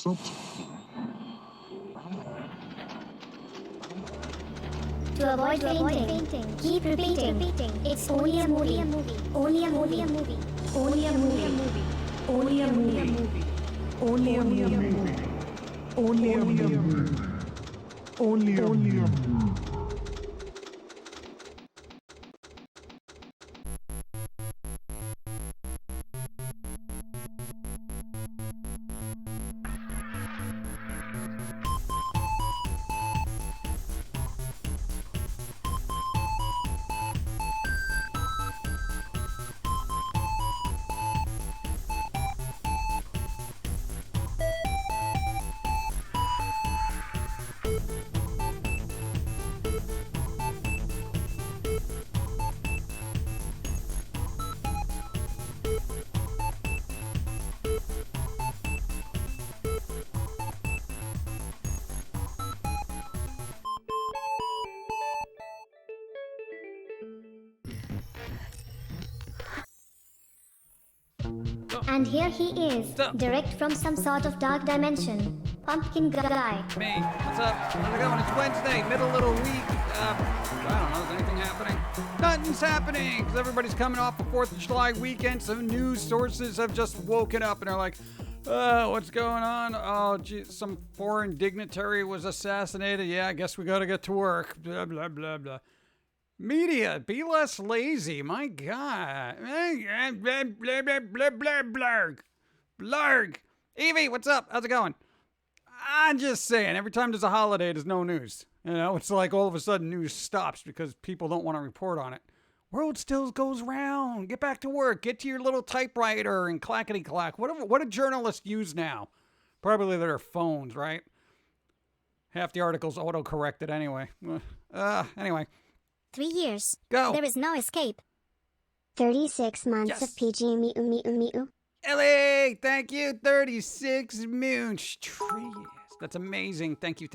To avoid fainting, keep repeating. It's only a movie. Only a movie. Only a movie. Only a movie. Only a movie. Only a movie. Only a movie. And here he is, direct from some sort of dark dimension. Pumpkin guy. Me. What's up? How's it going? It's Wednesday, middle of the week. I don't know. Is anything happening? Nothing's happening because everybody's coming off the 4th of July weekend. Some news sources have just woken up and are like, what's going on? Oh, gee, some foreign dignitary was assassinated. Yeah, I guess we got to get to work. Blah, blah, blah, blah. Media, be less lazy. My God. Blarg. Blarg. Evie, what's up? How's it going? I'm just saying, every time there's a holiday, there's no news. You know, it's like all of a sudden news stops because people don't want to report on it. World still goes round. Get back to work. Get to your little typewriter and clackety-clack. What do journalists use now? Probably their phones, right? Half the article's auto-corrected anyway. Anyway. 3 years. Go. There is no escape. 36 months of PG Mew. Ellie, thank you. 36 moons trees. That's amazing. Thank you.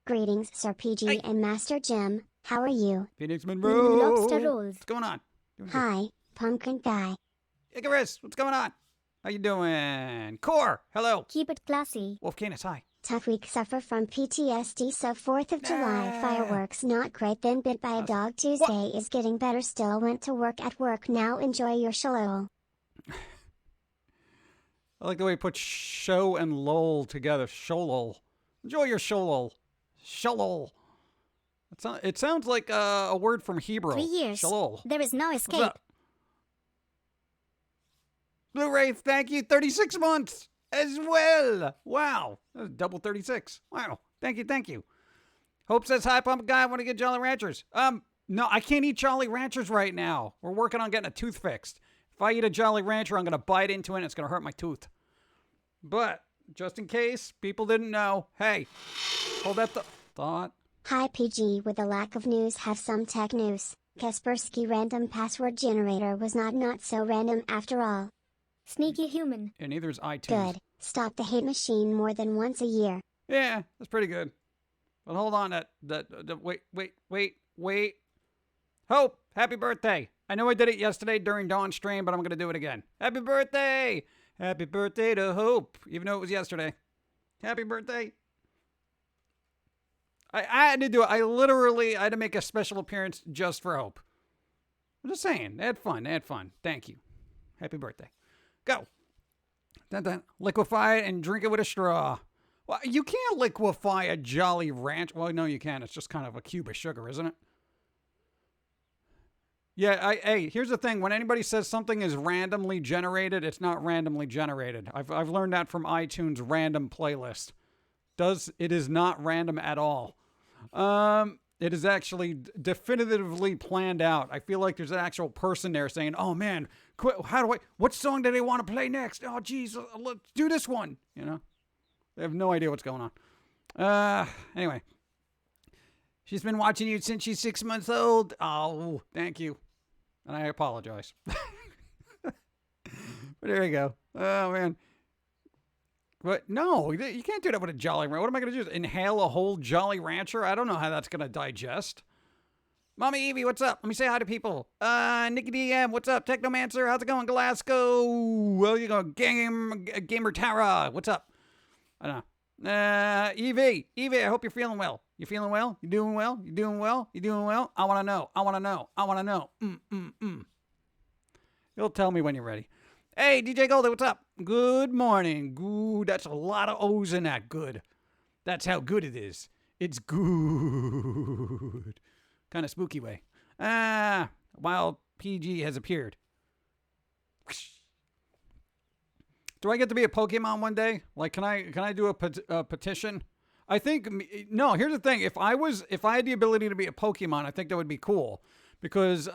Greetings, Sir PG Hey. and Master Jim. How are you? Phoenix Monroe. Lobster rolls. What's going on? Hi, Pumpkin Guy. Icarus, what's going on? How you doing? Core, hello. Keep it classy. Wolf Canis, hi. Tough week, suffer from PTSD, so 4th of July fireworks not great, then bit by a dog. Tuesday is getting better still, went to work at work, now enjoy your shalol. I like the way you put show and lol together. Sholol. Enjoy your sholol. Sholol. It sounds like a word from Hebrew. 3 years. Sholol. There is no What's escape. up? Blu-ray, thank you. 36 months as well. Wow. That's double 36. Wow. Thank you. Hope says, hi, Pump Guy. I want to get Jolly Ranchers. No, I can't eat Jolly Ranchers right now. We're working on getting a tooth fixed. If I eat a Jolly Rancher, I'm going to bite into it and it's going to hurt my tooth. But, just in case people didn't know, hey, hold that thought. Hi PG, with a lack of news have some tech news. Kaspersky random password generator was not so random after all. Sneaky human. And neither is iTunes. Good. Stop the hate machine more than once a year. Yeah, that's pretty good. But hold on, wait. Hope, happy birthday. I know I did it yesterday during Dawn's stream, but I'm going to do it again. Happy birthday. Happy birthday to Hope, even though it was yesterday. Happy birthday. I had to do it. I had to make a special appearance just for Hope. I'm just saying, they had fun. Thank you. Happy birthday. Go. Dun. Liquefy it and drink it with a straw. Well, you can't liquefy a Jolly Rancher. Well, no, you can. It's just kind of a cube of sugar, isn't it? Yeah, hey, here's the thing. When anybody says something is randomly generated, it's not randomly generated. I've learned that from iTunes random playlist. It is not random at all. It is actually definitively planned out. I feel like there's an actual person there saying, oh man, what song do they want to play next? Oh geez, let's do this one. You know, they have no idea what's going on. Anyway, she's been watching you since she's 6 months old. Oh, thank you. And I apologize. But there you go. Oh man. But no, you can't do that with a Jolly Rancher. What am I going to do? Inhale a whole Jolly Rancher? I don't know how that's going to digest. Mommy Evie, what's up? Let me say hi to people. Nikki J.i.M, what's up? Technomancer, how's it going? Glasgow. Well, you go. Gamer Tara, what's up? I don't know. Evie, I hope you're feeling well. You feeling well? You doing well? You doing well? You doing well? I want to know. I want to know. I want to know. You'll tell me when you're ready. Hey, DJ Goldie, what's up? Good morning. Good. That's a lot of O's in that. Good. That's how good it is. It's good. Kind of spooky way. Wild PG has appeared. Do I get to be a Pokemon one day? Like, can I do a petition? I think no. Here's the thing: if I had the ability to be a Pokemon, I think that would be cool because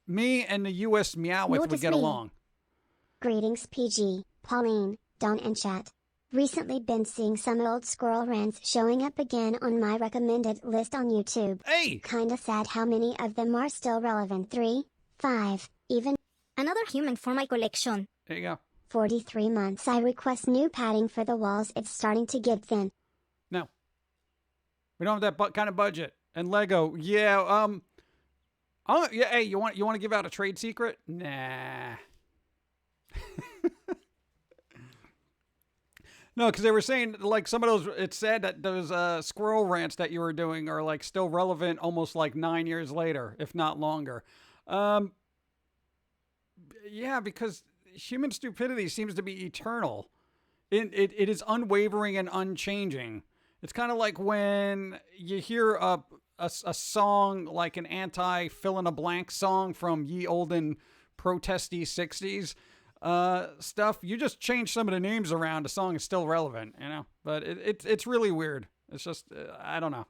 me and the U.S. Meowth would get along. Greetings, PG, Pauline, Don, and chat. Recently been seeing some old squirrel rants showing up again on my recommended list on YouTube. Hey! Kinda sad how many of them are still relevant. 3, 5, even Another human for my collection. There you go. 43 months. I request new padding for the walls. It's starting to get thin. No. We don't have that kind of budget. And Lego, yeah, yeah, hey, you want to give out a trade secret? Nah. No, because they were saying, like, some of those, it said that those squirrel rants that you were doing are, like, still relevant almost, like, 9 years later, if not longer. Yeah, because human stupidity seems to be eternal. It is unwavering and unchanging. It's kind of like when you hear a song, like an anti-fill-in-a-blank song from ye olden protesty 60s. Stuff, you just change some of the names around, the song is still relevant, you know? But it's really weird. It's just, I don't know.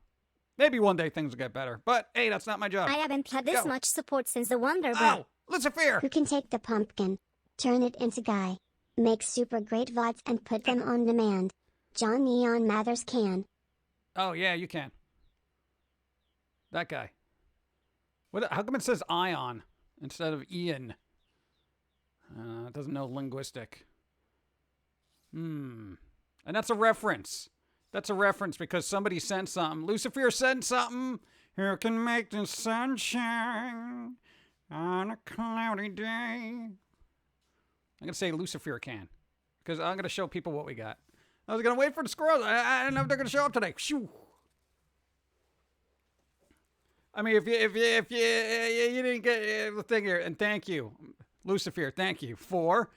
Maybe one day things will get better. But, hey, that's not my job. I haven't had this much support since the Wonder Oh, Bra. LuciFEAR! Who can take the pumpkin, turn it into guy, make super great VODs and put them on demand? John Neon Mathers can. Oh, yeah, you can. That guy. How come it says Ion instead of Ian? It doesn't know linguistic. And that's a reference. That's a reference because somebody sent something. LuciFEAR sent something. Here can make the sun shine on a cloudy day. I'm going to say LuciFEAR can. Because I'm going to show people what we got. I was going to wait for the squirrels. I don't know if they're going to show up today. Shoo. I mean, if you didn't get the thing here, and thank you. LuciFEAR, thank you for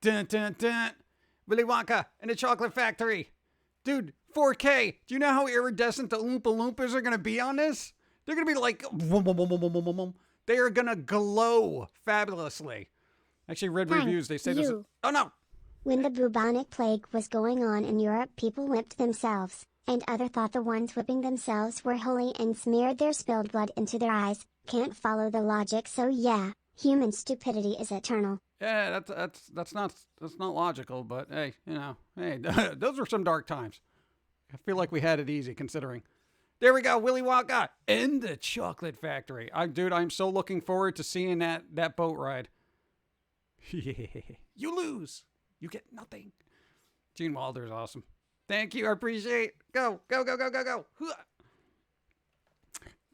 Willy Wonka and the Chocolate Factory. Dude, 4K. Do you know how iridescent the Oompa Loompas are going to be on this? They're going to be like, they are going to glow fabulously. Actually, read reviews. They say this. Oh, no. When the bubonic plague was going on in Europe, people whipped themselves, and others thought the ones whipping themselves were holy and smeared their spilled blood into their eyes. Can't follow the logic, so yeah. Human stupidity is eternal. Yeah, that's not logical, but hey, you know, hey, those were some dark times. I feel like we had it easy considering. There we go, Willy Wonka and the Chocolate Factory. Dude, I'm so looking forward to seeing that boat ride. You lose. You get nothing. Gene Wilder is awesome. Thank you. I appreciate. Go.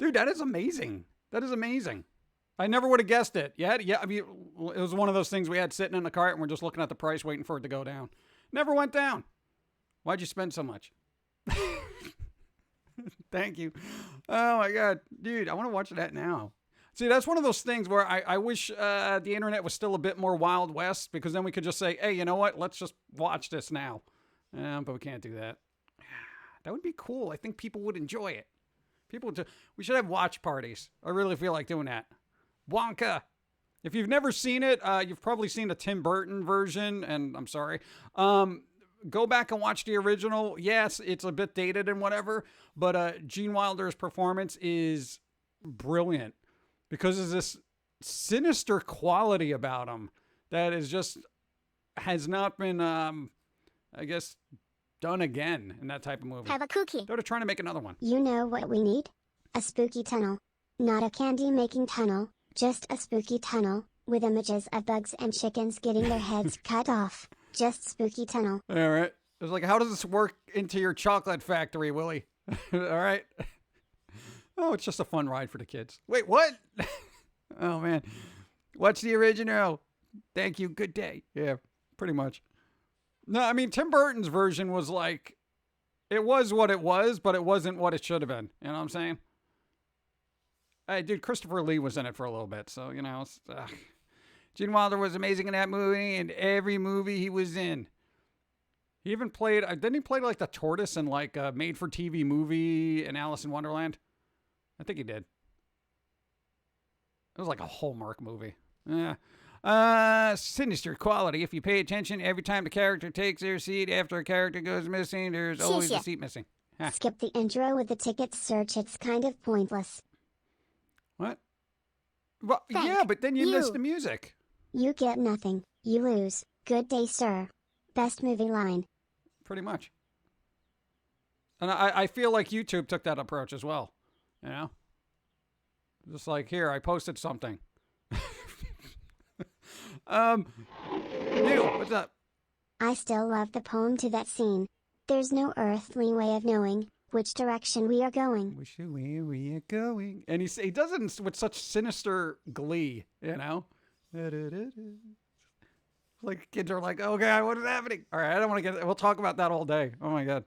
Dude, that is amazing. That is amazing. I never would have guessed it. Yeah, I mean, it was one of those things we had sitting in the cart and we're just looking at the price waiting for it to go down. Never went down. Why'd you spend so much? Thank you. Oh my God. Dude, I want to watch that now. See, that's one of those things where I wish the internet was still a bit more Wild West because then we could just say, hey, you know what? Let's just watch this now. But we can't do that. That would be cool. I think people would enjoy it. We should have watch parties. I really feel like doing that. Wonka. If you've never seen it, you've probably seen the Tim Burton version, and I'm sorry. Go back and watch the original. Yes, it's a bit dated and whatever, but Gene Wilder's performance is brilliant because of this sinister quality about him that is just has not been, I guess, done again in that type of movie. Have a cookie. They're trying to make another one. You know what we need? A spooky tunnel. Not a candy-making tunnel, just a spooky tunnel, with images of bugs and chickens getting their heads cut off. Just spooky tunnel. All right. It's like, how does this work into your chocolate factory, Willie? All right. Oh, it's just a fun ride for the kids. Wait, what? Oh, man. What's the original? Thank you. Good day. Yeah, pretty much. No, I mean, Tim Burton's version was like, it was what it was, but it wasn't what it should have been. You know what I'm saying? Hey, dude, Christopher Lee was in it for a little bit, so, you know. Gene Wilder was amazing in that movie and every movie he was in. He even played, didn't he play like the tortoise in like a made-for-TV movie in Alice in Wonderland? I think he did. It was like a Hallmark movie. Yeah. Sinister quality. If you pay attention, every time the character takes their seat after a character goes missing, there's always a seat missing. Huh. Skip the intro with the ticket search. It's kind of pointless. What? Well, Thank yeah, but then you you. miss the music. You get nothing. You lose. Good day, sir. Best movie line. Pretty much. And I feel like YouTube took that approach as well. You know? Just like, here, I posted something. Neil, what's up? I still love the poem to that scene. There's no earthly way of knowing which direction we are going. Which way we are going. And he does it with such sinister glee, you know? Like, kids are like, oh, God, what is happening? All right, I don't want to we'll talk about that all day. Oh, my God.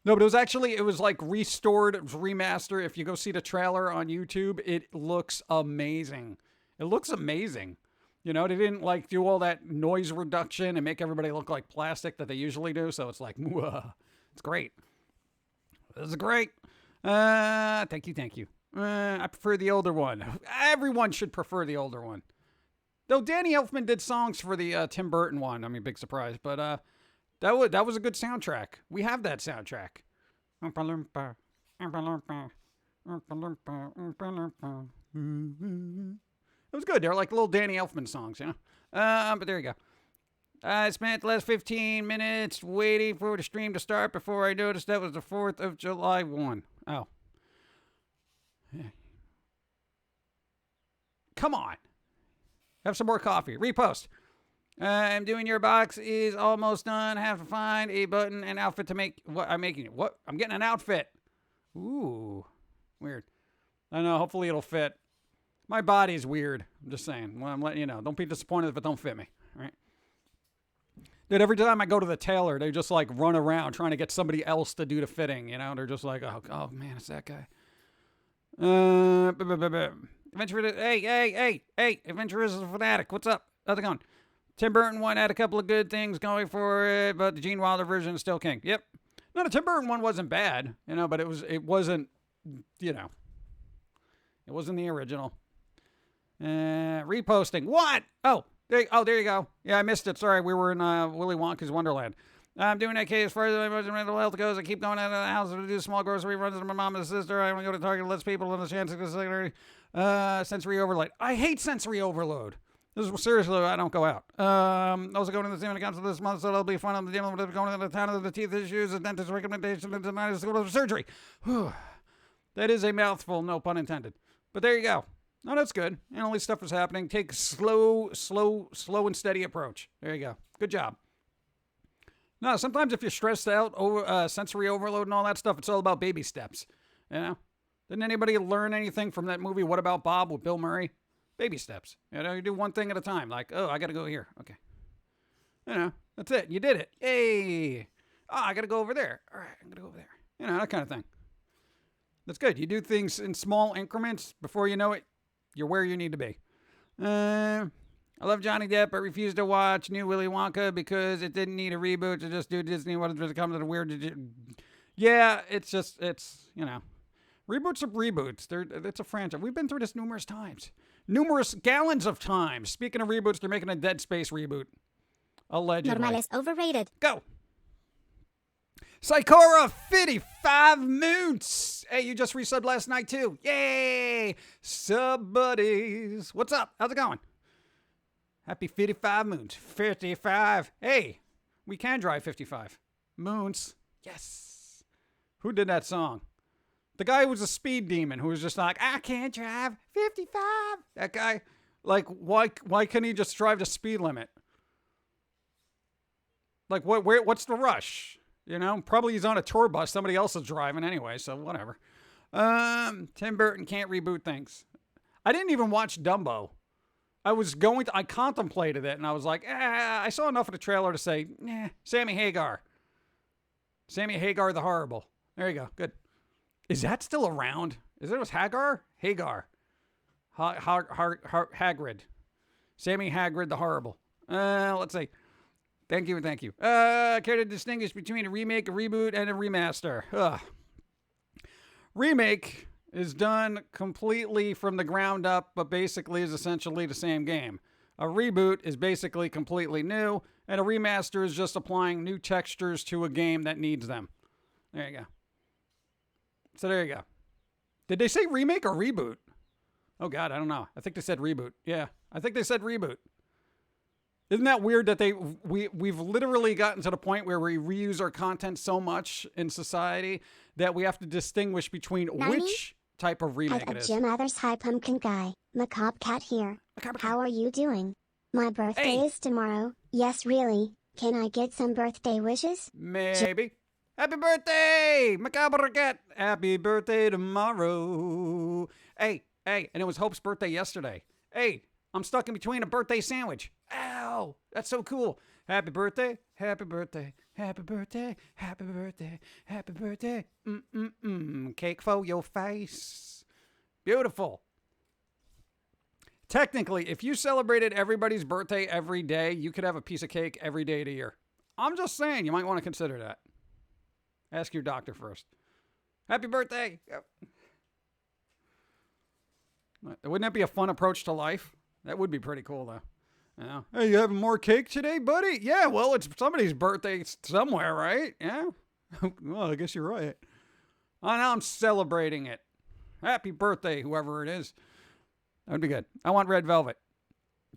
No, but it was like restored, it was remastered. If you go see the trailer on YouTube, it looks amazing. It looks amazing. You know, they didn't like do all that noise reduction and make everybody look like plastic that they usually do. So it's like, it's great. This is great. Thank you. I prefer the older one. Everyone should prefer the older one. Though Danny Elfman did songs for the Tim Burton one. I mean, big surprise. But that was a good soundtrack. We have that soundtrack. It was good. They're like little Danny Elfman songs, you know? But there you go. I spent the last 15 minutes waiting for the stream to start before I noticed that was the 4th of July one. Oh. Come on. Have some more coffee. Repost. I'm doing your box is almost done. Have to find a button and outfit to make. What? I'm making it. What? I'm getting an outfit. Ooh. Weird. I know. Hopefully it'll fit. My body's weird. I'm just saying. Well, I'm letting you know. Don't be disappointed if it don't fit me. All right? Dude, every time I go to the tailor, they just like run around trying to get somebody else to do the fitting. You know, they're just like, oh man, it's that guy. Hey, Adventurous is a fanatic. What's up? How's it going? Tim Burton one had a couple of good things going for it, but the Gene Wilder version is still king. Yep. No, the Tim Burton one wasn't bad, you know, but it wasn't, you know, it wasn't the original. Reposting. What? Oh, there you go. Yeah, I missed it. Sorry, we were in Willy Wonka's Wonderland. I'm doing okay as far as my mental health goes. I keep going out of the house to do small grocery runs with my mom and sister. I want to go to Target. Lets people in the chance of sensory overload. I hate sensory overload. This is seriously, I don't go out. Also going to the cinema comes this month, so it'll be fun. I'm going to the town of the teeth issues, a dentist recommendation, and tonight is going to surgery. That is a mouthful, no pun intended. But there you go. No, that's good. And all this stuff is happening. Take slow and steady approach. There you go. Good job. No, sometimes if you're stressed out over sensory overload and all that stuff, it's all about baby steps. You know? Didn't anybody learn anything from that movie, What About Bob, with Bill Murray? Baby steps. You know, you do one thing at a time. Like, oh, I got to go here. Okay. You know, that's it. You did it. Hey. Oh, I got to go over there. All right, I'm going to go over there. You know, that kind of thing. That's good. You do things in small increments. Before you know it, you're where you need to be. I love Johnny Depp. I refuse to watch New Willy Wonka because it didn't need a reboot to just do Disney. What it come to the weird. Yeah, it's, you know, reboots are reboots. It's a franchise. We've been through this numerous times. Numerous gallons of times. Speaking of reboots, they're making a Dead Space reboot. Allegedly. Normal is overrated. Go. Psychora 55 moons. Hey, you just resubbed last night too. Yay. Sub buddies. What's up? How's it going? Happy 55 moons. 55. Hey, we can drive 55 moons. Yes. Who did that song? The guy who was a speed demon who was just like, I can't drive 55. That guy, like, why can't he just drive the speed limit? Like, what's the rush? You know, probably he's on a tour bus. Somebody else is driving anyway, so whatever. Tim Burton can't reboot things. I didn't even watch Dumbo. I contemplated it, and I was like, I saw enough of the trailer to say, Sammy Hagar. Sammy Hagar the Horrible. There you go. Good. Is that still around? Is it was Hagar? Hagar. Hagrid. Sammy Hagrid the Horrible. Let's see. Thank you. Care to distinguish between a remake, a reboot, and a remaster? Remake is done completely from the ground up, but basically is essentially the same game. A reboot is basically completely new, and a remaster is just applying new textures to a game that needs them. There you go. So there you go. Did they say remake or reboot? Oh God, I don't know. I think they said reboot. Yeah, I think they said reboot. Isn't that weird that we've literally gotten to the point where we reuse our content so much in society that we have to distinguish between which type of remake it is. Jim Others, hi Pumpkin Guy, Macabre Cat here. How are you doing? My birthday is tomorrow. Yes, really. Can I get some birthday wishes? Maybe. Happy birthday, Macabre Cat. Happy birthday tomorrow. Hey, and it was Hope's birthday yesterday. Hey, I'm stuck in between a birthday sandwich. Ow, that's so cool. Happy birthday, happy birthday, happy birthday, happy birthday, happy birthday. Cake for your face. Beautiful. Technically, if you celebrated everybody's birthday every day, you could have a piece of cake every day of the year. I'm just saying, you might want to consider that. Ask your doctor first. Happy birthday. Yep. Wouldn't that be a fun approach to life? That would be pretty cool, though. Yeah. Hey, you having more cake today, buddy? Yeah, well, it's somebody's birthday somewhere, right? Yeah? Well, I guess you're right. Oh, now I'm celebrating it. Happy birthday, whoever it is. That would be good. I want red velvet.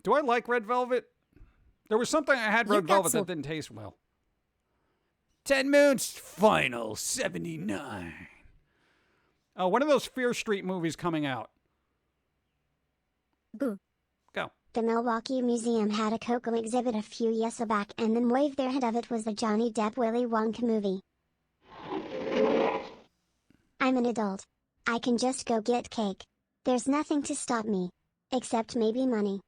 Do I like red velvet? There was something I had red velvet that didn't taste well. 10 Moons Final 79. Oh, one of those Fear Street movies coming out. Boo. Go. The Milwaukee Museum had a Coco exhibit a few years back, and then waved their head of it was the Johnny Depp Willy Wonka movie. I'm an adult. I can just go get cake. There's nothing to stop me. Except maybe money.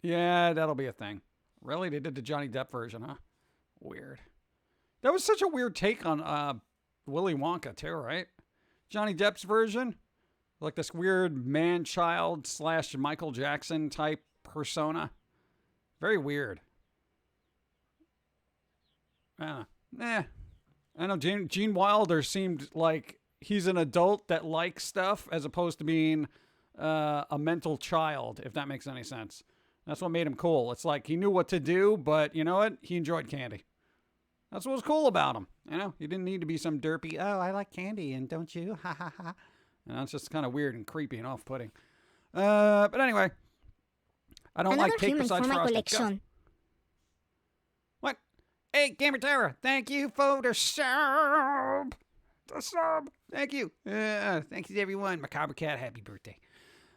Yeah, that'll be a thing. Really? They did the Johnny Depp version, huh? Weird. That was such a weird take on Willy Wonka, too, right? Johnny Depp's version? Like this weird man-child / Michael Jackson type persona. Very weird. I know Gene Wilder seemed like he's an adult that likes stuff as opposed to being a mental child, if that makes any sense. That's what made him cool. It's like he knew what to do, but you know what? He enjoyed candy. That's what was cool about him. You know, he didn't need to be some derpy, oh, I like candy, and don't you? Ha ha ha. And that's just kind of weird and creepy and off-putting. But anyway, I don't like cake besides frosting. What? Hey, Gamer Terra, thank you for the sub. Thank you. Thank you to everyone. Macabre Cat, happy birthday.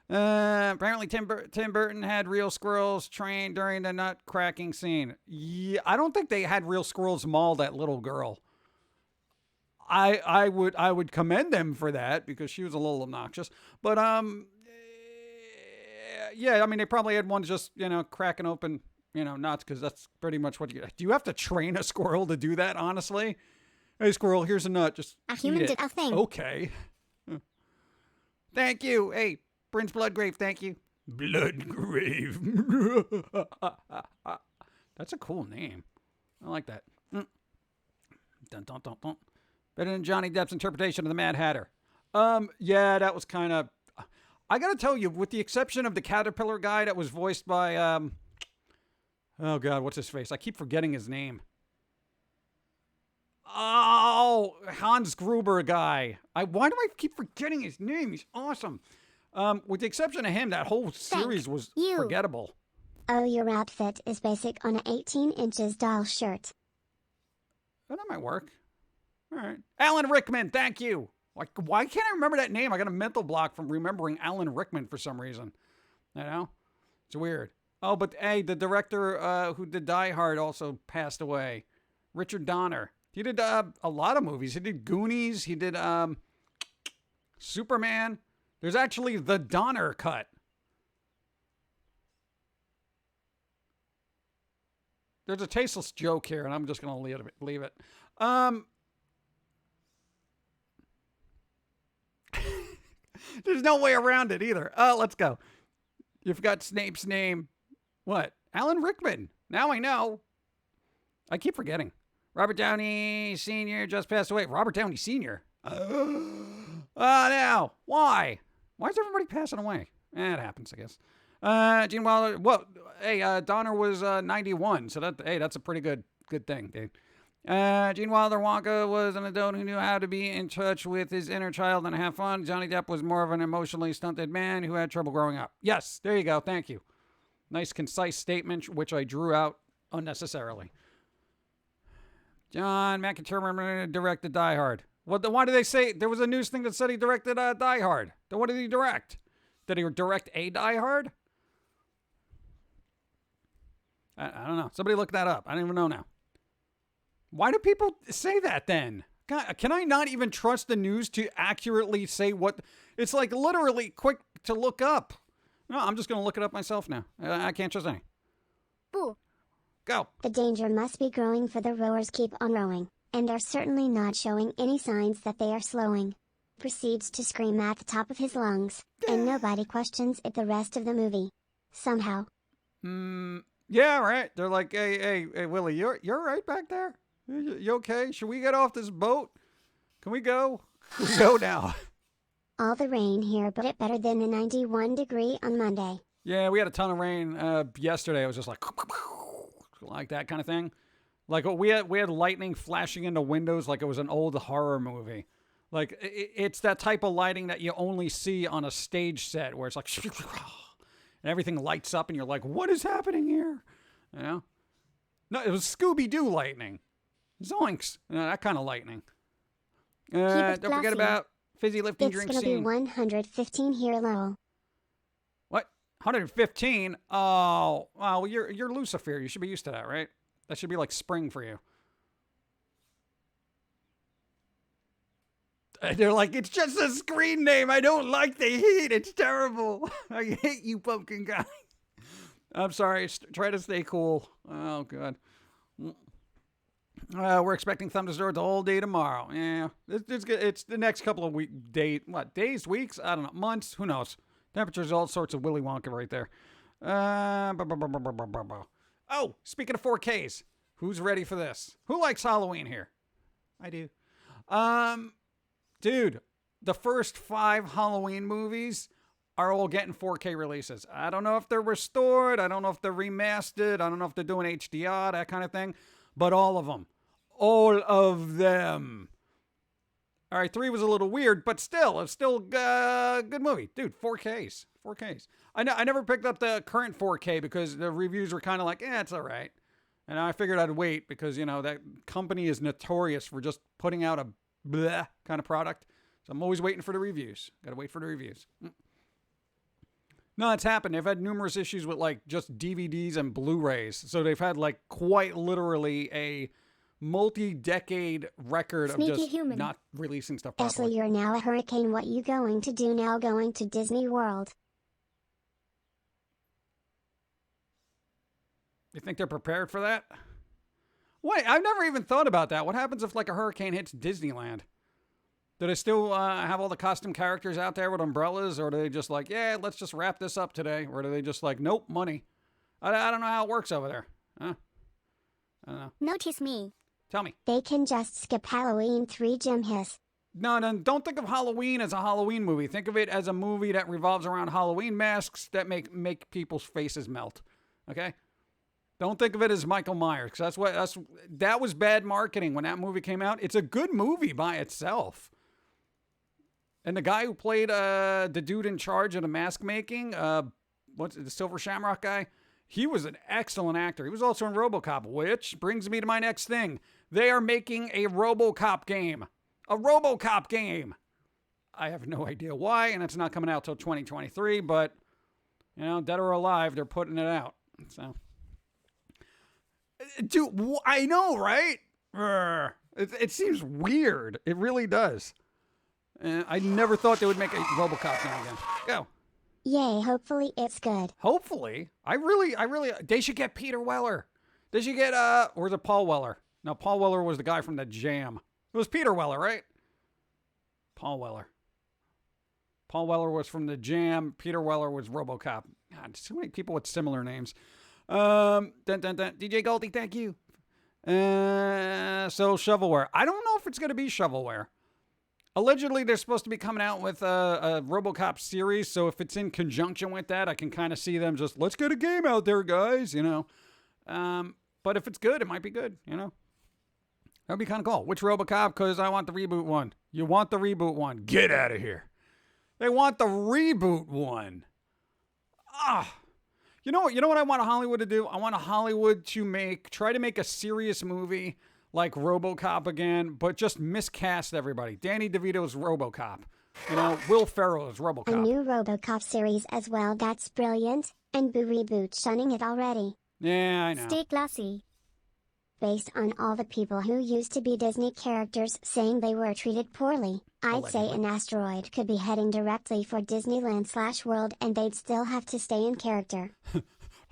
Apparently Tim Burton had real squirrels trained during the nut cracking scene. Yeah, I don't think they had real squirrels maul that little girl. I would commend them for that because she was a little obnoxious. But yeah, I mean they probably had one just, cracking open, nuts, because that's pretty much what you do. You have to train a squirrel to do that, honestly? Hey squirrel, here's a nut, just a human did a thing. Okay. Thank you. Hey, Prince Bloodgrave, thank you. Bloodgrave. That's a cool name. I like that. Dun, dun, dun, dun. Better than Johnny Depp's interpretation of the Mad Hatter. Yeah, that was kind of... I gotta tell you, with the exception of the caterpillar guy that was voiced by... oh, God, what's his face? I keep forgetting his name. Oh, Hans Gruber guy. Why do I keep forgetting his name? He's awesome. With the exception of him, that whole series was forgettable. Oh, your outfit is basic on an 18 inches doll shirt. Oh, that might work. All right. Alan Rickman, thank you. Like, why can't I remember that name? I got a mental block from remembering Alan Rickman for some reason. It's weird. Oh, but hey, the director who did Die Hard also passed away. Richard Donner. He did a lot of movies. He did Goonies. He did, Superman. There's actually the Donner cut. There's a tasteless joke here, and I'm just going to leave it. There's no way around it either. Let's go. You forgot Snape's name. What? Alan Rickman. Now I know. I keep forgetting. Robert Downey Sr. just passed away. Robert Downey Sr.? Now. Why? Why is everybody passing away? It happens, I guess. Gene Wilder. Well, hey, Donner was 91, so that's a pretty good thing, dude. Gene Wilder Wonka was an adult who knew how to be in touch with his inner child and have fun. Johnny Depp was more of an emotionally stunted man who had trouble growing up. Yes, there you go. Thank you. Nice, concise statement, which I drew out unnecessarily. John McIntyre directed Die Hard. Why did they say there was a news thing that said he directed Die Hard? Then what did he direct? Did he direct a Die Hard? I don't know. Somebody look that up. I don't even know now. Why do people say that then? God, can I not even trust the news to accurately say what? It's like literally quick to look up. No, I'm just going to look it up myself now. I can't trust any. Boo. Go. The danger must be growing, for the rowers keep on rowing, and are certainly not showing any signs that they are slowing. Proceeds to scream at the top of his lungs, and nobody questions it the rest of the movie. Somehow. Yeah, right. They're like, hey, Willie, you're right back there? You okay? Should we get off this boat? Can we go? We go now. All the rain here, but it better than the 91 degree on Monday. Yeah, we had a ton of rain yesterday. It was just like that kind of thing. Like we had lightning flashing into windows like it was an old horror movie. Like it's that type of lighting that you only see on a stage set where it's like and everything lights up and you're like, what is happening here? You know? No, it was Scooby-Doo lightning. Zoinks. That kind of lightning. Don't forget about fizzy lifting It's drink gonna scene. be 115 here, Lowell. What? 115? Oh, well, you're LuciFEAR. You should be used to that, right? That should be like spring for you. They're like, it's just a screen name. I don't like the heat. It's terrible. I hate you, pumpkin guy. I'm sorry. Try to stay cool. Oh, God. We're expecting thunderstorms all day tomorrow. Yeah, it's the next couple of days, weeks? I don't know, months? Who knows? Temperatures, all sorts of Willy Wonka right there. Oh, speaking of 4Ks, who's ready for this? Who likes Halloween here? I do. Dude, the first 5 Halloween movies are all getting 4K releases. I don't know if they're restored. I don't know if they're remastered. I don't know if they're doing HDR, that kind of thing. But all of them. All of them. All right, 3 was a little weird, but still, it's still a good movie. Dude, 4Ks. 4Ks. I never picked up the current 4K because the reviews were kind of like, it's all right. And I figured I'd wait because, that company is notorious for just putting out a bleh kind of product. So I'm always waiting for the reviews. Got to wait for the reviews. No, it's happened. They've had numerous issues with like just DVDs and Blu-rays. So they've had like quite literally a multi-decade record Sneaky of just human. not releasing stuff Ashley, properly. you're now a hurricane. What you going to do now? Going to Disney World? You think they're prepared for that? Wait, I've never even thought about that. What happens if like a hurricane hits Disneyland? Do they still have all the costume characters out there with umbrellas? Or do they just like, yeah, let's just wrap this up today? Or do they just like, nope, money? I don't know how it works over there. Huh? I don't know. Notice me. Tell me. They can just skip Halloween 3, Jim hiss. No, don't think of Halloween as a Halloween movie. Think of it as a movie that revolves around Halloween masks that make people's faces melt. Okay? Don't think of it as Michael Myers, because that was bad marketing when that movie came out. It's a good movie by itself. And the guy who played the dude in charge of the mask making, what's the Silver Shamrock guy? He was an excellent actor. He was also in RoboCop, which brings me to my next thing. They are making a RoboCop game. A RoboCop game. I have no idea why, and it's not coming out till 2023, but, dead or alive, they're putting it out. So, dude, I know, right? It seems weird. It really does. I never thought they would make a RoboCop thing again. Go. Yay, hopefully it's good. Hopefully. They should get Peter Weller. They should get, or is it Paul Weller? No, Paul Weller was the guy from the J.i.M. It was Peter Weller, right? Paul Weller. Paul Weller was from the J.i.M. Peter Weller was RoboCop. God, so many people with similar names. DJ Goldie, thank you. So shovelware. I don't know if it's going to be shovelware. Allegedly, they're supposed to be coming out with a RoboCop series, so if it's in conjunction with that, I can kind of see them just, let's get a game out there, guys, you know. But if it's good, it might be good, you know. That'd be kind of cool. Which RoboCop? Because I want the reboot one. You want the reboot one. Get out of here. They want the reboot one. You know what I want Hollywood to do? I want Hollywood to try to make a serious movie like RoboCop again, but just miscast everybody. Danny DeVito's RoboCop. You know, Will Ferrell's RoboCop. A new RoboCop series as well, that's brilliant, and Boo Reboot shunning it already. Yeah, I know. Stay classy. Based on all the people who used to be Disney characters saying they were treated poorly, I'd say an asteroid could be heading directly for Disneyland/World and they'd still have to stay in character.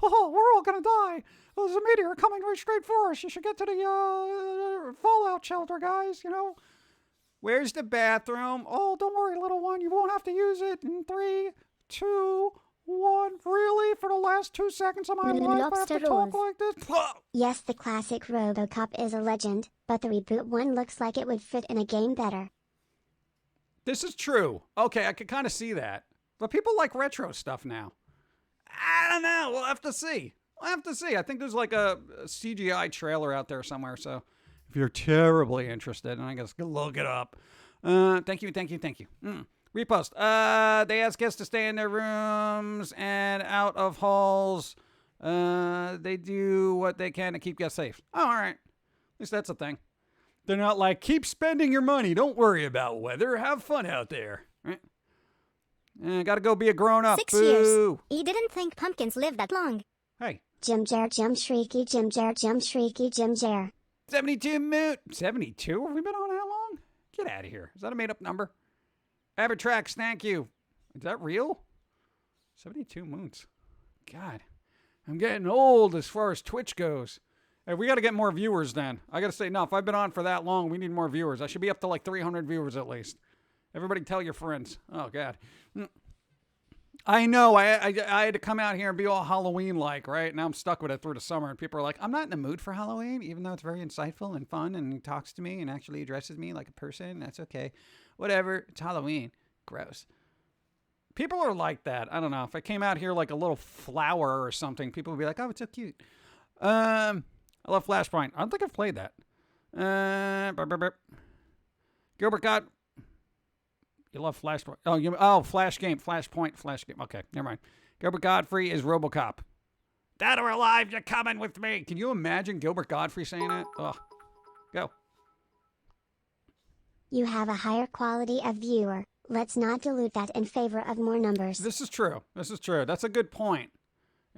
Oh, we're all gonna die. There's a meteor coming right straight for us. You should get to the fallout shelter, guys, you know. Where's the bathroom? Oh, don't worry, little one. You won't have to use it in 3, 2, 1. Really? For the last 2 seconds of my life, I have to talk like this? Yes, the classic RoboCop is a legend, but the reboot one looks like it would fit in a game better. This is true. Okay, I could kind of see that. But people like retro stuff now. I don't know. We'll have to see. I think there's like a CGI trailer out there somewhere. So if you're terribly interested, and I guess go look it up. Thank you. Repost. They ask guests to stay in their rooms and out of halls. They do what they can to keep guests safe. Oh, all right. At least that's a thing. They're not like, keep spending your money. Don't worry about weather. Have fun out there. Right? Gotta go be a grown-up. 6 Boo. years. He didn't think pumpkins lived that long. Hey. Jim Jer, Jim Shrieky, Jim Jer, Jim Shrieky, Jim Jer. 72 moot. 72? Have we been on that long? Get out of here. Is that a made-up number? Abertrax, thank you. Is that real? 72 moons. God. I'm getting old as far as Twitch goes. Hey, we got to get more viewers then. I got to say, no, if I've been on for that long, we need more viewers. I should be up to like 300 viewers at least. Everybody tell your friends. Oh, God. I know. I had to come out here and be all Halloween-like, right? Now I'm stuck with it through the summer, and people are like, I'm not in the mood for Halloween, even though it's very insightful and fun, and he talks to me and actually addresses me like a person. That's okay. Whatever. It's Halloween. Gross. People are like that. I don't know. If I came out here like a little flower or something, people would be like, oh, it's so cute. I love Flashpoint. I don't think I've played that. Gilbert God. You love Flashpoint. Flash game. Flashpoint. Flash game. Okay, never mind. Gilbert Godfrey is RoboCop. Dead or alive, you're coming with me. Can you imagine Gilbert Godfrey saying that? Ugh. Go. You have a higher quality of viewer. Let's not dilute that in favor of more numbers. This is true. That's a good point.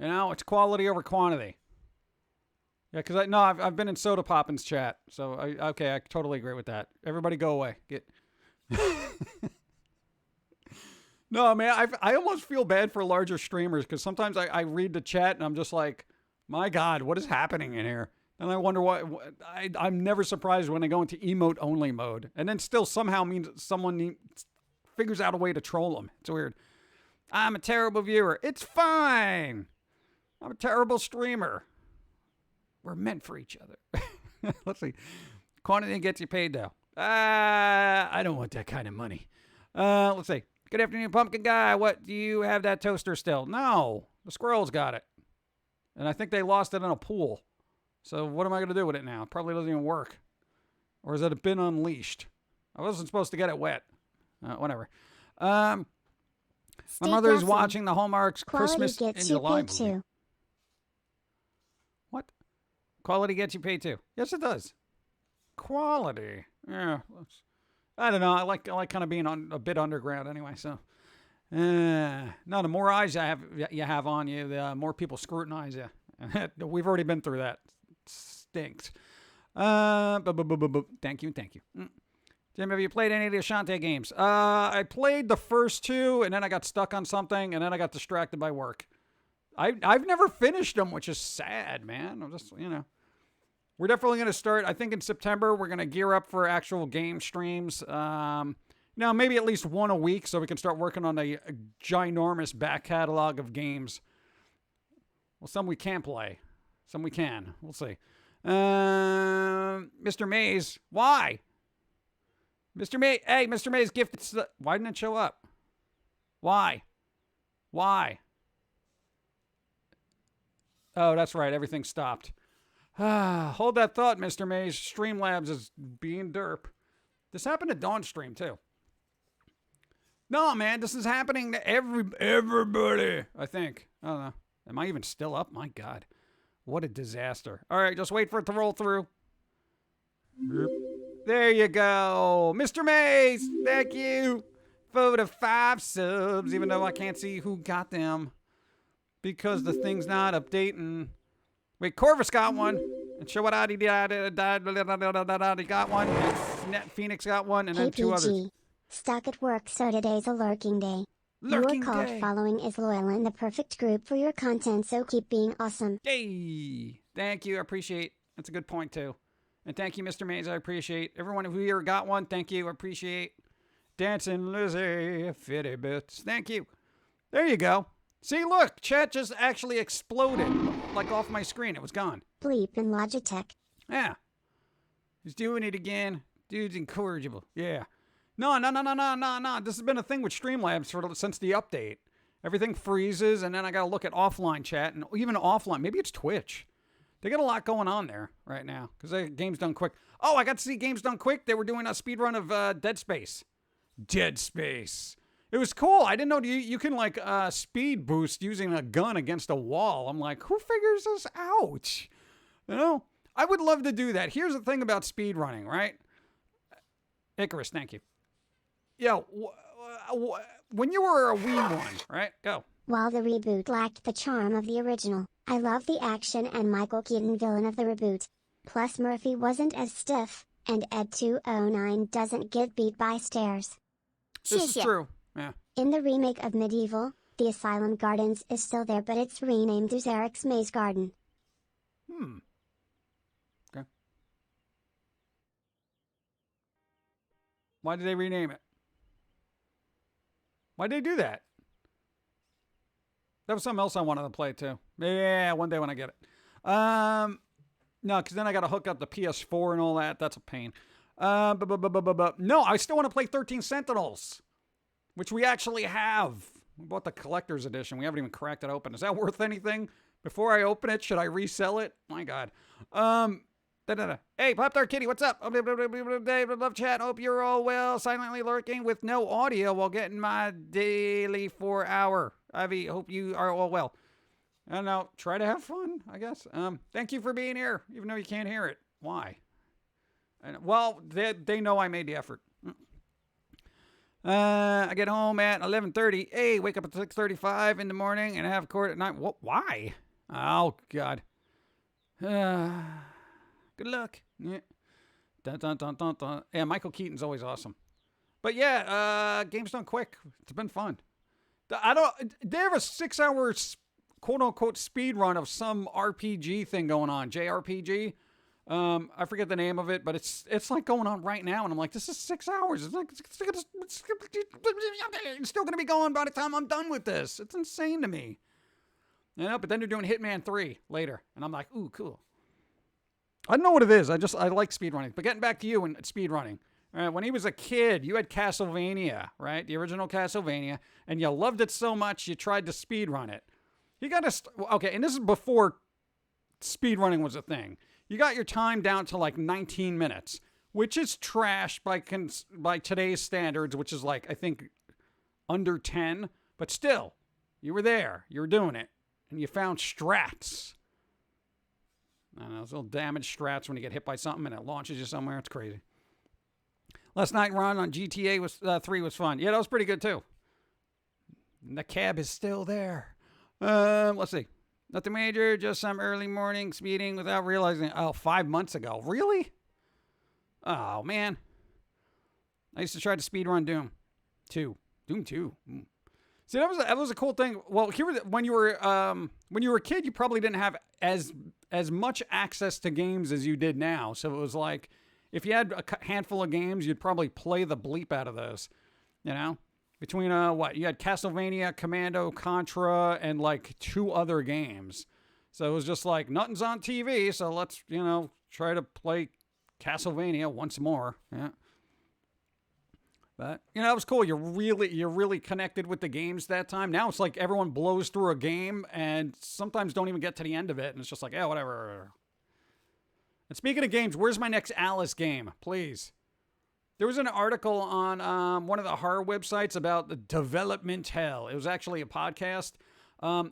You know, it's quality over quantity. Yeah, because I've been in Soda Poppin's chat, so I totally agree with that. Everybody go away. No, man, I almost feel bad for larger streamers because sometimes I read the chat and I'm just like, my God, what is happening in here? And I wonder why. I'm never surprised when they go into emote only mode, and then still somehow means someone figures out a way to troll them. It's weird. I'm a terrible viewer. It's fine. I'm a terrible streamer. We're meant for each other. Let's see. Quantity gets you paid, though. I don't want that kind of money. Let's see. Good afternoon, Pumpkin Guy. What, do you have that toaster still? No. The squirrels got it. And I think they lost it in a pool. So what am I going to do with it now? It probably doesn't even work. Or has it been unleashed? I wasn't supposed to get it wet. Whatever. My mother is watching the Hallmark's Christmas in July movie. Too. What? Quality gets you paid too. Yes, it does. Quality. Yeah. I don't know. I like kind of being a bit underground anyway. So, no, the more eyes you have on you, the more people scrutinize you. We've already been through that. It stinks. Thank you. Jim, have you played any of the Ashante games? I played the first two, and then I got stuck on something, and then I got distracted by work. I've never finished them, which is sad, man. I'm just, we're definitely going to start. I think in September, we're going to gear up for actual game streams. Maybe at least one a week, so we can start working on a ginormous back catalog of games. Well, some we can't play. Some we can. We'll see. Mr. Mays, why? Mr. Mays gifted. Why didn't it show up? Why? Oh, that's right. Everything stopped. Hold that thought, Mr. Mays. Streamlabs is being derp. This happened to Dawn's stream, too. No, man, this is happening to everybody, I think. I don't know. Am I even still up? My God. What a disaster. All right, just wait for it to roll through. There you go. Mr. Mays, thank you for the 5 subs, even though I can't see who got them because the thing's not updating. Wait, Corvus got one. And show what he got one. And Phoenix got one, and then 2 others. Stuck at work, so today's a lurking day. Lurking your cult day. following is loyal and the perfect group for your content, so keep being awesome. Hey, thank you. I appreciate. That's a good point, too. And thank you, Mr. Mays. I appreciate. Everyone who here got one, thank you. I appreciate. Dancing Lizzie, fitty bits. Thank you. There you go. See, look, chat just actually exploded, like off my screen. It was gone. Bleep in Logitech. Yeah. He's doing it again. Dude's incorrigible. Yeah. No. This has been a thing with Streamlabs since the update. Everything freezes, and then I got to look at offline chat, and even offline. Maybe it's Twitch. They got a lot going on there right now because Games Done Quick. Oh, I got to see Games Done Quick. They were doing a speed run of Dead Space. Dead Space. It was cool. I didn't know you can like speed boost using a gun against a wall. I'm like, who figures this out? I would love to do that. Here's the thing about speed running, right? Icarus, thank you. Yo, when you were a wee one, right? Go. While the reboot lacked the charm of the original, I love the action and Michael Keaton villain of the reboot. Plus Murphy wasn't as stiff, and Ed 209 doesn't get beat by stairs. This is true. Yeah. In the remake of Medieval, the Asylum Gardens is still there, but it's renamed as Eric's Maze Garden. Okay. Why did they rename it? Why'd they do that? That was something else I wanted to play too. Yeah, one day when I get it. No, because then I got to hook up the PS4 and all that. That's a pain. No, I still want to play 13 Sentinels, which we actually have. We bought the collector's edition. We haven't even cracked it open. Is that worth anything? Before I open it, should I resell it? My God. Hey, Pop Tart Kitty, what's up? Love chat. Hope you're all well. Silently lurking with no audio while getting my daily 4-hour. Ivy, hope you are all well. I don't know. Try to have fun, I guess. Thank you for being here, even though you can't hear it. Why? Well, they know I made the effort. I get home at 11:30. Hey, wake up at 6:35 in the morning and have court at night. What? Why? Oh, God. Good luck. Yeah. Yeah, Michael Keaton's always awesome. But yeah, Games Done Quick. It's been fun. They have a 6-hour quote-unquote speed run of some RPG thing going on. JRPG. I forget the name of it, but it's like going on right now, and I'm like, this is 6 hours. It's like it's still gonna be going by the time I'm done with this. It's insane to me. But then they're doing Hitman 3 later, and I'm like, ooh, cool. I don't know what it is. I like speedrunning. But getting back to you and speedrunning. When he was a kid, you had Castlevania, right? The original Castlevania, and you loved it so much you tried to speedrun it. You got to okay, and this is before speedrunning was a thing. You got your time down to like 19 minutes, which is trash by today's standards, which is like I think under 10, but still, you were there, you were doing it, and you found strats. I don't know, those little damaged strats when you get hit by something and it launches you somewhere. It's crazy. Last night run on GTA 3 was fun. Yeah, that was pretty good too. And the cab is still there. Let's see. Nothing major, just some early morning speeding without realizing. Oh, 5 months ago. Really? Oh, man. I used to try to speedrun Doom 2. Doom 2. See, that was a cool thing. Well, when you were a kid, you probably didn't have as much access to games as you did now. So it was like, if you had a handful of games, you'd probably play the bleep out of those. You know, between you had Castlevania, Commando, Contra, and like 2 other games. So it was just like, nothing's on TV, so let's try to play Castlevania once more. Yeah. But it was cool. You're really connected with the games that time. Now it's like everyone blows through a game and sometimes don't even get to the end of it, and it's just like, yeah, whatever. And speaking of games, where's my next Alice game, please? There was an article on one of the horror websites about the development hell. It was actually a podcast.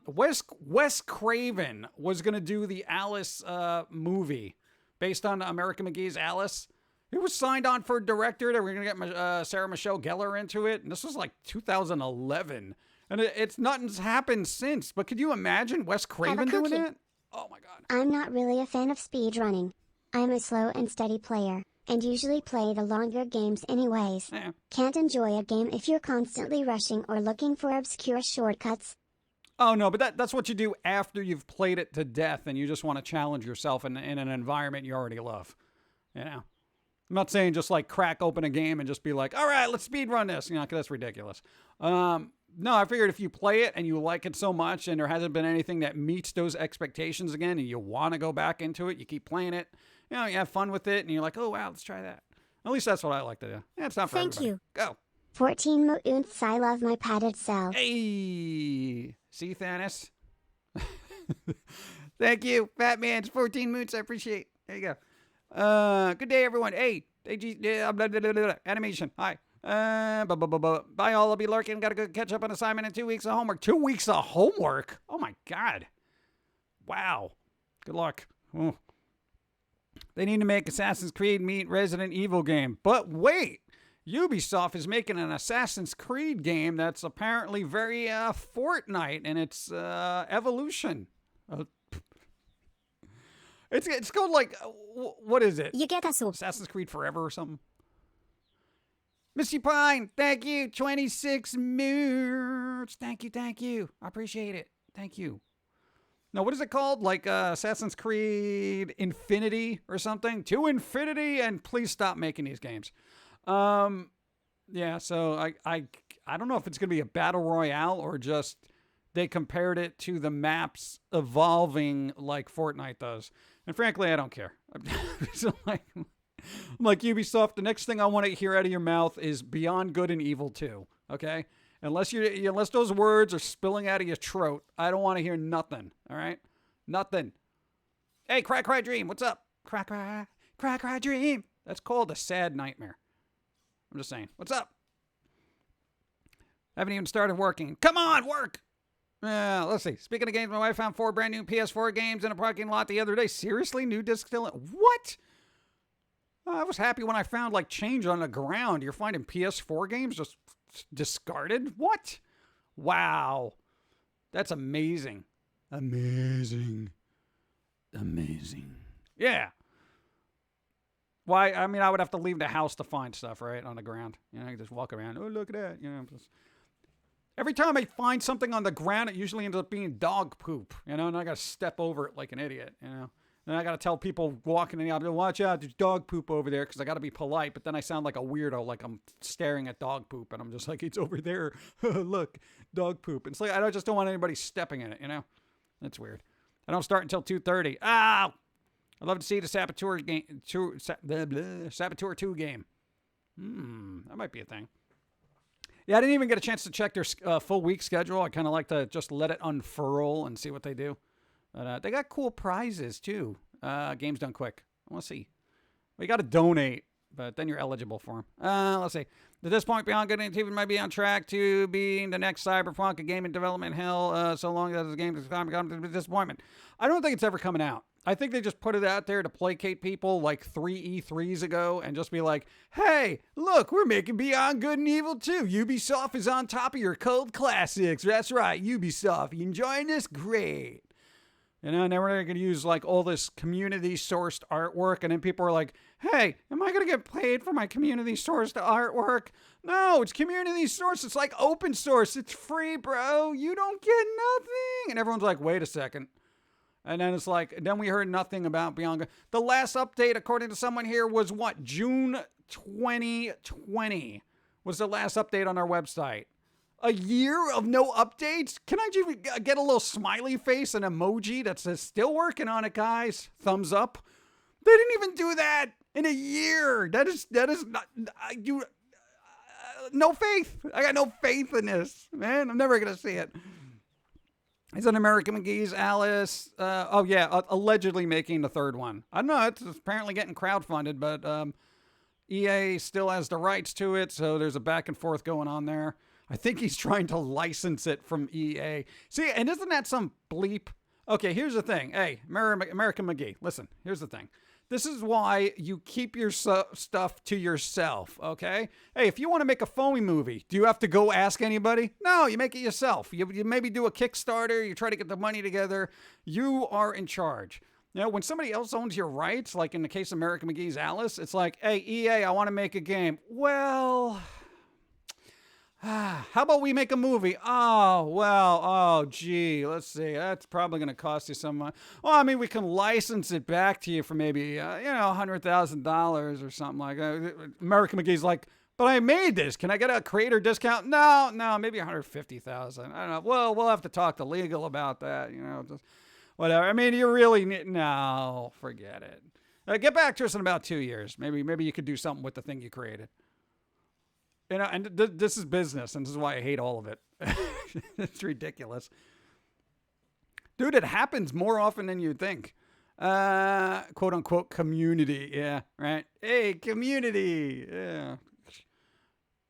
Wes Craven was going to do the Alice movie based on American McGee's Alice. He was signed on for director. They were going to get Sarah Michelle Gellar into it. And this was like 2011. And it's nothing's happened since. But could you imagine Wes Craven doing it? Oh, my God. I'm not really a fan of speedrunning. I'm a slow and steady player, and usually play the longer games anyways. Yeah. Can't enjoy a game if you're constantly rushing or looking for obscure shortcuts. Oh, no, but that's what you do after you've played it to death and you just want to challenge yourself in an environment you already love. I'm not saying just like crack open a game and just be like, all right, let's speedrun this. 'Cause that's ridiculous. No, I figured if you play it and you like it so much and there hasn't been anything that meets those expectations again and you want to go back into it, you keep playing it, you have fun with it and you're like, oh, wow, let's try that. At least that's what I like to do. Yeah, it's not for everybody. Thank you. Go. 14 moons. I love my padded cell. Hey, see, Thanos? Thank you, Batman's 14 moons. I appreciate. There you go. Good day, everyone. Hey, animation. Hi. Bye, all. I'll be lurking. Got to go catch up on assignment and 2 weeks of homework. 2 weeks of homework? Oh, my God. Wow. Good luck. Oh. They need to make Assassin's Creed meet Resident Evil game. But wait. Ubisoft is making an Assassin's Creed game that's apparently very Fortnite in its evolution. It's called like, what is it? You get us all. Assassin's Creed Forever or something? Missy Pine, thank you. 26 moods. Thank you. I appreciate it. Thank you. Now, what is it called? Like Assassin's Creed Infinity or something? To Infinity, and please stop making these games. Yeah, so I don't know if it's going to be a battle royale or just they compared it to the maps evolving like Fortnite does. And frankly, I don't care. So I'm like Ubisoft, the next thing I want to hear out of your mouth is Beyond Good and Evil 2, okay? Unless those words are spilling out of your throat, I don't want to hear nothing, all right? Nothing. Hey, Cry Dream, what's up? Cry Dream. That's called a sad nightmare. I'm just saying. What's up? Haven't even started working. Come on, work! Let's see. Speaking of games, my wife found 4 brand new PS4 games in a parking lot the other day. Seriously? New disc still in? What? I was happy when I found like change on the ground. You're finding PS4 games just discarded? What? Wow. That's amazing. Amazing. Yeah. Why? I mean, I would have to leave the house to find stuff, right? On the ground. You just walk around. Oh, look at that. Just... Every time I find something on the ground, it usually ends up being dog poop, and I got to step over it like an idiot, And I got to tell people walking in the aisle, watch out, there's dog poop over there, because I got to be polite, but then I sound like a weirdo, like I'm staring at dog poop, and I'm just like, it's over there. Look, dog poop. And it's like, I just don't want anybody stepping in it, That's weird. I don't start until 2:30. I'd love to see the Saboteur game, Saboteur 2 game. That might be a thing. Yeah, I didn't even get a chance to check their full week schedule. I kind of like to just let it unfurl and see what they do. But they got cool prizes, too. Games done quick. I want to see. Well, you got to donate, but then you're eligible for them. Let's see. At this point, Beyond Good and TV might be on track to being the next Cyberpunk, a game in development hell, so long as the game is becoming a disappointment. I don't think it's ever coming out. I think they just put it out there to placate people like 3 E3s ago and just be like, hey, look, we're making Beyond Good and Evil 2. Ubisoft is on top of your cult classics. That's right, Ubisoft. You enjoying this? Great. You know, and then we're going to use like all this community sourced artwork. And then people are like, hey, am I going to get paid for my community sourced artwork? No, it's community sourced. It's like open source. It's free, bro. You don't get nothing. And everyone's like, wait a second. And then it's like, then we heard nothing about Bianca. The last update, according to someone here, was what? June 2020 was the last update on our website. A year of no updates? Can I just get a little smiley face, an emoji that says, still working on it, guys? Thumbs up. They didn't even do that in a year. That is not, no faith. I got no faith in this, man. I'm never going to see it. Is it American McGee's Alice? Allegedly making the third one. I don't know. It's apparently getting crowdfunded, but EA still has the rights to it, so there's a back and forth going on there. I think he's trying to license it from EA. See, and isn't that some bleep? Okay, here's the thing. Hey, American McGee, listen, here's the thing. This is why you keep your stuff to yourself, okay? Hey, if you want to make a phony movie, do you have to go ask anybody? No, you make it yourself. You maybe do a Kickstarter. You try to get the money together. You are in charge. You know, when somebody else owns your rights, like in the case of American McGee's Alice, it's like, hey, EA, I want to make a game. Well... how about we make a movie? Gee, let's see. That's probably going to cost you some money. Well, I mean, we can license it back to you for maybe, $100,000 or something like that. American McGee's like, but I made this. Can I get a creator discount? No, maybe $150,000. I don't know. Well, we'll have to talk to legal about that, just whatever. I mean, you really need, no, forget it. Get back to us in about 2 years. Maybe you could do something with the thing you created. And this is business, and this is why I hate all of it. It's ridiculous. Dude, it happens more often than you'd think. Quote-unquote community. Yeah, right? Hey, community. Yeah.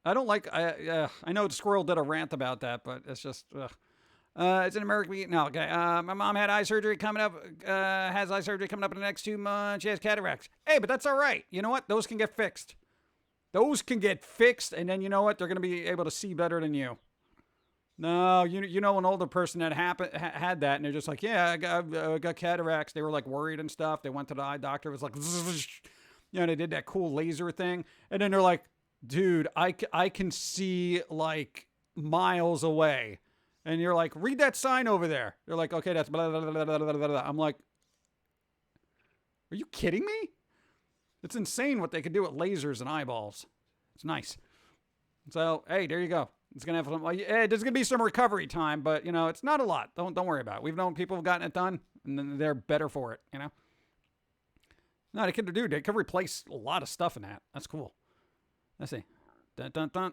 I don't like... I know Squirrel did a rant about that, but it's just... it's an American... No, okay. My mom had eye surgery coming up... has eye surgery coming up in the next 2 months. She has cataracts. Hey, but that's all right. You know what? Those can get fixed. Those can get fixed, and then you know what? They're going to be able to see better than you. No, you know an older person that had that, and they're just like, yeah, I got cataracts. They were like worried and stuff. They went to the eye doctor. It was like, they did that cool laser thing, and then they're like, dude, I can see like miles away, and you're like, read that sign over there. They're like, okay, that's blah, blah, blah, blah, blah, blah. I'm like, are you kidding me? It's insane what they can do with lasers and eyeballs. It's nice. So, hey, there you go. It's going to have some, there's going to be some recovery time, but, it's not a lot. Don't worry about it. We've known people who've gotten it done, and then they're better for it, No, they could replace a lot of stuff in that. That's cool. Let's see. Dun, dun, dun.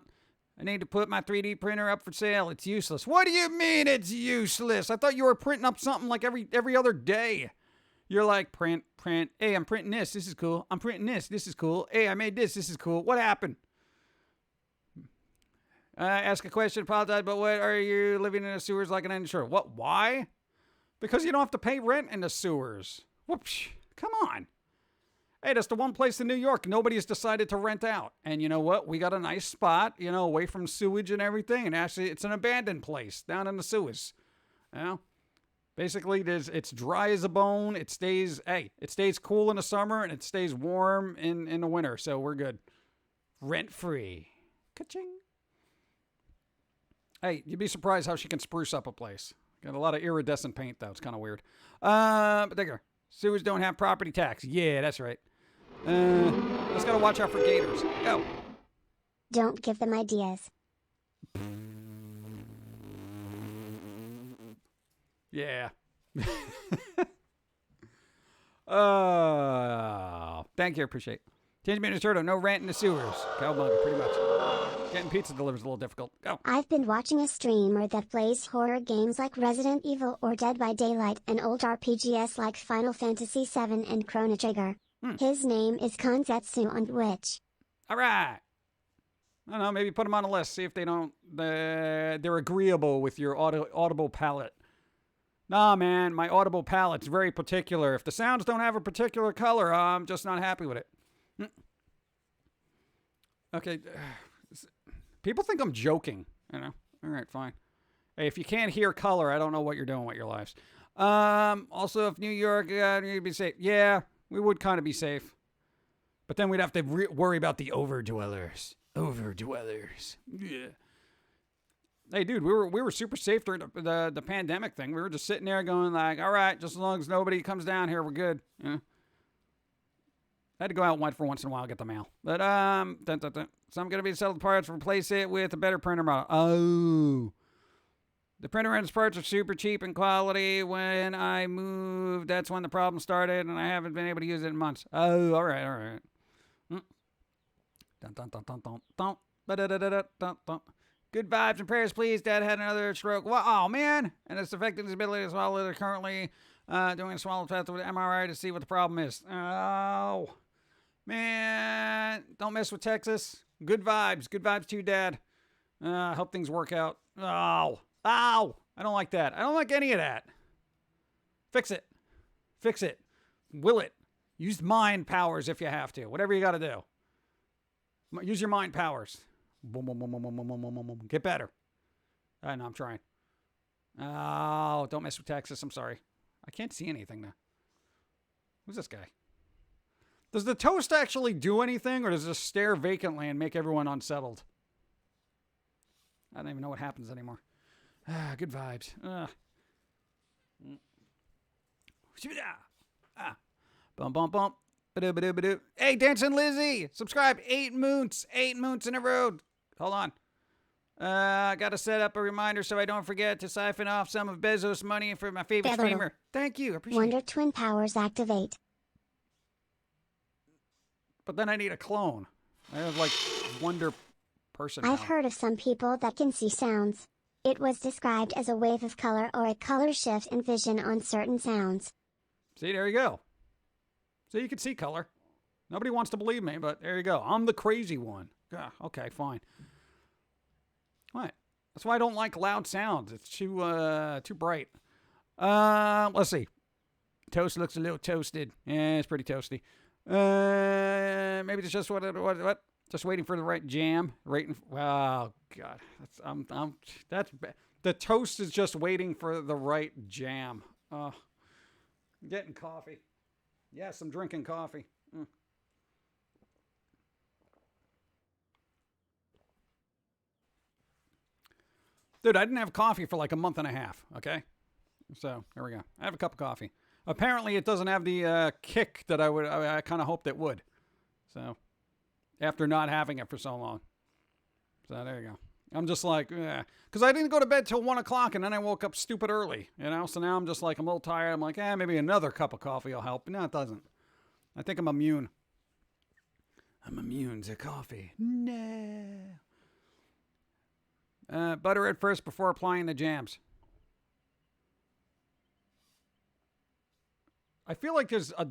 I need to put my 3D printer up for sale. It's useless. What do you mean it's useless? I thought you were printing up something like every other day. You're like, print. Hey, I'm printing this. This is cool. I'm printing this. This is cool. Hey, I made this. This is cool. What happened? Ask a question, apologize, but what are you living in the sewers like an uninsured? What? Why? Because you don't have to pay rent in the sewers. Whoops. Come on. Hey, that's the one place in New York nobody's decided to rent out. And you know what? We got a nice spot, away from sewage and everything. And actually, it's an abandoned place down in the sewers. Basically, it's dry as a bone. It stays cool in the summer, and it stays warm in the winter. So we're good. Rent-free. Ka-ching. Hey, you'd be surprised how she can spruce up a place. Got a lot of iridescent paint, though. It's kind of weird. But there you go. Sewers don't have property tax. Yeah, that's right. Just got to watch out for gators. Go. Don't give them ideas. Yeah. Thank you. Appreciate it. Change me to turtle. No rant in the sewers. Cowabunga, pretty much. Getting pizza delivered is a little difficult. Go. I've been watching a streamer that plays horror games like Resident Evil or Dead by Daylight and old RPGs like Final Fantasy VII and Chrono Trigger. His name is Konzetsu on Twitch. All right. I don't know. Maybe put them on a list. See if they're agreeable with your audible palette. Nah, man, my audible palette's very particular. If the sounds don't have a particular color, I'm just not happy with it. Okay. People think I'm joking, All right, fine. Hey, if you can't hear color, I don't know what you're doing with your lives. Also, if New York, you'd be safe. Yeah, we would kind of be safe. But then we'd have to worry about the overdwellers. Overdwellers. Yeah. Hey, dude, we were super safe during the pandemic thing. We were just sitting there going like, all right, just as long as nobody comes down here, we're good. Yeah. I had to go out for once in a while, get the mail. But, so I'm going to be settled parts, replace it with a better printer model. Oh. The printer and its parts are super cheap in quality. When I moved, that's when the problem started, and I haven't been able to use it in months. Oh, all right, all right. Dun, dun, dun, dun, dun, dun. Dun, dun. Good vibes and prayers, please. Dad had another stroke. Well, oh, man. And it's affecting his ability to swallow. They're currently doing a swallow test with MRI to see what the problem is. Oh. Man, don't mess with Texas. Good vibes. Good vibes to you, Dad. I hope things work out. Oh. Ow. I don't like that. I don't like any of that. Fix it. Fix it. Will it. Use mind powers if you have to. Whatever you got to do. Use your mind powers. Boom, boom, boom, boom, boom, boom, boom, boom, boom. Get better. I know, I'm trying. Oh, don't mess with Texas. I'm sorry. I can't see anything now. Who's this guy? Does the toast actually do anything, or does it just stare vacantly and make everyone unsettled? I don't even know what happens anymore. Ah, good vibes. Bum, bum, bum. Ba-do, ba-do, ba-do. Hey, Dancing Lizzie! Subscribe. 8 moons. 8 moons in a row. Hold on. Got to set up a reminder so I don't forget to siphon off some of Bezos' money for my favorite streamer. Thank you. Appreciate Wonder it. Twin powers activate. But then I need a clone. I have like Wonder Person. I've heard of some people that can see sounds. It was described as a wave of color or a color shift in vision on certain sounds. See, there you go. So you can see color. Nobody wants to believe me, but there you go. I'm the crazy one. Okay, fine. What? That's why I don't like loud sounds. It's too bright. Let's see. Toast looks a little toasted. Yeah, it's pretty toasty. Maybe it's just what? Just waiting for the right jam. Oh God, that's the toast is just waiting for the right jam. I'm getting coffee. Yes, I'm drinking coffee. Dude, I didn't have coffee for like a month and a half, okay? So, here we go. I have a cup of coffee. Apparently, it doesn't have the kick that I kind of hoped it would. So, after not having it for so long. So, there you go. I'm just like, because I didn't go to bed till 1 o'clock, and then I woke up stupid early, you know? So now I'm just like, I'm a little tired. I'm like, maybe another cup of coffee will help. No, it doesn't. I think I'm immune. I'm immune to coffee. No. Butter it first before applying the jams. I feel like there's a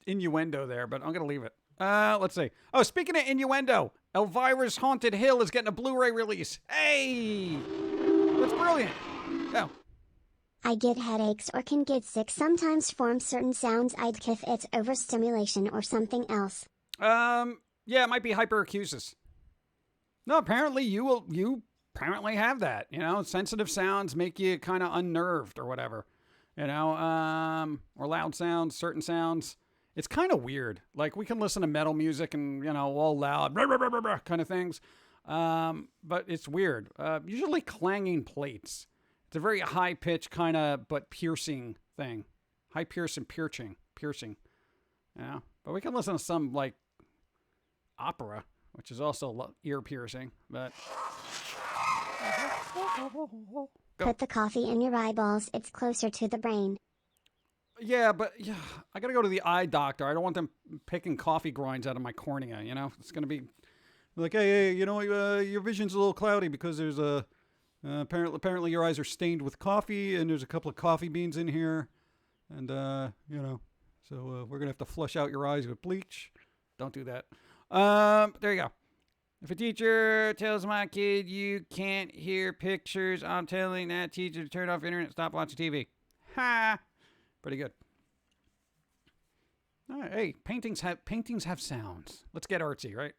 innuendo there, but I'm going to leave it. Let's see. Oh, speaking of innuendo, Elvira's Haunted Hill is getting a Blu-ray release. Hey! That's brilliant. Oh. I get headaches or can get sick sometimes from certain sounds. I'd if it's overstimulation or something else. Yeah, it might be hyperacusis. No, apparently you apparently have that. You know, sensitive sounds make you kind of unnerved or whatever. You know, or loud sounds, certain sounds. It's kind of weird. Like, we can listen to metal music and, you know, all loud, kind of things. But it's weird. Usually clanging plates. It's a very high-pitched kind of, but piercing thing. High-piercing, piercing. Yeah. But we can listen to some, like, opera, which is also ear-piercing. But... Go. Put the coffee in your eyeballs. It's closer to the brain. Yeah, but I gotta go to the eye doctor. I don't want them picking coffee grinds out of my cornea, you know? It's gonna be like, hey, you know, your vision's a little cloudy because there's apparently your eyes are stained with coffee and there's a couple of coffee beans in here. And, you know, so we're gonna have to flush out your eyes with bleach. Don't do that. There you go. If a teacher tells my kid you can't hear pictures, I'm telling that teacher to turn off internet and stop watching TV. Ha! Pretty good. All right, hey, paintings have sounds. Let's get artsy, right?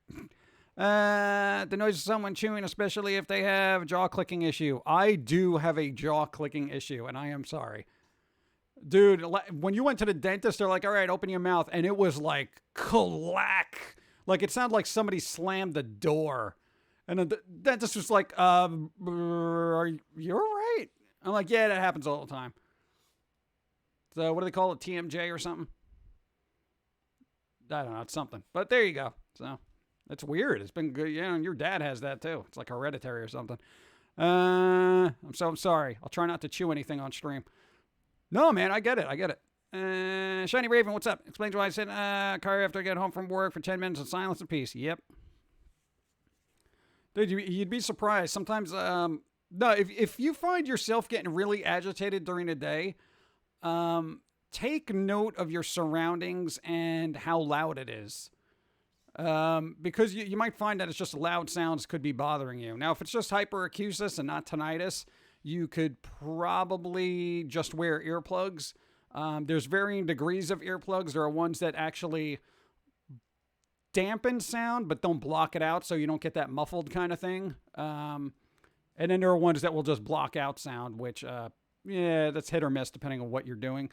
The noise of someone chewing, especially if they have a jaw clicking issue. I do have a jaw clicking issue, and I am sorry. Dude, when you went to the dentist, they're like, all right, open your mouth. And it was like clack. Like it sounded like somebody slammed the door. And the dentist was like, are you all right? I'm like, yeah, that happens all the time. So what do they call it? TMJ or something? I don't know. It's something. But there you go. So it's weird. It's been good. Yeah, and your dad has that too. It's like hereditary or something. I'm sorry. I'll try not to chew anything on stream. No, man, I get it. Shiny Raven, what's up? Explains why I said car after I get home from work for 10 minutes of silence and peace. Yep. Dude, you'd be surprised. Sometimes, no, if you find yourself getting really agitated during the day, take note of your surroundings and how loud it is. Because you might find that it's just loud sounds could be bothering you. Now, if it's just hyperacusis and not tinnitus, you could probably just wear earplugs. There's varying degrees of earplugs. There are ones that actually dampen sound but don't block it out, so you don't get that muffled kind of thing. And then there are ones that will just block out sound, which, yeah, that's hit or miss depending on what you're doing.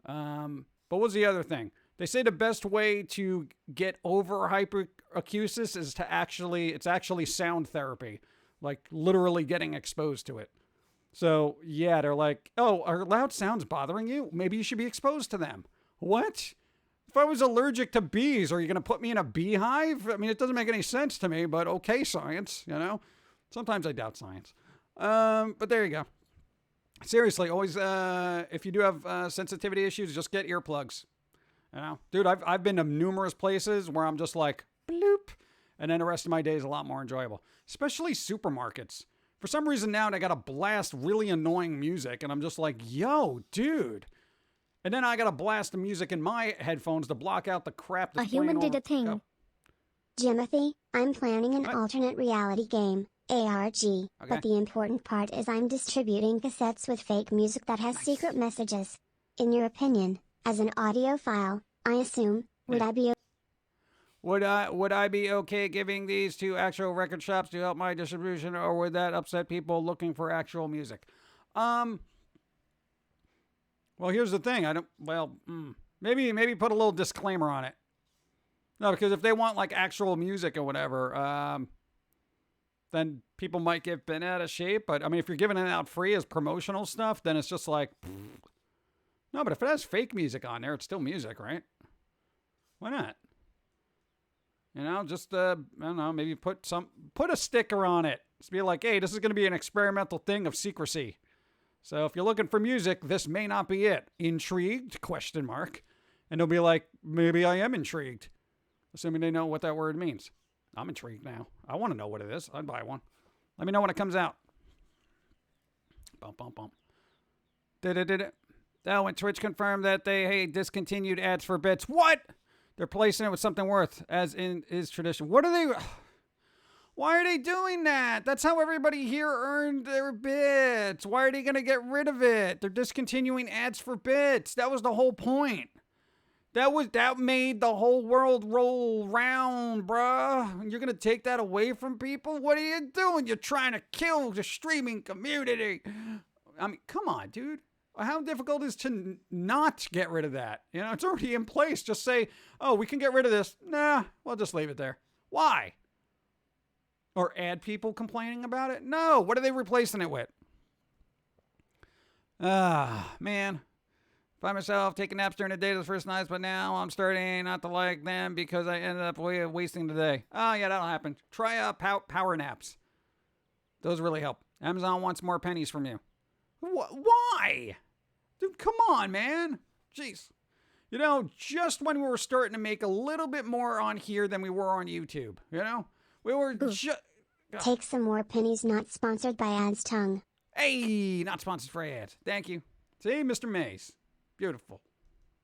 But what's the other thing? They say the best way to get over hyperacusis is it's actually sound therapy, like literally getting exposed to it. So yeah, they're like, oh, are loud sounds bothering you? Maybe you should be exposed to them. What? If I was allergic to bees, are you going to put me in a beehive? I mean, it doesn't make any sense to me, but okay, science, you know? Sometimes I doubt science. But there you go. Seriously, always, if you do have sensitivity issues, just get earplugs. You know, dude, I've been to numerous places where I'm just like, bloop, and then the rest of my day is a lot more enjoyable. Especially supermarkets. For some reason now they got to blast really annoying music, and I'm just like, yo, dude. And then I got to blast the music in my headphones to block out the crap that's playing. A human did a thing. Go. Jimothy, I'm planning an alternate reality game, ARG, but the important part is I'm distributing cassettes with fake music that has secret messages. In your opinion, as an audiophile, I assume, would I be Would I be okay giving these to actual record shops to help my distribution, or would that upset people looking for actual music? Well, here's the thing. Maybe put a little disclaimer on it. No, because if they want like actual music or whatever, then people might get bent out of shape. But I mean, if you're giving it out free as promotional stuff, then it's just like, no, but if it has fake music on there, it's still music, right? Why not? You know, just, I don't know, maybe put a sticker on it. Just be like, hey, this is going to be an experimental thing of secrecy. So if you're looking for music, this may not be it. Intrigued? ? And they'll be like, maybe I am intrigued. Assuming they know what that word means. I'm intrigued now. I want to know what it is. I'd buy one. Let me know when it comes out. Bump, bump, bump. Oh, when Twitch confirmed that they discontinued ads for bits. What? They're placing it with something worth, as in is tradition. What are they? Why are they doing that? That's how everybody here earned their bits. Why are they going to get rid of it? They're discontinuing ads for bits. That was the whole point. That made the whole world roll round, bruh. You're going to take that away from people? What are you doing? You're trying to kill the streaming community. I mean, come on, dude. How difficult is to not get rid of that? You know, it's already in place. Just say, oh, we can get rid of this. Nah, we'll just leave it there. Why? Or ad people complaining about it? No, what are they replacing it with? Man. Find myself taking naps during the day the first nights, but now I'm starting not to like them because I ended up wasting the day. Oh, yeah, that'll happen. Try power naps. Those really help. Amazon wants more pennies from you. Why? Dude, come on, man. Jeez. You know, just when we were starting to make a little bit more on here than we were on YouTube, you know? We were just... Take some more pennies, not sponsored by ads tongue. Hey, not sponsored for ads. Thank you. See, Mr. Mays. Beautiful.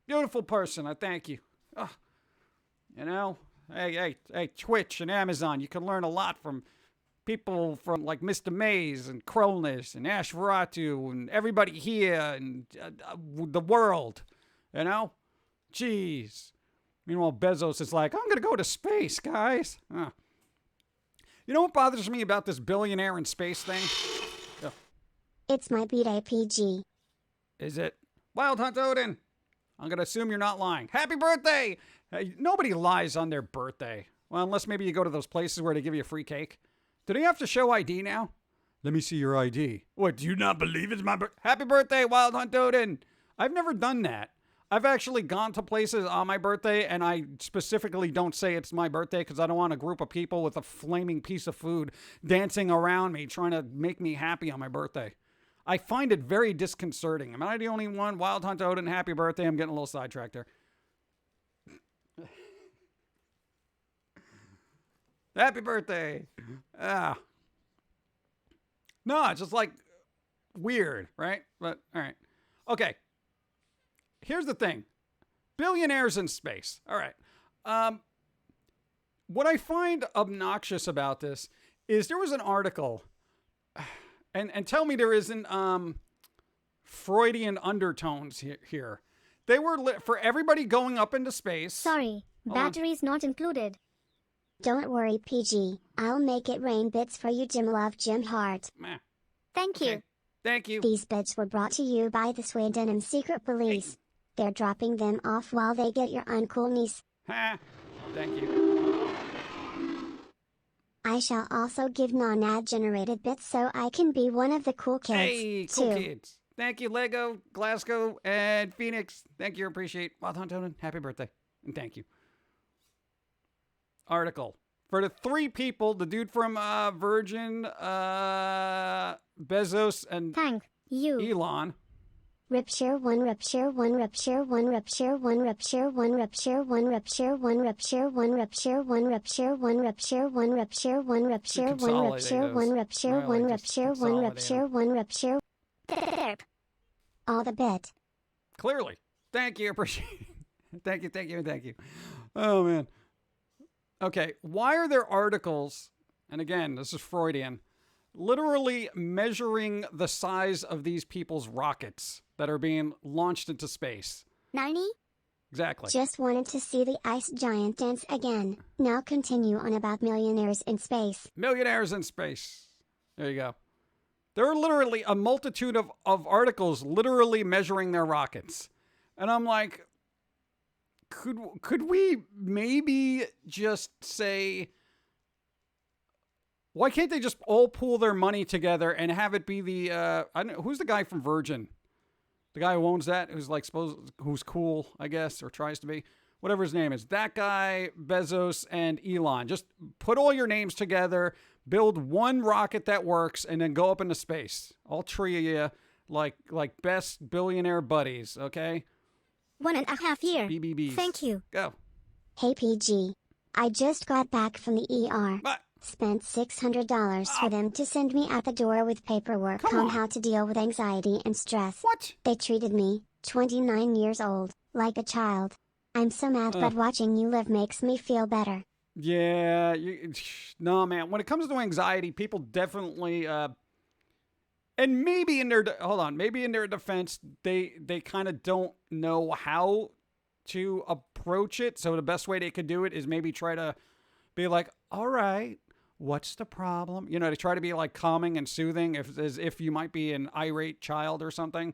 Beautiful person. I thank you. Ugh. You know? Hey, Twitch and Amazon. You can learn a lot from people from like Mr. Mays and Cronus and Ashvaratu and everybody here and the world. You know? Jeez. Meanwhile, Bezos is like, I'm going to go to space, guys. You know what bothers me about this billionaire in space thing? It's my B-Day PG. Is it? Wild Hunt Odin. I'm going to assume you're not lying. Happy birthday! Hey, nobody lies on their birthday. Well, unless maybe you go to those places where they give you a free cake. Do they have to show ID now? Let me see your ID. What, do you not believe it's my birthday? Happy birthday, Wild Hunt Odin! I've never done that. I've actually gone to places on my birthday, and I specifically don't say it's my birthday because I don't want a group of people with a flaming piece of food dancing around me trying to make me happy on my birthday. I find it very disconcerting. Am I the only one? Wild Hunt Odin, happy birthday. I'm getting a little sidetracked there. Happy birthday. Ah. No, it's just like weird, right? But all right. Okay. Here's the thing. Billionaires in space. All right. What I find obnoxious about this is there was an article, and tell me there isn't Freudian undertones here. They were for everybody going up into space. Sorry, batteries not included. Don't worry, PG. I'll make it rain bits for you, Jim Love, Jim Hart. Meh. Thank you. Okay. Thank you. These bits were brought to you by the Sweden Secret Police. They're dropping them off while they get your uncool niece. Ha. Thank you. I shall also give non-ad generated bits so I can be one of the cool kids. Hey, cool too. kids. Thank you, Lego, Glasgow, and Phoenix. Thank you. Appreciate Wild Hunt Odin. Happy birthday. And thank you. Article. For the three people, the dude from Virgin, Bezos, and Thank you. Elon. Ripshare one, ripshare one, ripshare one, ripshare one, ripshare one, ripshare one, ripshare one, ripshare one, ripshare one, ripshare one, ripshare one, ripshare one, ripshare one, ripshare one, ripshare one, ripshare one, ripshare one, ripshare. Derp. All the bit. Clearly. Thank you. Appreciate it. Thank you, thank you, thank you. Oh, man. Okay, why are there articles, and again, this is Freudian, literally measuring the size of these people's rockets that are being launched into space? 90? Exactly. Just wanted to see the ice giant dance again. Now continue on about millionaires in space. Millionaires in space. There you go. There are literally a multitude of articles literally measuring their rockets. And I'm like, could we maybe just say, why can't they just all pool their money together and have it be the I don't know, who's the guy from Virgin? The guy who owns that, who's cool, I guess, or tries to be. Whatever his name is. That guy, Bezos, and Elon. Just put all your names together, build one rocket that works, and then go up into space. All three of you, like best billionaire buddies, okay? 1.5 years. BBBs. Thank you. Go. Hey PG. I just got back from the ER. But Spent $600 for them to send me out the door with paperwork Come on on. how to deal with anxiety and stress. what? They treated me, 29 years old, like a child. I'm so mad, but watching you live makes me feel better. Yeah, no, man. When it comes to anxiety, people definitely, and maybe in their maybe in their defense, they kind of don't know how to approach it. So the best way they could do it is maybe try to be like, all right, what's the problem? You know, to try to be like calming and soothing, as if you might be an irate child or something.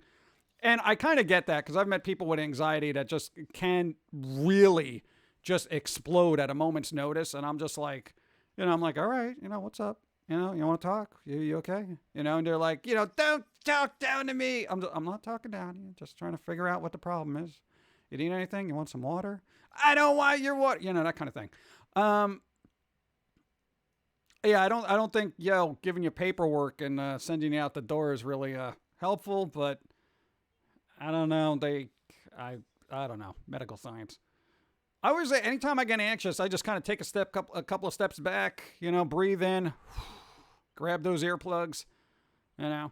And I kind of get that because I've met people with anxiety that just can really just explode at a moment's notice. And I'm just like, I'm like, all right, what's up? You want to talk? You okay? And they're like, don't talk down to me. I'm not talking down to you. Just trying to figure out what the problem is. You need anything? You want some water? I don't want your water. That kind of thing. Yeah, I don't think, giving you paperwork and sending you out the door is really helpful, but I don't know. I don't know. Medical science. I always say anytime I get anxious, I just kind of take a couple of steps back, breathe in, grab those earplugs, I don't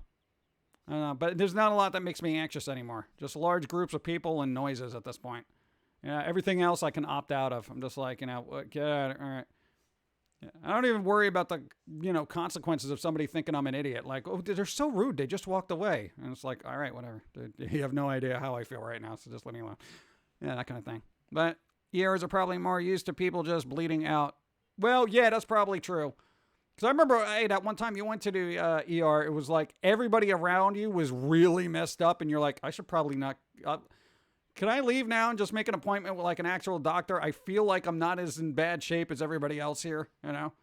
know. But there's not a lot that makes me anxious anymore. Just large groups of people and noises at this point. Everything else I can opt out of. I'm just like, get out. All right. I don't even worry about the, consequences of somebody thinking I'm an idiot. Like, oh, they're so rude. They just walked away. And it's like, all right, whatever. You have no idea how I feel right now, so just let me alone. Yeah, that kind of thing. But ears are probably more used to people just bleeding out. Well, yeah, that's probably true. Because I remember, hey, that one time you went to the ER, it was like everybody around you was really messed up, and you're like, I should probably not. Can I leave now and just make an appointment with like an actual doctor? I feel like I'm not as in bad shape as everybody else here, you know?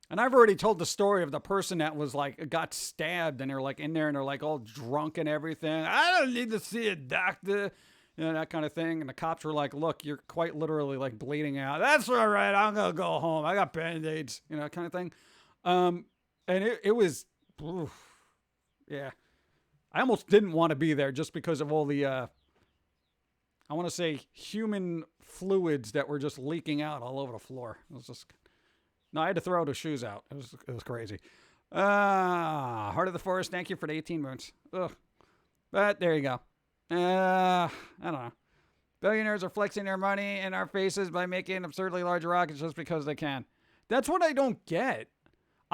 And I've already told the story of the person that was like, got stabbed and they're like in there and they're like all drunk and everything. I don't need to see a doctor, you know, that kind of thing. And the cops were like, look, you're quite literally like bleeding out. That's all right. I'm going to go home. I got Band-Aids, you know, kind of thing. And it was, oof, yeah. I almost didn't want to be there just because of all the, I want to say human fluids that were just leaking out all over the floor. It was just, no, I had to throw the shoes out. It was crazy. Heart of the Forest, thank you for the 18 moons. Ugh. But there you go. I don't know. Billionaires are flexing their money in our faces by making absurdly large rockets just because they can. That's what I don't get.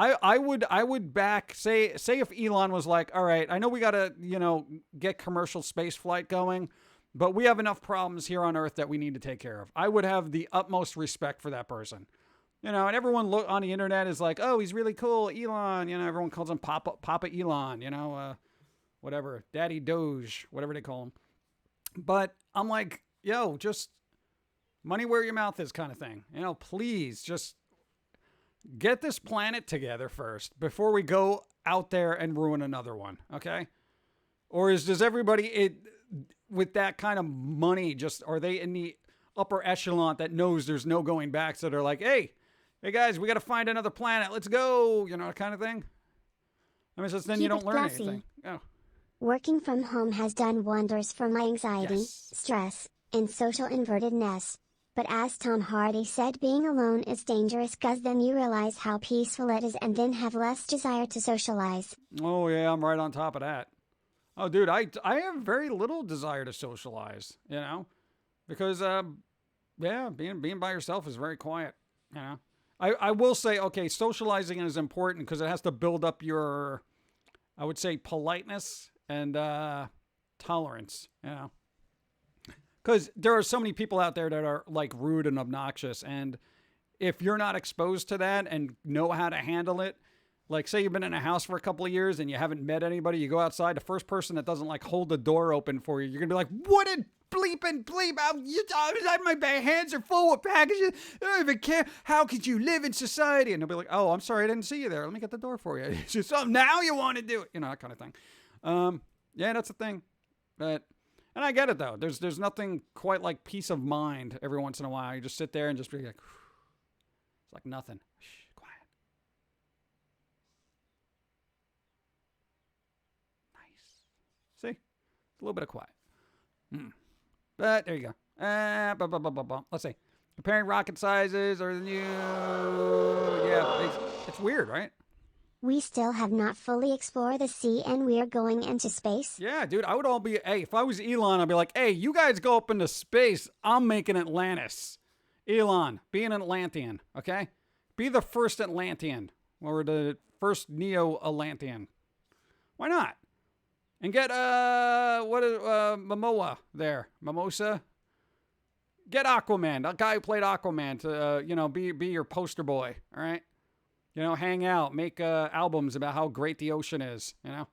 I would back, say if Elon was like, all right, I know we got to, you know, get commercial space flight going, but we have enough problems here on Earth that we need to take care of. I would have the utmost respect for that person. You know, and everyone look on the internet is like, oh, he's really cool, Elon. You know, everyone calls him Papa Elon, you know, whatever, Daddy Doge, whatever they call him. But I'm like, yo, just money where your mouth is kind of thing. You know, please just get this planet together first before we go out there and ruin another one, okay? Or does everybody with that kind of money just, are they in the upper echelon that knows there's no going back, so they're like, hey guys, we got to find another planet, let's go, you know, kind of thing? I mean, so then Keep you don't it learn classy. anything. Oh. Working from home has done wonders for my anxiety, Yes. stress, and social invertedness. But as Tom Hardy said, being alone is dangerous cause then you realize how peaceful it is and then have less desire to socialize. Oh yeah, I'm right on top of that. Oh dude, I have very little desire to socialize, you know? Because yeah, being by yourself is very quiet, you know? I will say, okay, socializing is important because it has to build up your, I would say, politeness and tolerance, you know? Because there are so many people out there that are like rude and obnoxious. And if you're not exposed to that and know how to handle it, like say you've been in a house for a couple of years and you haven't met anybody, you go outside, the first person that doesn't like hold the door open for you, you're going to be like, what a bleeping bleep. My hands are full of packages. I don't even care. How could you live in society? And they'll be like, oh, I'm sorry, I didn't see you there. Let me get the door for you. It's just, oh, now you want to do it. You know, that kind of thing. Yeah, that's the thing. But... and I get it, though. There's nothing quite like peace of mind every once in a while. You just sit there and just be like, it's like nothing. Shh, quiet. Nice. See? It's a little bit of quiet. But there you go. Let's see. Comparing rocket sizes or the new... yeah, it's weird, right? We still have not fully explored the sea and we're going into space. Yeah, dude, I would all be, hey, if I was Elon, I'd be like, hey, you guys go up into space. I'm making Atlantis. Elon, be an Atlantean, okay? Be the first Atlantean or the first Neo-Atlantean. Why not? And get, Momoa there. Mimosa. Get Aquaman, that guy who played Aquaman to, you know, be your poster boy, all right? You know, hang out, make albums about how great the ocean is, you know?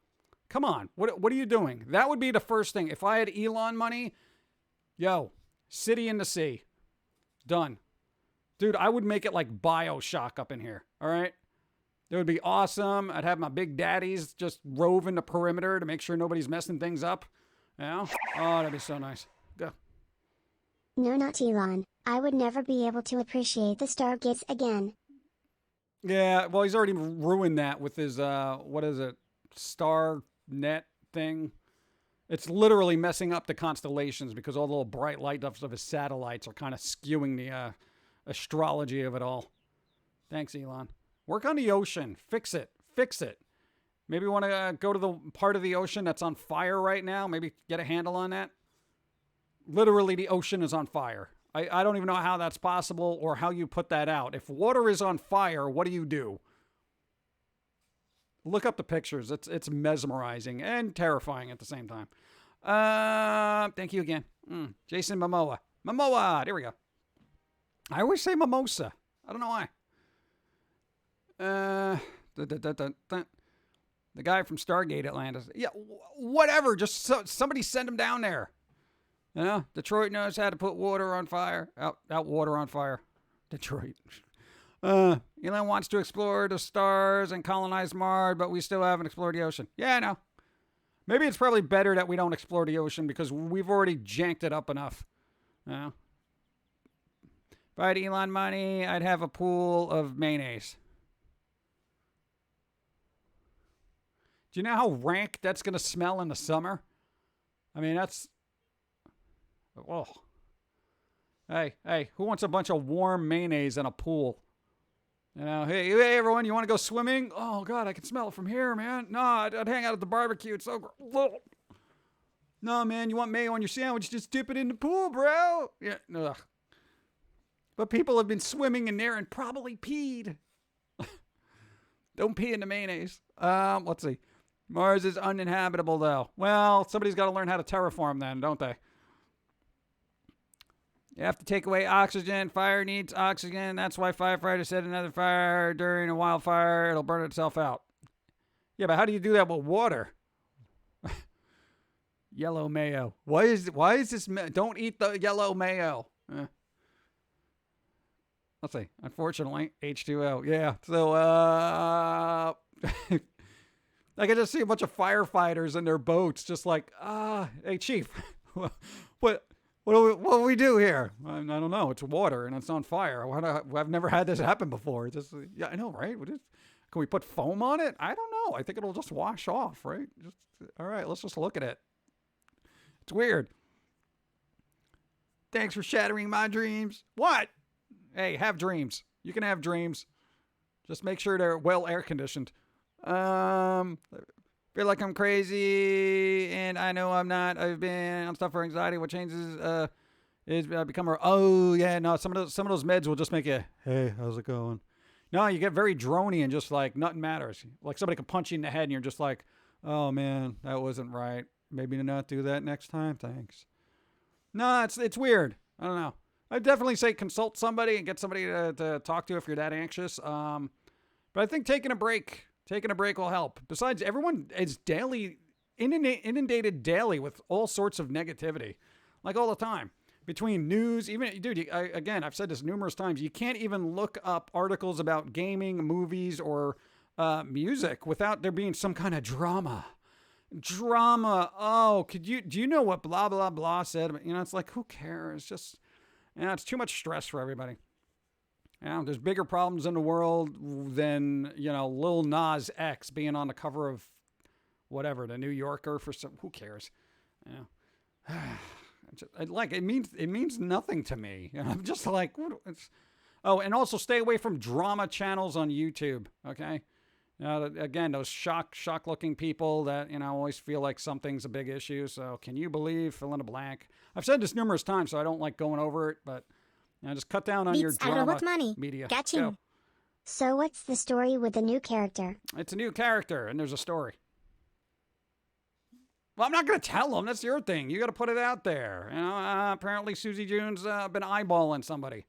Come on, what are you doing? That would be the first thing. If I had Elon money, yo, city in the sea. Done. Dude, I would make it like BioShock up in here, all right? It would be awesome. I'd have my big daddies just roving the perimeter to make sure nobody's messing things up, you know? Oh, that'd be so nice. Go. No, not Elon. I would never be able to appreciate the stargates again. Yeah, well, he's already ruined that with his, what is it, star net thing. It's literally messing up the constellations because all the little bright light ups of his satellites are kind of skewing the astrology of it all. Thanks, Elon. Work on the ocean. Fix it. Fix it. Maybe you want to go to the part of the ocean that's on fire right now. Maybe get a handle on that. Literally, the ocean is on fire. I don't even know how that's possible or how you put that out. If water is on fire, what do? Look up the pictures. It's mesmerizing and terrifying at the same time. Thank you again. Jason Momoa. Momoa! There we go. I always say mimosa. I don't know why. The guy from Stargate Atlantis. Yeah, whatever. Just somebody send him down there. You know, Detroit knows how to put water on fire. Out water on fire. Detroit. Elon wants to explore the stars and colonize Mars, but we still haven't explored the ocean. Yeah, I know. Maybe it's probably better that we don't explore the ocean because we've already janked it up enough. You know? If I had Elon money, I'd have a pool of mayonnaise. Do you know how rank that's going to smell in the summer? I mean, that's... Oh. Hey, who wants a bunch of warm mayonnaise in a pool? You know, hey, everyone, you want to go swimming? Oh, God, I can smell it from here, man. No, I'd hang out at the barbecue. It's so gross. No, man, you want mayo on your sandwich? Just dip it in the pool, bro. Yeah, ugh. But people have been swimming in there and probably peed. Don't pee in the mayonnaise. Let's see. Mars is uninhabitable, though. Well, somebody's got to learn how to terraform then, don't they? You have to take away oxygen. Fire needs oxygen. That's why firefighters set another fire during a wildfire. It'll burn itself out. Yeah, but how do you do that with water? Yellow mayo. Why is this? Don't eat the yellow mayo. Let's see. Unfortunately, H2O. Yeah. So, I can just see a bunch of firefighters in their boats, just like, hey, Chief, what do we do here? I don't know. It's water and it's on fire. I've never had this happen before. Just, yeah, I know, right? Can we put foam on it? I don't know. I think it'll just wash off, right? All right, let's just look at it. It's weird. Thanks for shattering my dreams. What? Hey, have dreams. You can have dreams. Just make sure they're well air conditioned. Feel like I'm crazy, and I know I'm not. I'm stuff for anxiety. What changes is become a, oh yeah, no, some of those meds will just make you, hey, how's it going? No, you get very drony and just like nothing matters. Like somebody can punch you in the head and you're just like, oh man, that wasn't right. Maybe not do that next time. Thanks. No, it's weird. I don't know. I'd definitely say consult somebody and get somebody to talk to if you're that anxious. But I think taking a break will help. Besides, everyone is inundated daily with all sorts of negativity, like all the time. Between news, even, dude, again, I've said this numerous times, you can't even look up articles about gaming, movies, or music without there being some kind of drama. Oh, do you know what blah, blah, blah said? You know, it's like, who cares? Just, it's too much stress for everybody. You know, there's bigger problems in the world than, Lil Nas X being on the cover of whatever, the New Yorker for some, who cares? It means nothing to me. I'm just like, and also stay away from drama channels on YouTube. Okay. Again, those shock looking people that, always feel like something's a big issue. So can you believe, fill in a blank. I've said this numerous times, so I don't like going over it, but just cut down on your drama media. Catching. So what's the story with the new character? It's a new character, and there's a story. Well, I'm not going to tell them. That's your thing. You got to put it out there. Apparently Susie June's been eyeballing somebody.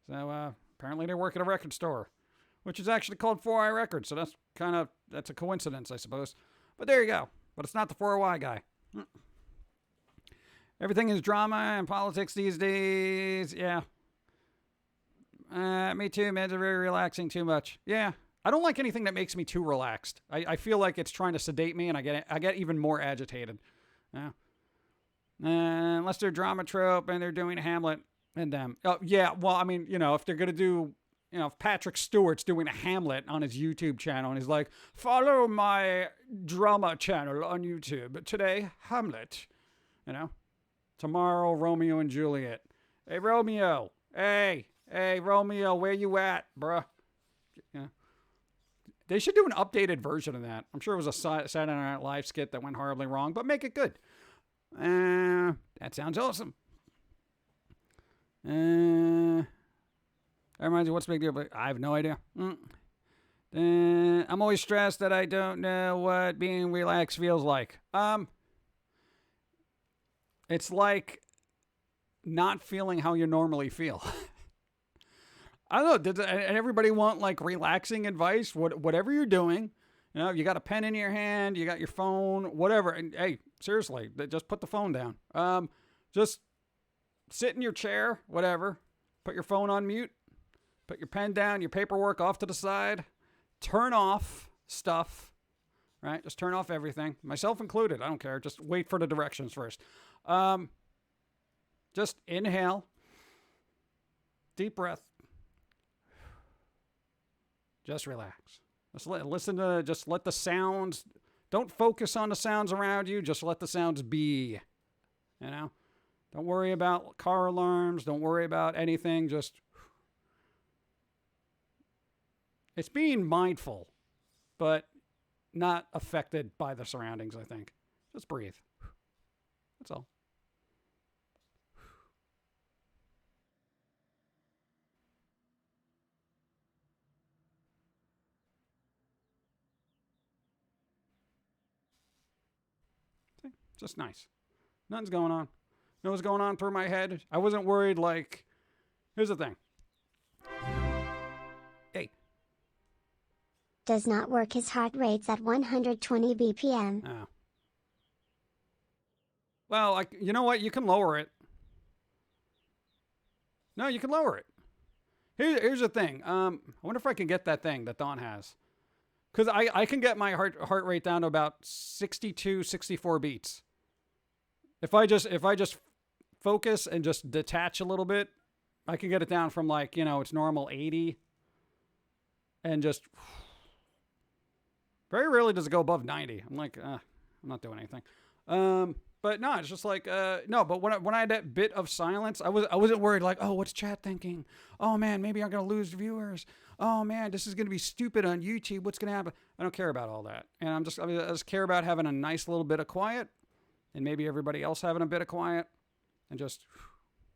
So apparently they work at a record store, which is actually called 4i Records. So that's a coincidence, I suppose. But there you go. But it's not the 4i guy. Everything is drama and politics these days. Yeah. Me too, man. It's very relaxing too much. Yeah. I don't like anything that makes me too relaxed. I feel like it's trying to sedate me, and I get even more agitated. Yeah. Unless they're drama trope and they're doing Hamlet and them. Oh, yeah. Well, I mean, if they're going to do, if Patrick Stewart's doing a Hamlet on his YouTube channel and he's like, follow my drama channel on YouTube. Today, Hamlet. Tomorrow, Romeo and Juliet. Hey, Romeo. Hey, Romeo, where you at, bruh? They should do an updated version of that. I'm sure it was a Saturday Night Live skit that went horribly wrong, but make it good. That sounds awesome. That reminds me, what's the big deal? But I have no idea. I'm always stressed that I don't know what being relaxed feels like. It's like not feeling how you normally feel. I don't know. And everybody want like relaxing advice? Whatever you're doing, you got a pen in your hand, you got your phone, whatever. And hey, seriously, just put the phone down. Just sit in your chair, whatever. Put your phone on mute. Put your pen down, your paperwork off to the side. Turn off stuff, right? Just turn off everything, myself included. I don't care. Just wait for the directions first. Just inhale, deep breath. Just relax. Just let the sounds, don't focus on the sounds around you. Just let the sounds be, Don't worry about car alarms. Don't worry about anything. Just, it's being mindful, but not affected by the surroundings, I think. Just breathe. That's all. Just nice. Nothing's going on. You know what's going on through my head? I wasn't worried, like, here's the thing. Hey. Does not work. His heart rate's at 120 BPM. Oh. Well, you know what? You can lower it. No, you can lower it. Here's the thing. I wonder if I can get that thing that Dawn has. Because I can get my heart rate down to about 62, 64 beats. If I just focus and just detach a little bit, I can get it down from like, its normal 80. And just very rarely does it go above 90. I'm like, I'm not doing anything. But no, it's just like, no, but when I had that bit of silence, I wasn't worried like, oh, what's chat thinking? Oh man, maybe I'm going to lose viewers. Oh man, this is going to be stupid on YouTube. What's going to happen? I don't care about all that. And I just care about having a nice little bit of quiet and maybe everybody else having a bit of quiet and just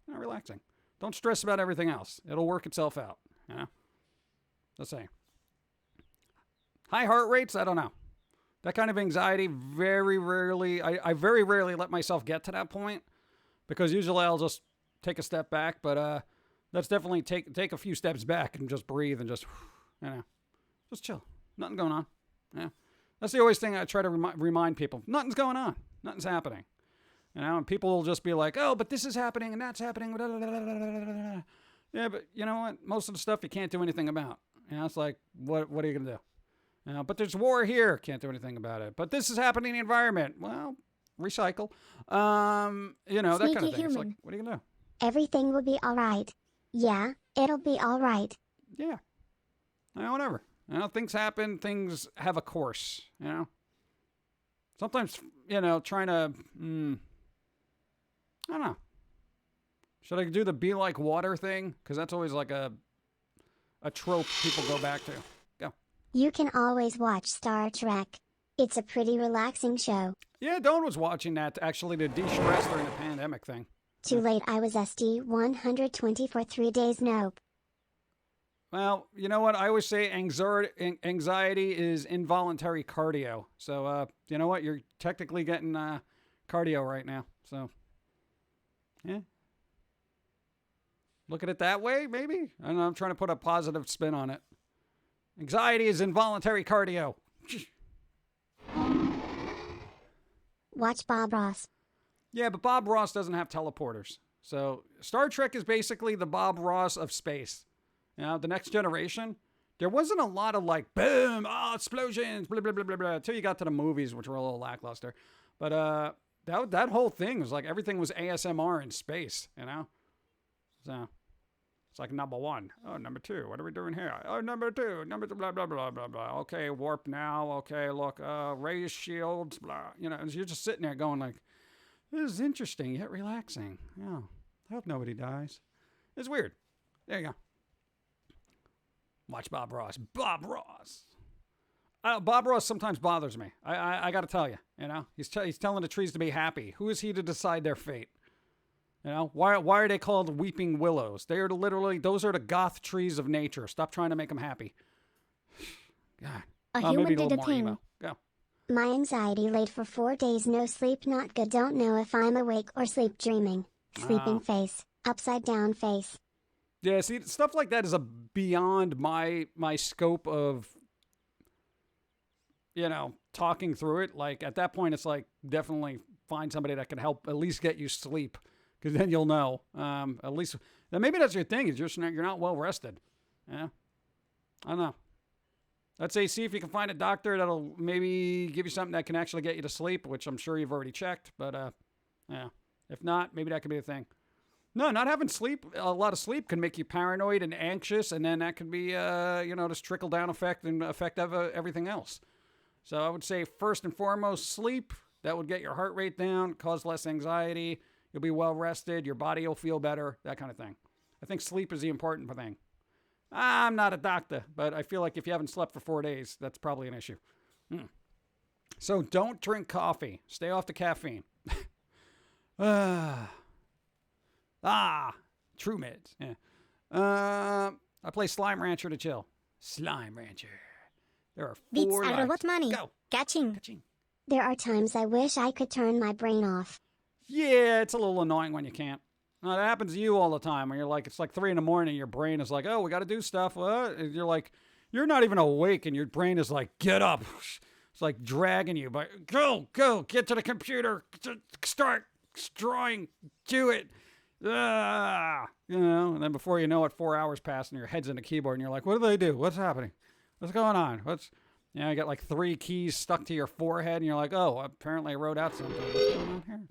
relaxing. Don't stress about everything else. It'll work itself out. Let's say. High heart rates, I don't know. That kind of anxiety, very rarely, I very rarely let myself get to that point because usually I'll just take a step back, but let's definitely take a few steps back and just breathe and just, just chill. Nothing going on. Yeah. That's the always thing I try to remind people. Nothing's going on. Nothing's happening. And people will just be like, oh, but this is happening and that's happening. Yeah, but you know what? Most of the stuff you can't do anything about. It's like, what are you going to do? But there's war here. Can't do anything about it. But this is happening in the environment. Well, recycle. That kind of thing. It's like, what are you going to do? Everything will be all right. Yeah, it'll be all right. Yeah. Whatever. Things happen. Things have a course, Sometimes, trying to, I don't know. Should I do the be like water thing? Because that's always like a trope people go back to. Go. You can always watch Star Trek. It's a pretty relaxing show. Yeah, Dawn was watching that actually to de-stress during the pandemic thing. Too late. I was SD 120 for 3 days. Nope. Well, you know what? I always say anxiety is involuntary cardio. So, you know what? You're technically getting cardio right now. So, yeah. Look at it that way, maybe? I don't know. I'm trying to put a positive spin on it. Anxiety is involuntary cardio. Watch Bob Ross. Yeah, but Bob Ross doesn't have teleporters. So Star Trek is basically the Bob Ross of space. The Next Generation, there wasn't a lot of like, boom, explosions, blah, blah, blah, blah, blah, until you got to the movies, which were a little lackluster. But that whole thing was like, everything was ASMR in space, So it's like number one. Oh, number two. What are we doing here? Oh, number two. Number two, blah, blah, blah, blah, blah. Okay, warp now. Okay, look, raise shields, blah. And you're just sitting there going like, this is interesting yet relaxing. Yeah, I hope nobody dies. It's weird. There you go. Watch Bob Ross. Bob Ross. Bob Ross sometimes bothers me. I got to tell you, he's telling the trees to be happy. Who is he to decide their fate? Why are they called weeping willows? They are literally, those are the goth trees of nature. Stop trying to make them happy. God. A human did a thing. Emo. Go. My anxiety late for 4 days. No sleep. Not good. Don't know if I'm awake or sleep dreaming. Sleeping face. Upside down face. Yeah, see, stuff like that is beyond my scope of, talking through it. Like, at that point, it's like, definitely find somebody that can help at least get you sleep, because then you'll know. At least, then maybe that's your thing, is you're not well rested. Yeah, I don't know. Let's say, see if you can find a doctor that'll maybe give you something that can actually get you to sleep, which I'm sure you've already checked. But, yeah, if not, maybe that could be a thing. No, not having a lot of sleep can make you paranoid and anxious, and then that can be, this trickle-down effect and affect everything else. So I would say, first and foremost, sleep. That would get your heart rate down, cause less anxiety. You'll be well rested. Your body will feel better, that kind of thing. I think sleep is the important thing. I'm not a doctor, but I feel like if you haven't slept for 4 days, that's probably an issue. So don't drink coffee. Stay off the caffeine. True meds. Yeah. I play Slime Rancher to chill. Slime Rancher. There are 4 Beats lives. a robot money. Go. Catching. There are times I wish I could turn my brain off. Yeah, it's a little annoying when you can't. That happens to you all the time. When it's like 3 a.m. Your brain is like, oh, we got to do stuff. What? And you're like, you're not even awake, and your brain is like, get up. It's like dragging you. But go, get to the computer. Start drawing. Do it. And then before you know it, 4 hours pass and your head's in the keyboard and you're like, what do they do? What's happening? What's going on? You got like 3 keys stuck to your forehead and you're like, oh, apparently I wrote out something.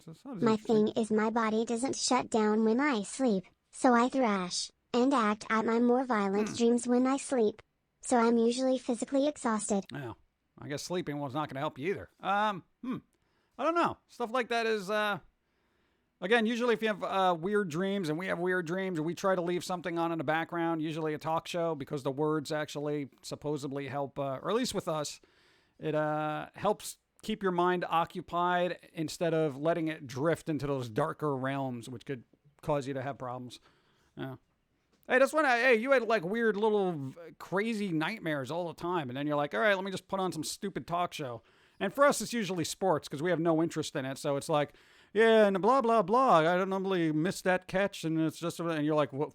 What's going on here? My thing is my body doesn't shut down when I sleep, so I thrash and act out my more violent dreams when I sleep. So I'm usually physically exhausted. Yeah, I guess sleeping was not going to help you either. I don't know. Stuff like that is, again, usually if you have weird dreams, and we have weird dreams, we try to leave something on in the background, usually a talk show, because the words actually supposedly help, or at least with us, it helps keep your mind occupied instead of letting it drift into those darker realms, which could cause you to have problems. Yeah. Hey, that's when you had like weird little crazy nightmares all the time, and then you're like, all right, let me just put on some stupid talk show. And for us, it's usually sports, because we have no interest in it, so it's like, yeah, and blah, blah, blah. I don't normally miss that catch, and it's just, and you're like, what?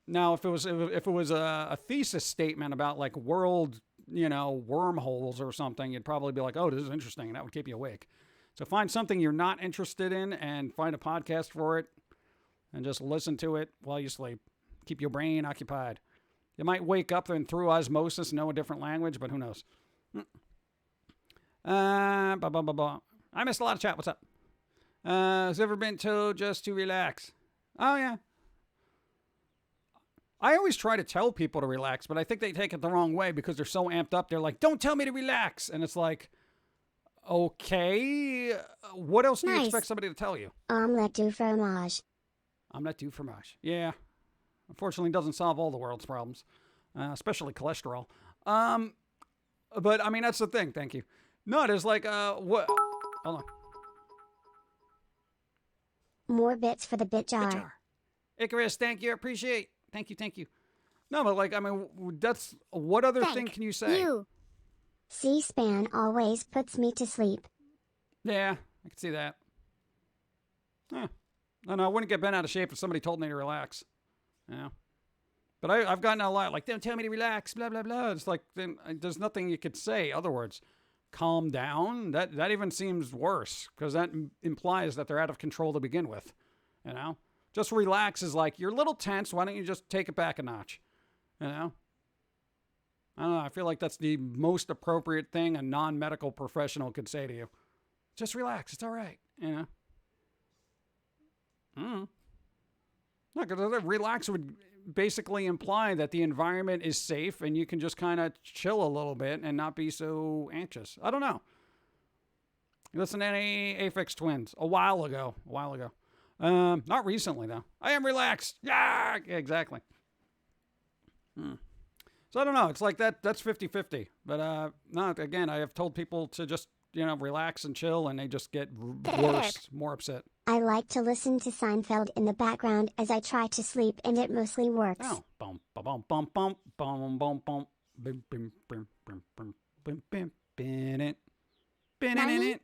Now, if it was a thesis statement about like world, wormholes or something, you'd probably be like, oh, this is interesting, and that would keep you awake. So find something you're not interested in and find a podcast for it, and just listen to it while you sleep. Keep your brain occupied. You might wake up and through osmosis know a different language, but who knows? I missed a lot of chat. What's up? Has ever been told just to relax? Oh, yeah. I always try to tell people to relax, but I think they take it the wrong way because they're so amped up. They're like, don't tell me to relax. And it's like, okay, what else do you expect somebody to tell you? Omelette du fromage. Omelette du fromage. Yeah. Unfortunately, doesn't solve all the world's problems, especially cholesterol. But, I mean, that's the thing. Thank you. No, there's like, what? Hold on. More bits for the bit jar. Bit jar. Icarus, thank you. Appreciate. Thank you. No, but like, I mean, that's, what other thing can you say? C-SPAN always puts me to sleep. Yeah, I can see that. No, I wouldn't get bent out of shape if somebody told me to relax. Yeah. But I've gotten a lot, like, don't tell me to relax, blah, blah, blah. It's like, then there's nothing you could say. Other words, calm down. That even seems worse, because that implies that they're out of control to begin with. Just relax is like, you're a little tense. Why don't you just take it back a notch? I don't know. I feel like that's the most appropriate thing a non-medical professional could say to you. Just relax. It's all right. No, because relax would basically imply that the environment is safe and you can just kind of chill a little bit and not be so anxious. I don't know. You listen to any Aphex Twins a while ago. Not recently, though. I am relaxed. Yeah, exactly. So I don't know. It's like that's 50-50. But no, again, I have told people to just, relax and chill, and they just get worse, more upset. I like to listen to Seinfeld in the background as I try to sleep, and it mostly works. Oh, bum bum bum bum bum bum bum bim bim bim bim bim bim bim bim bim.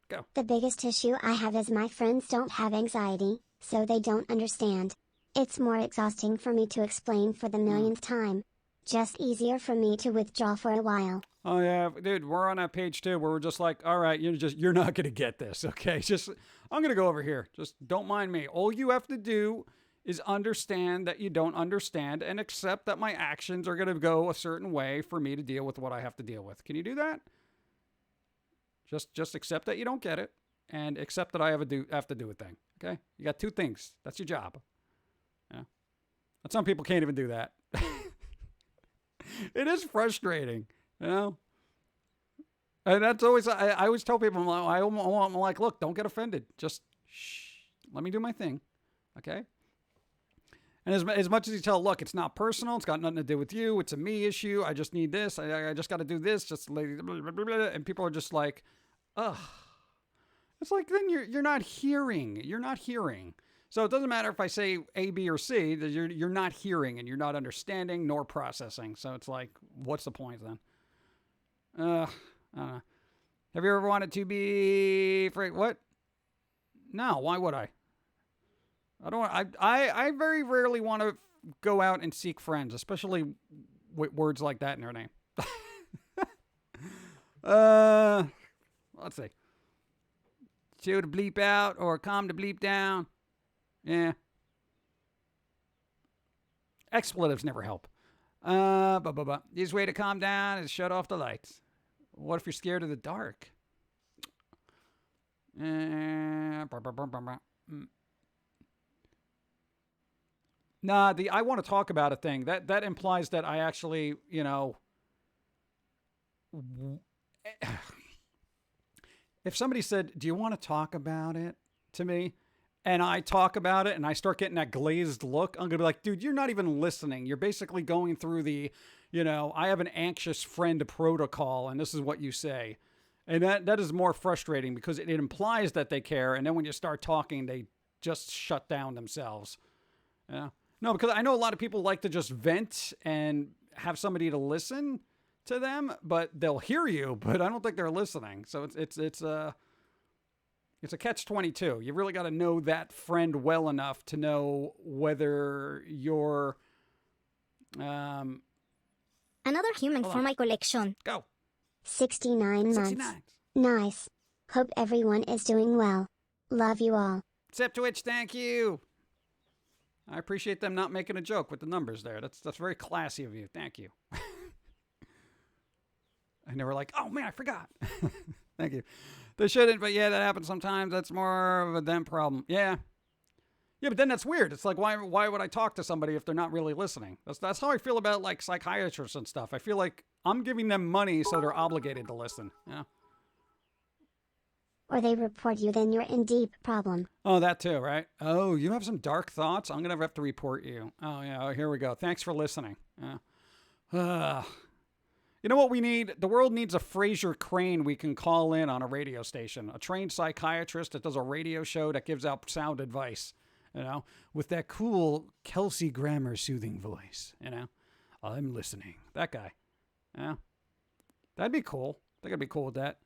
Go. The biggest issue I have is my friends don't have anxiety, so they don't understand. It's more exhausting for me to explain for the millionth time. Just easier for me to withdraw for a while. Oh yeah, dude, we're on that page too, where we're just like, all right, you're not gonna get this, okay? Just, I'm gonna go over here. Just don't mind me. All you have to do is understand that you don't understand and accept that my actions are gonna go a certain way for me to deal with what I have to deal with. Can you do that? Just accept that you don't get it, and accept that I have to do a thing. Okay, you got two things. That's your job. Yeah, but some people can't even do that. It is frustrating, you know. And that's always, I always tell people, I'm like, look, don't get offended. Just shh, let me do my thing, okay? And as much as you tell, look, it's not personal. It's got nothing to do with you. It's a me issue. I just need this. I just got to do this. Just blah, blah, blah, blah. And people are just like, ugh. It's like, then you're not hearing. You're not hearing. So it doesn't matter if I say A, B, or C. That you're not hearing and you're not understanding nor processing. So it's like, what's the point then? I don't know. Have you ever wanted to be free? What? No. Why would I? I don't. I very rarely want to go out and seek friends, especially with words like that in their name. Let's see. Chill to bleep out or calm to bleep down. Yeah. Expletives never help. The easiest way to calm down is shut off the lights. What if you're scared of the dark? Nah, the I want to talk about a thing. That implies that I actually, you know, if somebody said, "Do you want to talk about it?" to me, and I talk about it and I start getting that glazed look, I'm going to be like, "Dude, you're not even listening. You're basically going through the, you know, I have an anxious friend protocol and this is what you say." And that is more frustrating because it implies that they care, and then when you start talking, they just shut down themselves. Yeah. No, because I know a lot of people like to just vent and have somebody to listen to them, but they'll hear you, but I don't think they're listening. So it's a catch-22. You really got to know that friend well enough to know whether you're Another human hold for on. my collection. Go. 69 months. 69. Nice. Hope everyone is doing well. Love you all. Sip Twitch, thank you. I appreciate them not making a joke with the numbers there. That's very classy of you. Thank you. And they were like, oh man, I forgot. Thank you. They shouldn't, but yeah, that happens sometimes. That's more of a them problem. Yeah. Yeah, but then that's weird. It's like, why would I talk to somebody if they're not really listening? That's how I feel about like psychiatrists and stuff. I feel like I'm giving them money so they're obligated to listen. Yeah. Or they report you, then you're in deep problem. Oh, that too, right? Oh, you have some dark thoughts? I'm going to have to report you. Oh, yeah. Oh, here we go. Thanks for listening. Yeah. You know what we need? The world needs a Fraser Crane we can call in on a radio station. A trained psychiatrist that does a radio show that gives out sound advice, you know, with that cool Kelsey Grammer soothing voice, you know. I'm listening. That guy. Yeah. That'd be cool. I think I'd be cool with that.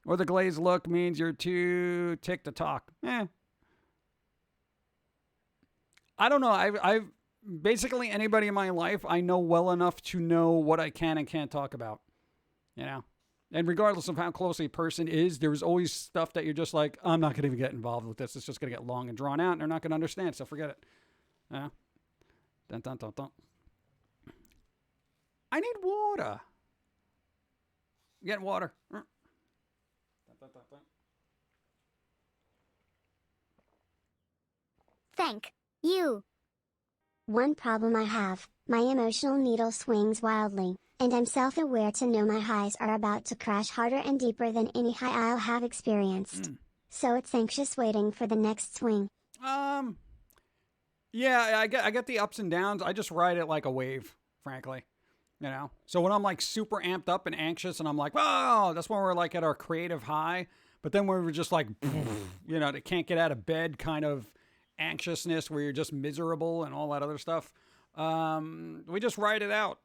Or the glazed look means you're too tick to talk. I don't know. I've basically anybody in my life I know well enough to know what I can and can't talk about. You know? And regardless of how close a person is, there's always stuff that you're just like, I'm not going to even get involved with this. It's just going to get long and drawn out and they're not going to understand, so forget it. Yeah. Dun, dun, dun, dun. I need water. Get water. Thank you. One problem I have, my emotional needle swings wildly, and I'm self-aware to know my highs are about to crash harder and deeper than any high I'll have experienced. So it's anxious waiting for the next swing. Yeah, I get the ups and downs. I just ride it like a wave, frankly. You know? So when I'm like super amped up and anxious and I'm like, oh, that's when we're like at our creative high. But then we're just like, you know, they can't get out of bed kind of anxiousness where you're just miserable and all that other stuff. We just ride it out.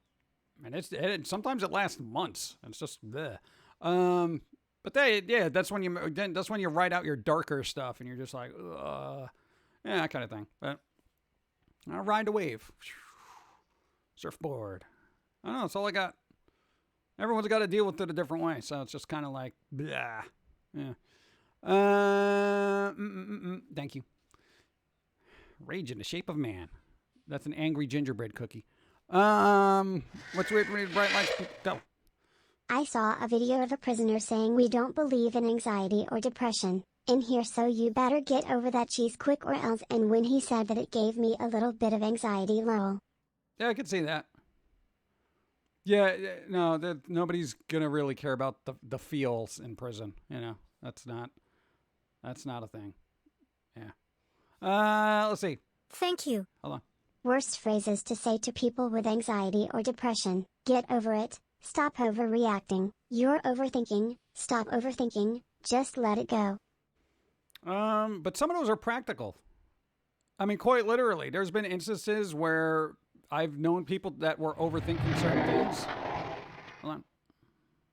And sometimes it lasts months. It's just bleh. But that's when you write out your darker stuff and you're just like, ugh. Yeah, that kind of thing. But I'll ride the wave. Surfboard. I don't know. That's all I got. Everyone's got to deal with it a different way. So it's just kind of like, blah. Yeah. Thank you. Rage in the shape of man. That's an angry gingerbread cookie. What's weird when bright lights go? I saw a video of a prisoner saying we don't believe in anxiety or depression in here, so you better get over that cheese quick or else. And when he said that, it gave me a little bit of anxiety, lol. Yeah, I could see that. Yeah, no, nobody's gonna really care about the feels in prison. You know, that's not a thing. Yeah. Let's see. Thank you. Hold on. Worst phrases to say to people with anxiety or depression: get over it, stop overreacting, you're overthinking, stop overthinking, just let it go. But some of those are practical. I mean, quite literally. There's been instances where I've known people that were overthinking certain things. Hold on.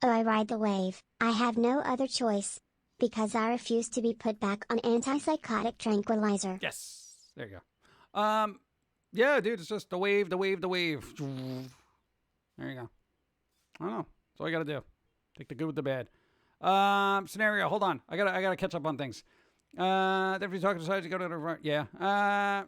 Oh, I ride the wave. I have no other choice. Because I refuse to be put back on antipsychotic tranquilizer. Yes. There you go. Yeah, dude, it's just the wave, the wave, the wave. There you go. I don't know. That's all you gotta do. Take the good with the bad. Scenario, hold on. I gotta catch up on things. If you're talking to you go to the front. Yeah.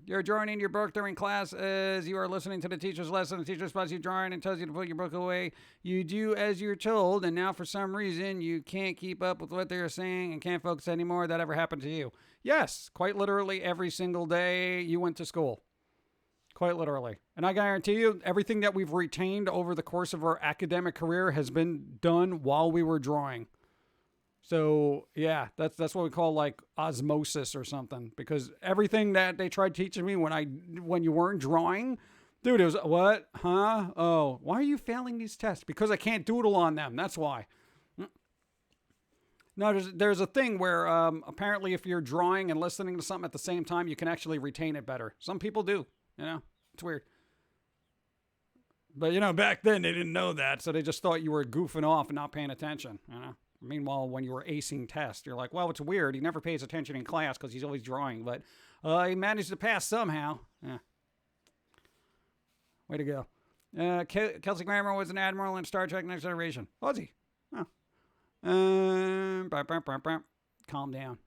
You're drawing in your book during class as you are listening to the teacher's lesson. The teacher spots you drawing and tells you to put your book away. You do as you're told, and now for some reason you can't keep up with what they're saying and can't focus anymore. That ever happened to you? Yes, quite literally every single day you went to school. Quite literally. And I guarantee you, everything that we've retained over the course of our academic career has been done while we were drawing. So yeah, that's what we call like osmosis or something, because everything that they tried teaching me when you weren't drawing, dude, it was what? Huh? Oh, why are you failing these tests? Because I can't doodle on them. That's why. No, there's a thing where apparently if you're drawing and listening to something at the same time, you can actually retain it better. Some people do. You know, it's weird. But you know, back then they didn't know that, so they just thought you were goofing off and not paying attention. You know. Meanwhile, when you were acing tests, you're like, well, it's weird. He never pays attention in class because he's always drawing, but he managed to pass somehow. Yeah. Way to go. Kelsey Grammer was an admiral in Star Trek Next Generation. Was he? Oh. Calm down.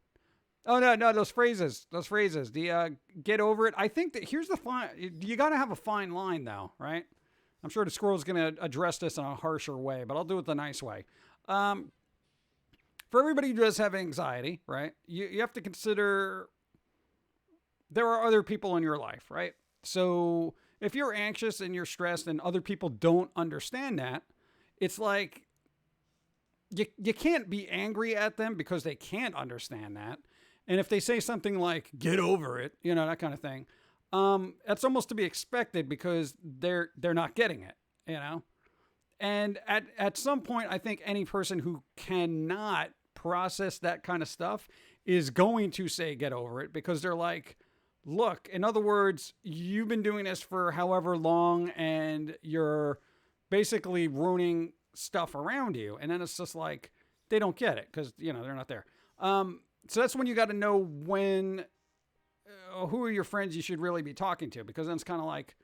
Oh, no, those phrases. The get over it. I think that here's the fine. You got to have a fine line, though, right? I'm sure the squirrel's going to address this in a harsher way, but I'll do it the nice way. For everybody who does have anxiety, right, you have to consider there are other people in your life, right? So if you're anxious and you're stressed and other people don't understand that, it's like you can't be angry at them because they can't understand that. And if they say something like, get over it, you know, that kind of thing, that's almost to be expected because they're not getting it, you know? And at some point, I think any person who cannot process that kind of stuff is going to say get over it, because they're like, look, in other words, you've been doing this for however long and you're basically ruining stuff around you. And then it's just like, they don't get it because, you know, they're not there. So that's when you got to know when, who are your friends you should really be talking to, because then it's kind of like,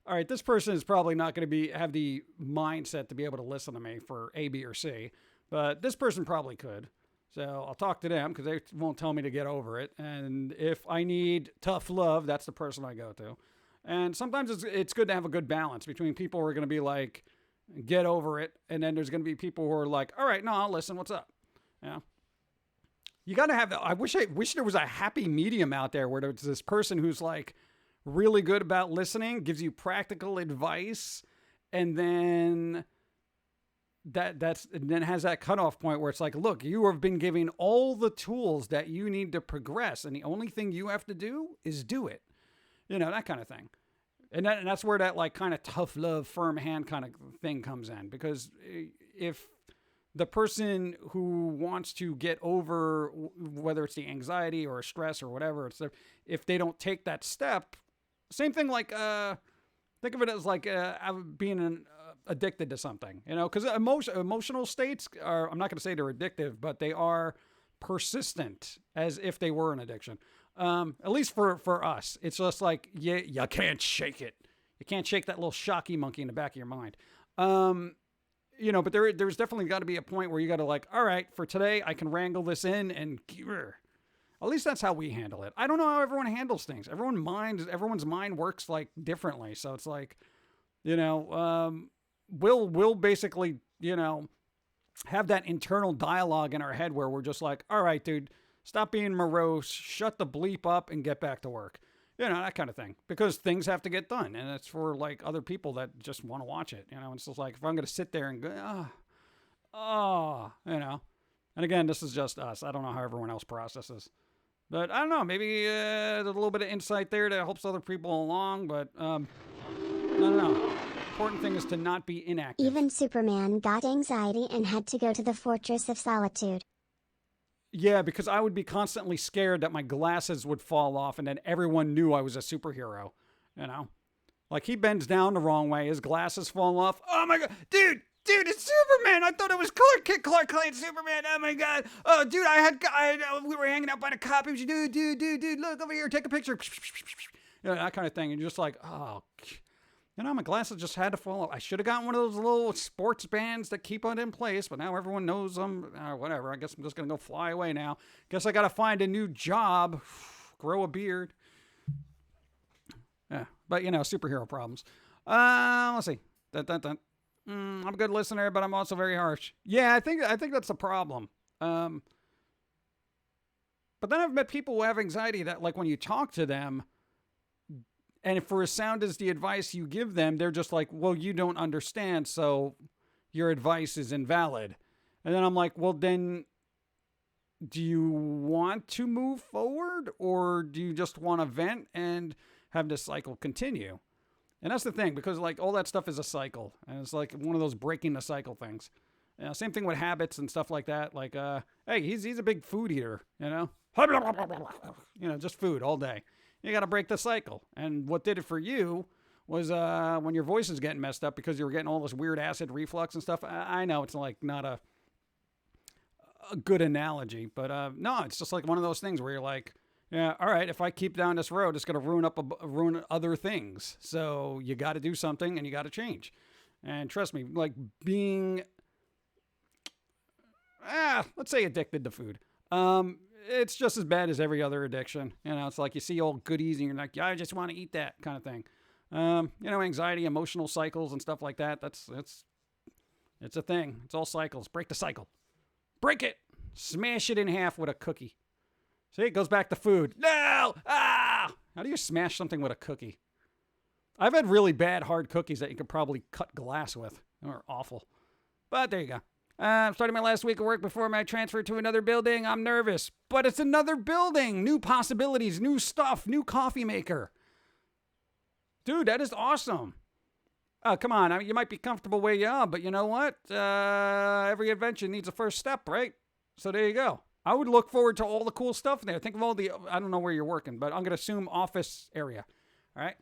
all right, this person is probably not going to have the mindset to be able to listen to me for A, B, or C, but this person probably could. So I'll talk to them because they won't tell me to get over it. And if I need tough love, that's the person I go to. And sometimes it's good to have a good balance between people who are going to be like, get over it. And then there's going to be people who are like, all right, no, I'll listen. What's up? Yeah. You got to have, I wish there was a happy medium out there where there's this person who's like really good about listening, gives you practical advice, and then then has that cutoff point where it's like, look, you have been given all the tools that you need to progress, and the only thing you have to do is do it. You know, that kind of thing. And that's where that like kind of tough love, firm hand kind of thing comes in, because if the person who wants to get over, whether it's the anxiety or stress or whatever, if they don't take that step, same thing like, think of it as like being addicted to something, you know, because emotional states are, I'm not going to say they're addictive, but they are persistent as if they were an addiction. At least for us, it's just like you can't shake it. You can't shake that little shocky monkey in the back of your mind. But there's definitely got to be a point where you got to like, all right, for today, I can wrangle this in and at least that's how we handle it. I don't know how everyone handles things. Everyone's mind works like differently. So it's like, we'll basically, have that internal dialogue in our head where we're just like, all right, dude, stop being morose, shut the bleep up and get back to work. That kind of thing. Because things have to get done. And it's for like other people that just want to watch it. It's just like, if I'm going to sit there and go, And again, this is just us. I don't know how everyone else processes. But I don't know, maybe there's a little bit of insight there that helps other people along. But I don't know. Important thing is to not be inactive. Even Superman got anxiety and had to go to the Fortress of Solitude. Yeah, because I would be constantly scared that my glasses would fall off and then everyone knew I was a superhero. Like he bends down the wrong way, his glasses fall off. Oh my God, dude, it's Superman. I thought it was Clark Kent, Superman. Oh my God. Oh, dude, we were hanging out by the cop. He was, dude, look over here, take a picture. That kind of thing. And you're just like, oh, my glasses just had to fall off. I should have gotten one of those little sports bands that keep it in place, but now everyone knows them. Whatever. I guess I'm just going to go fly away now. Guess I got to find a new job, grow a beard. Yeah, but superhero problems. Let's see. I'm a good listener, but I'm also very harsh. Yeah, I think that's a problem. But then I've met people who have anxiety that, like, when you talk to them, and for as sound as the advice you give them, they're just like, well, you don't understand, so your advice is invalid. And then I'm like, well, then do you want to move forward, or do you just want to vent and have this cycle continue? And that's the thing, because like all that stuff is a cycle, and it's like one of those breaking the cycle things. Same thing with habits and stuff like that. Like, hey, he's a big food eater, just food all day. You got to break the cycle. And what did it for you was when your voice is getting messed up because you were getting all this weird acid reflux and stuff. I know it's like not a good analogy, but no, it's just like one of those things where you're like, yeah, all right, if I keep down this road, it's going to ruin other things. So you got to do something and you got to change. And trust me, like being, let's say addicted to food. It's just as bad as every other addiction. It's like you see old goodies and you're like, yeah, I just want to eat that kind of thing. Anxiety, emotional cycles and stuff like that. It's a thing. It's all cycles. Break the cycle. Break it. Smash it in half with a cookie. See, it goes back to food. No! How do you smash something with a cookie? I've had really bad hard cookies that you could probably cut glass with. They're awful. But there you go. I'm starting my last week of work before my transfer to another building. I'm nervous, but it's another building. New possibilities, new stuff, new coffee maker. Dude, that is awesome. Come on. You might be comfortable where you are, but you know what? Every adventure needs a first step, right? So there you go. I would look forward to all the cool stuff there. Think of all I don't know where you're working, but I'm going to assume office area. All right.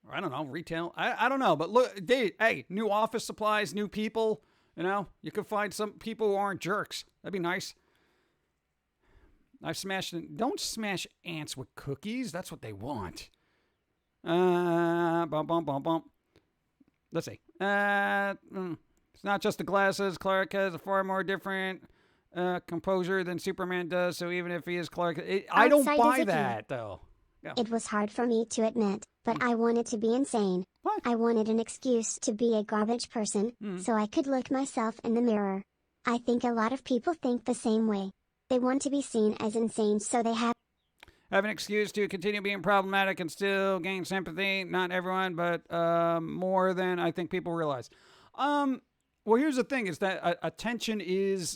Or I don't know, retail. I don't know, but look, hey, new office supplies, new people. You could find some people who aren't jerks. That'd be nice. Don't smash ants with cookies. That's what they want. Bump. Let's see. It's not just the glasses. Clark has a far more different composure than Superman does. So even if he is Clark, I don't buy that though. Yeah. It was hard for me to admit, but I wanted to be insane. What? I wanted an excuse to be a garbage person, so I could look myself in the mirror. I think a lot of people think the same way. They want to be seen as insane, so they have an excuse to continue being problematic and still gain sympathy. Not everyone, but more than I think people realize. Well, here's the thing: is that attention and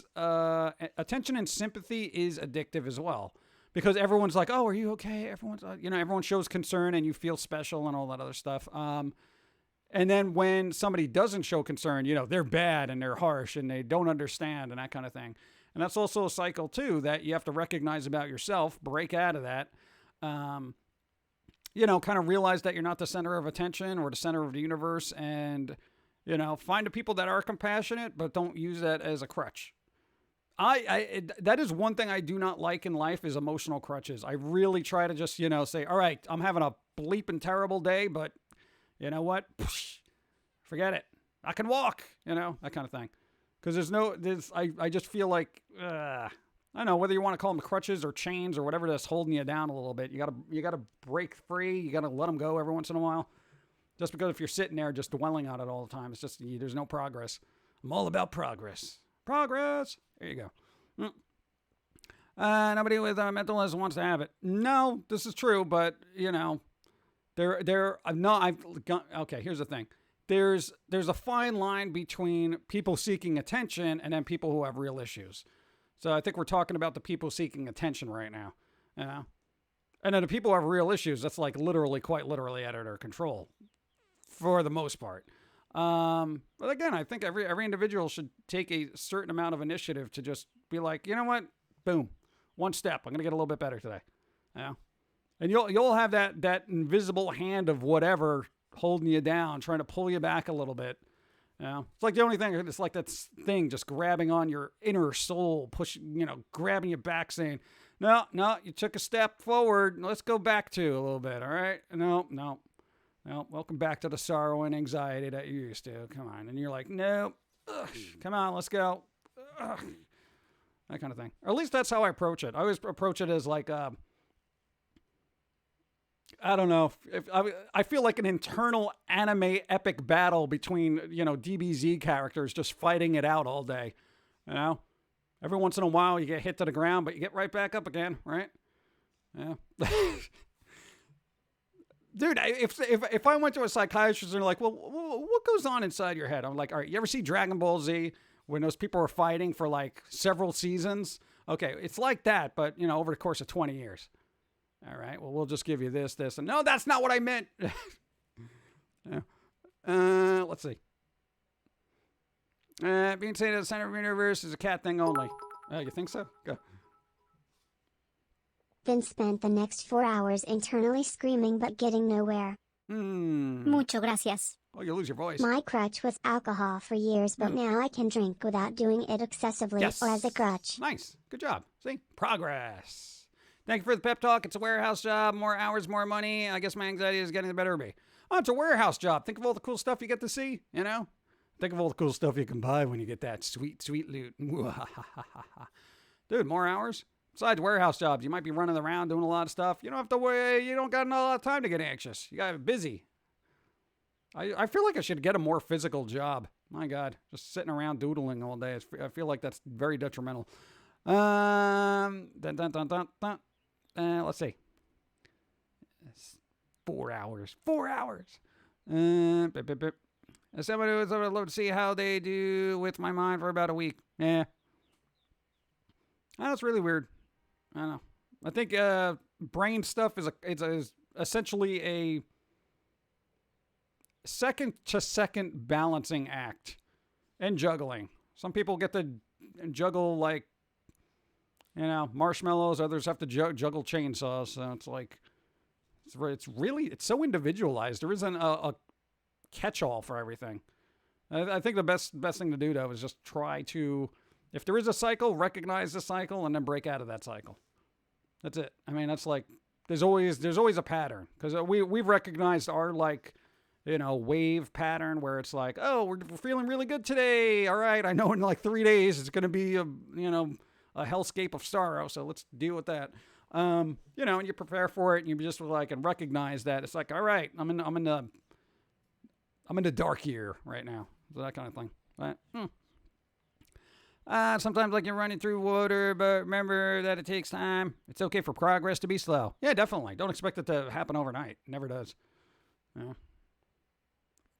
sympathy is addictive as well. Because everyone's like, oh, are you okay? Everyone shows concern and you feel special and all that other stuff. And then when somebody doesn't show concern, they're bad and they're harsh and they don't understand and that kind of thing. And that's also a cycle too, that you have to recognize about yourself, break out of that, kind of realize that you're not the center of attention or the center of the universe and, find the people that are compassionate, but don't use that as a crutch. That is one thing I do not like in life is emotional crutches. I really try to just, say, all right, I'm having a bleeping terrible day, but you know what? Forget it. I can walk, that kind of thing. Because I just feel like, I don't know, whether you want to call them crutches or chains or whatever that's holding you down a little bit. You gotta break free. You gotta let them go every once in a while. Just because if you're sitting there just dwelling on it all the time, it's just, there's no progress. I'm all about progress. Progress. There you go. Nobody with a mental illness wants to have it. No, this is true, but okay, here's the thing. There's a fine line between people seeking attention and then people who have real issues. So I think we're talking about the people seeking attention right now. And then the people who have real issues, that's like quite literally out of their control for the most part. But again, I think every individual should take a certain amount of initiative to just be like, you know what? Boom. One step. I'm going to get a little bit better today. And you'll have that invisible hand of whatever holding you down, trying to pull you back a little bit. It's like the only thing, it's like that thing just grabbing on your inner soul, pushing, grabbing you back saying, no, you took a step forward. Let's go back to a little bit. All right. No. Welcome back to the sorrow and anxiety that you used to. Come on. And you're like, no, come on, let's go. Ugh. That kind of thing. Or at least that's how I approach it. I always approach it as like, I don't know. I feel like an internal anime epic battle between, DBZ characters just fighting it out all day. Every once in a while you get hit to the ground, but you get right back up again, right? Yeah. Dude, if I went to a psychiatrist and they're like, well, what goes on inside your head? I'm like, all right, you ever see Dragon Ball Z when those people were fighting for like several seasons? Okay, it's like that, but, over the course of 20 years. All right, well, we'll just give you this, and no, that's not what I meant. Yeah. Let's see. Being seen at the center of the universe is a cat thing only. You think so? Go. Then spent the next 4 hours internally screaming but getting nowhere. Mucho gracias. Oh, you lose your voice. My crutch was alcohol for years, but now I can drink without doing it excessively or as a crutch. Nice. Good job. See? Progress. Thank you for the pep talk. It's a warehouse job. More hours, more money. I guess my anxiety is getting the better of me. Oh, it's a warehouse job. Think of all the cool stuff you get to see, Think of all the cool stuff you can buy when you get that sweet, sweet loot. Dude, more hours? Besides warehouse jobs, you might be running around doing a lot of stuff. You don't have to worry. You don't got a lot of time to get anxious. You got to be busy. I feel like I should get a more physical job. My God, just sitting around doodling all day. I feel like that's very detrimental. Let's see. 4 hours. 4 hours. As somebody who would love to see how they do with my mind for about a week. Yeah. That's really weird. I don't know. I think brain stuff is essentially a second-to-second balancing act and juggling. Some people get to juggle like, marshmallows. Others have to juggle chainsaws. So it's like, it's so individualized. There isn't a catch-all for everything. I think the best thing to do, though, is just try to, if there is a cycle, recognize the cycle and then break out of that cycle. That's it. I mean, that's like, there's always a pattern, because we've recognized our wave pattern where it's like, oh, we're feeling really good today. All right, I know in like 3 days it's going to be a hellscape of sorrow, so let's deal with that. And you prepare for it, and you just like and recognize that it's like, all right, I'm in the dark year right now, so that kind of thing. Right? Sometimes like you're running through water, but remember that it takes time. It's okay for progress to be slow. Yeah, definitely. Don't expect it to happen overnight. It never does. Yeah.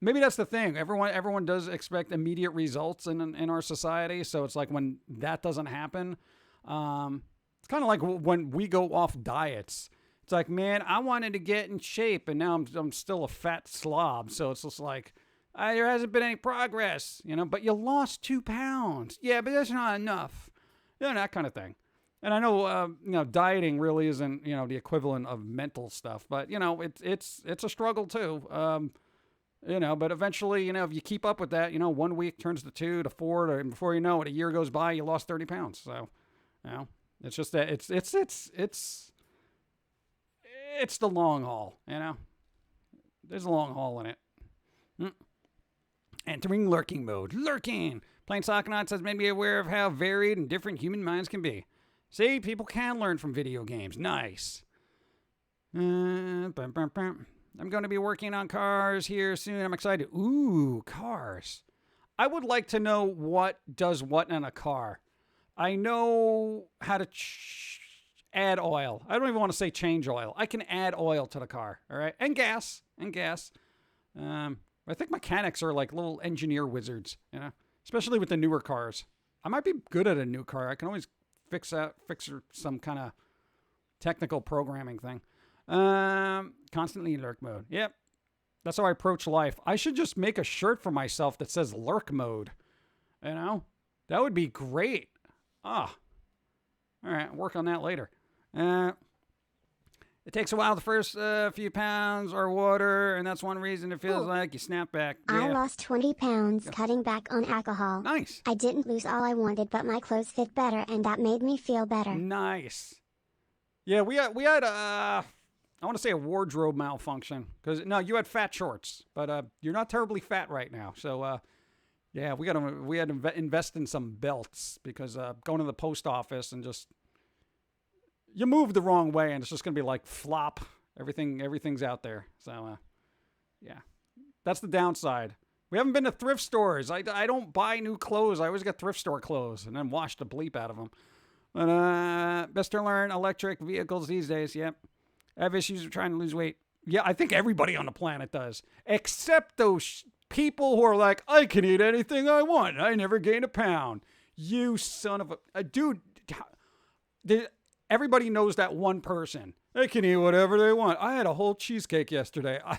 Maybe that's the thing. Everyone does expect immediate results in our society. So it's like when that doesn't happen, it's kind of like when we go off diets. It's like, man, I wanted to get in shape, and now I'm still a fat slob. So it's just like, there hasn't been any progress, but you lost 2 pounds. Yeah, but that's not enough. That kind of thing. And I know, dieting really isn't, the equivalent of mental stuff, but, it's a struggle too. But eventually, if you keep up with that, 1 week turns to 2 to 4, and before you know it, a year goes by, you lost 30 pounds. So, it's just that it's the long haul. There's a long haul in it. Entering lurking mode. Lurking. Plain Sockanaut says, made me aware of how varied and different human minds can be. See, people can learn from video games. Nice. I'm going to be working on cars here soon. I'm excited. Ooh, cars. I would like to know what does what in a car. I know how to add oil. I don't even want to say change oil. I can add oil to the car, all right? And gas. I think mechanics are like little engineer wizards, especially with the newer cars. I might be good at a new car. I can always fix some kind of technical programming thing. Constantly in lurk mode. Yep. That's how I approach life. I should just make a shirt for myself that says lurk mode. That would be great. All right. Work on that later. It takes a while. The first few pounds are water, and that's one reason it feels like you snap back. Yeah. I lost 20 pounds cutting back on alcohol. Nice. I didn't lose all I wanted, but my clothes fit better, and that made me feel better. Nice. Yeah, we had I want to say a wardrobe malfunction. Because, no, you had fat shorts, but you're not terribly fat right now. So, yeah, we had to invest in some belts because going to the post office and just... You move the wrong way, and it's just going to be like flop. Everything's out there. So, yeah. That's the downside. We haven't been to thrift stores. I don't buy new clothes. I always get thrift store clothes and then wash the bleep out of them. But, best to learn electric vehicles these days. Yep. I have issues with trying to lose weight. Yeah, I think everybody on the planet does. Except those people who are like, I can eat anything I want. I never gain a pound. You son of a... dude... Everybody knows that one person. They can eat whatever they want. I had a whole cheesecake yesterday. I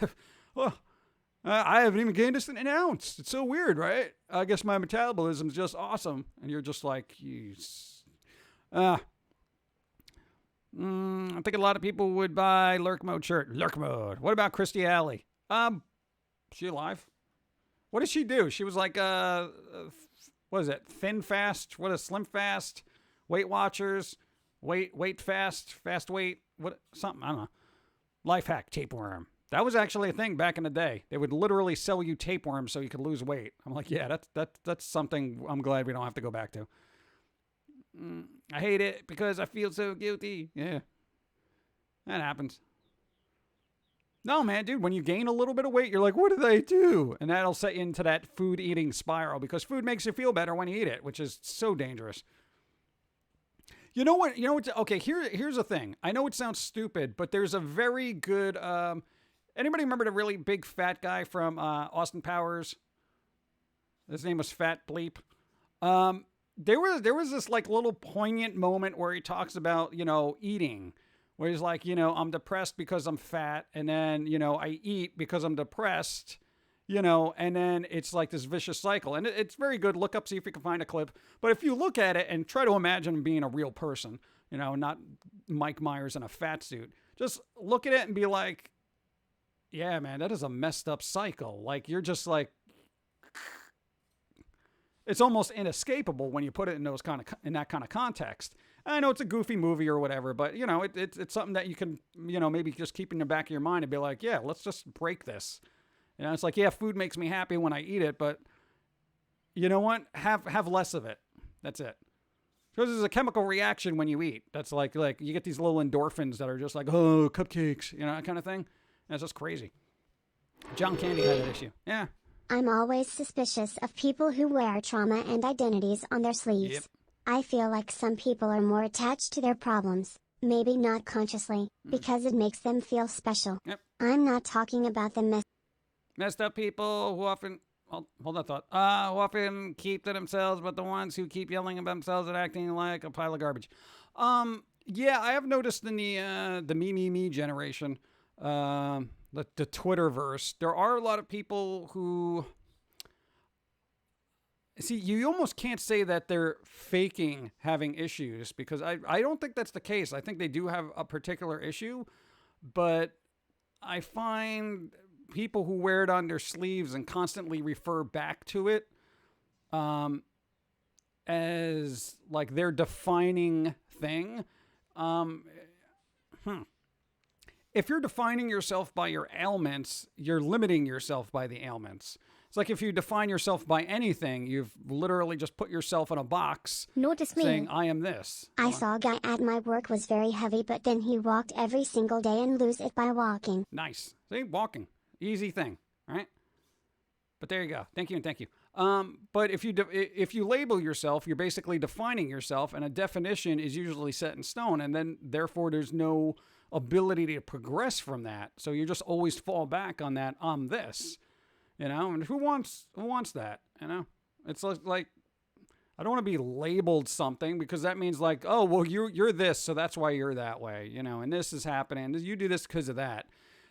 haven't even gained just an ounce. It's so weird, right? I guess my metabolism's just awesome. And you're just like, I think a lot of people would buy Lurk Mode shirt. Lurk Mode. What about Christy Alley? She alive? What did she do? She was like, what is it? Thin Fast? What is Slim Fast? Weight Watchers? Wait fast weight, what, something, I don't know. Life hack, tapeworm. That was actually a thing back in the day. They would literally sell you tapeworms so you could lose weight. I'm like, yeah, that's something I'm glad we don't have to go back to. I hate it because I feel so guilty. Yeah, that happens. No, man, dude, when you gain a little bit of weight, you're like, what did I do? And that'll set you into that food eating spiral because food makes you feel better when you eat it, which is so dangerous. You know what? Okay, here's the thing. I know it sounds stupid, but there's a very good... anybody remember the really big fat guy from Austin Powers? His name was Fat Bleep. There was this like little poignant moment where he talks about, eating. Where he's like, I'm depressed because I'm fat. And then, I eat because I'm depressed. And then it's like this vicious cycle. And it's very good. Look up, see if you can find a clip. But if you look at it and try to imagine him being a real person, not Mike Myers in a fat suit, just look at it and be like, yeah, man, that is a messed up cycle. Like, you're just like, it's almost inescapable when you put it in that kind of context. I know it's a goofy movie or whatever, but, it's something that you can, maybe just keep in the back of your mind and be like, yeah, let's just break this. It's like, yeah, food makes me happy when I eat it, but you know what? Have less of it. That's it. Because there's a chemical reaction when you eat. That's like you get these little endorphins that are just like, oh, cupcakes, that kind of thing. That's just crazy. John Candy had that issue. Yeah. I'm always suspicious of people who wear trauma and identities on their sleeves. Yep. I feel like some people are more attached to their problems, maybe not consciously, because it makes them feel special. Yep. I'm not talking about the messed up people who often... Hold that thought. Who often keep to themselves, but the ones who keep yelling about themselves and acting like a pile of garbage. Yeah, I have noticed in the me generation, the Twitterverse, there are a lot of people who... See, you almost can't say that they're faking having issues because I don't think that's the case. I think they do have a particular issue, but I find people who wear it on their sleeves and constantly refer back to it as like their defining thing. If you're defining yourself by your ailments, you're limiting yourself by the ailments. It's like if you define yourself by anything, you've literally just put yourself in a box Notice me. saying, I am this. I saw a guy at my work was very heavy, but then he walked every single day and lose it by walking. Nice. See, walking. Easy thing, right? But there you go. Thank you and thank you. But if you label yourself, you're basically defining yourself, and a definition is usually set in stone, and then therefore there's no ability to progress from that. So you just always fall back on that. I'm this, and who wants that? It's like I don't want to be labeled something, because that means like, oh, well, you're this, so that's why you're that way, and this is happening. You do this because of that.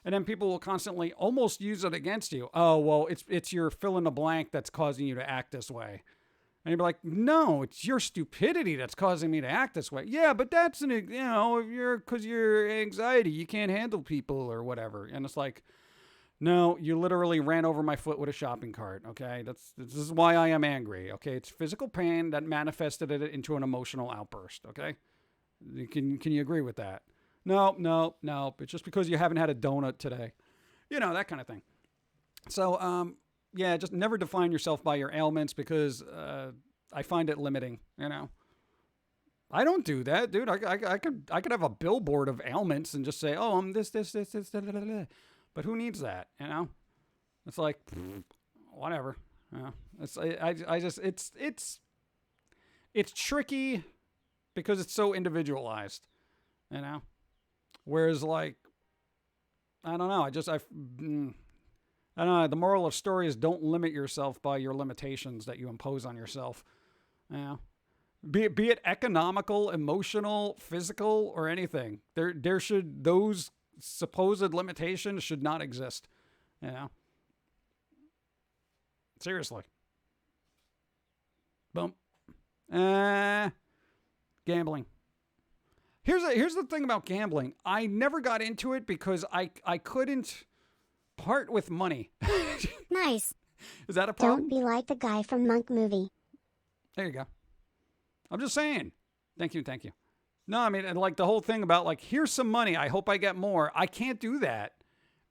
And then people will constantly almost use it against you. Oh, well, it's your fill in the blank that's causing you to act this way. And you'd be like, no, it's your stupidity that's causing me to act this way. Yeah, but that's because your anxiety, you can't handle people or whatever. And it's like, no, you literally ran over my foot with a shopping cart. Okay, this is why I am angry. Okay, it's physical pain that manifested it into an emotional outburst. Okay, can you agree with that? No. It's just because you haven't had a donut today. That kind of thing. So, just never define yourself by your ailments, because I find it limiting, I don't do that, dude. I could have a billboard of ailments and just say, oh, I'm this, da, da, da. But who needs that, It's like, whatever. It's tricky because it's so individualized, Whereas, like, I don't know. I don't know. The moral of the story is don't limit yourself by your limitations that you impose on yourself. Be it economical, emotional, physical, or anything. Those supposed limitations should not exist. Seriously. Boom. Gambling. Here's the thing about gambling. I never got into it because I couldn't part with money. Nice. Is that a problem? Don't be like the guy from Monk movie. There you go. I'm just saying. Thank you. No, I mean, like the whole thing about like, here's some money, I hope I get more. I can't do that.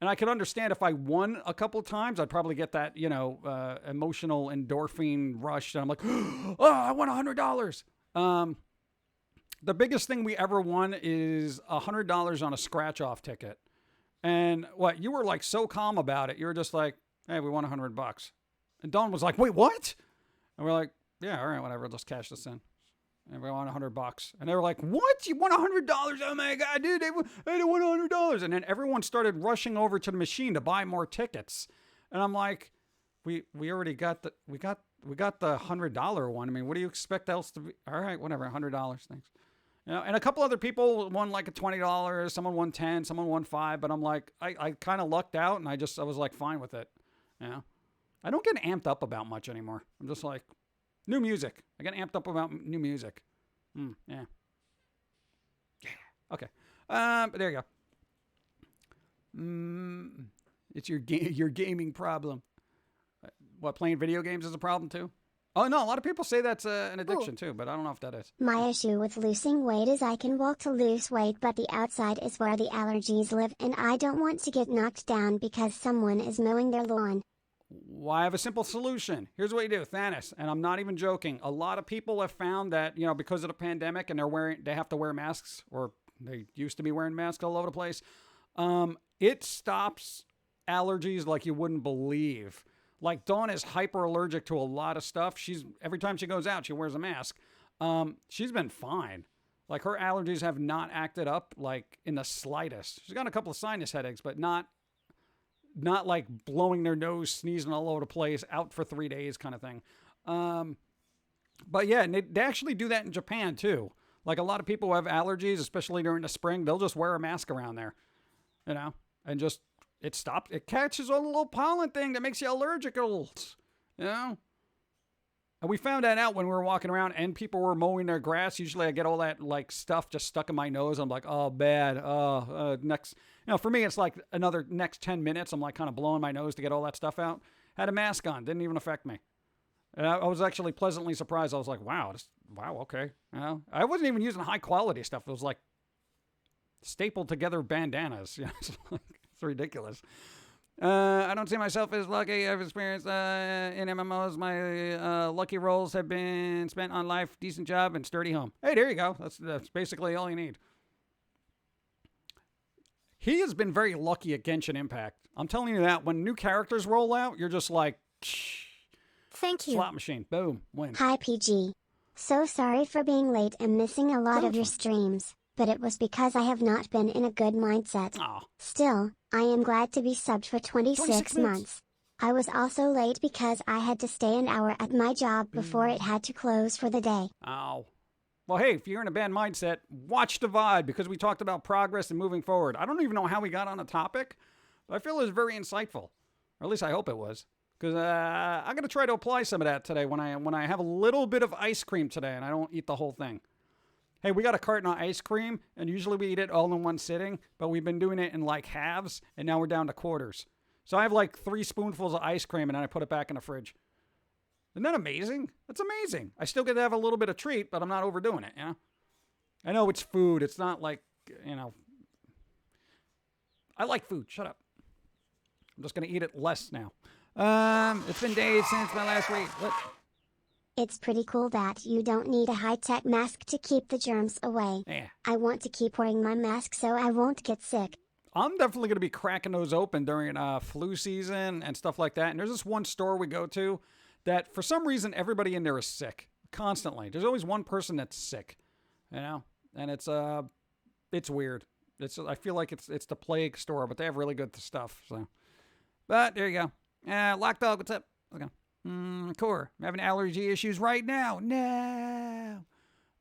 And I could understand if I won a couple of times, I'd probably get that, emotional endorphin rush. And I'm like, oh, I won $100. The biggest thing we ever won is $100 on a scratch-off ticket. And you were like so calm about it. You were just like, hey, we won $100. And Dawn was like, wait, what? And we're like, yeah, all right, whatever. Let's cash this in. And we won $100. And they were like, what? You won $100? Oh my God, dude, they won $100. And then everyone started rushing over to the machine to buy more tickets. And I'm like, we already got the $100 one. I mean, what do you expect else to be? All right, whatever, $100. Thanks. And a couple other people won like a $20. Someone won 10. Someone won 5. But I'm like, I kind of lucked out, and I was like fine with it. I don't get amped up about much anymore. I'm just like, new music. I get amped up about new music. Yeah. Okay. But there you go. It's your gaming problem. What, playing video games is a problem too? Oh, no, a lot of people say that's an addiction too, but I don't know if that is. My issue with losing weight is I can walk to lose weight, but the outside is where the allergies live, and I don't want to get knocked down because someone is mowing their lawn. Well, I have a simple solution. Here's what you do, Thanos, and I'm not even joking. A lot of people have found that, because of the pandemic and they have to wear masks, or they used to be wearing masks all over the place. It stops allergies like you wouldn't believe. Like, Dawn is hyper allergic to a lot of stuff. Every time she goes out, she wears a mask. She's been fine. Like, her allergies have not acted up like in the slightest. She's got a couple of sinus headaches, but not like blowing their nose, sneezing all over the place, out for 3 days kind of thing. But yeah, and they actually do that in Japan too. Like, a lot of people who have allergies, especially during the spring, they'll just wear a mask around there, and just, it catches all the little pollen thing that makes you allergic, And we found that out when we were walking around and people were mowing their grass. Usually I get all that like stuff just stuck in my nose. I'm like, oh, bad. Next, for me, it's like another next 10 minutes. I'm like kind of blowing my nose to get all that stuff out. Had a mask on. Didn't even affect me. And I was actually pleasantly surprised. I was like, wow, okay. I wasn't even using high quality stuff. It was like stapled together bandanas. It's ridiculous. I don't see myself as lucky. I've experienced in MMOs. My lucky rolls have been spent on life, decent job, and sturdy home. Hey, there you go. That's basically all you need. He has been very lucky at Genshin Impact. I'm telling you that when new characters roll out, you're just like, Thank you. slot machine. Boom. Win. Hi PG. So sorry for being late and missing a lot of your streams, but it was because I have not been in a good mindset. Aw. Still, I am glad to be subbed for 26 months. I was also late because I had to stay an hour at my job before it had to close for the day. Ow. Well, hey, if you're in a bad mindset, watch the VOD because we talked about progress and moving forward. I don't even know how we got on the topic, but I feel it was very insightful. Or at least I hope it was. Because I'm going to try to apply some of that today when I have a little bit of ice cream today and I don't eat the whole thing. Hey, we got a carton of ice cream, and usually we eat it all in one sitting, but we've been doing it in like halves, and now we're down to quarters. So I have like 3 spoonfuls of ice cream, and then I put it back in the fridge. Isn't that amazing? That's amazing. I still get to have a little bit of treat, but I'm not overdoing it, I know it's food. It's not like, I like food. Shut up. I'm just going to eat it less now. It's been days since my last read. What? It's pretty cool that you don't need a high-tech mask to keep the germs away. Yeah. I want to keep wearing my mask so I won't get sick. I'm definitely going to be cracking those open during flu season and stuff like that. And there's this one store we go to that for some reason everybody in there is sick constantly. There's always one person that's sick, and it's weird. I feel like it's the plague store, but they have really good stuff. So, but there you go. Lock Dog, what's up? Okay. Core, I'm having allergy issues right now. No.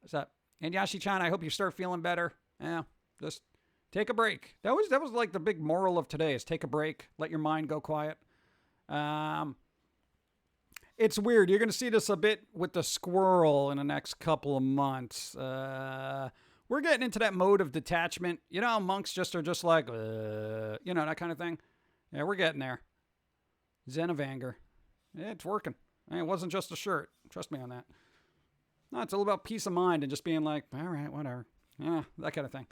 What's up? And Yashi-chan, I hope you start feeling better. Yeah, just take a break. That was like the big moral of today is take a break. Let your mind go quiet. It's weird. You're going to see this a bit with the squirrel in the next couple of months. We're getting into that mode of detachment. You know how monks are just like, that kind of thing. Yeah, we're getting there. Zen of anger. Yeah, it's working. It wasn't just a shirt. Trust me on that. No, it's all about peace of mind and just being like, all right, whatever. Yeah, that kind of thing.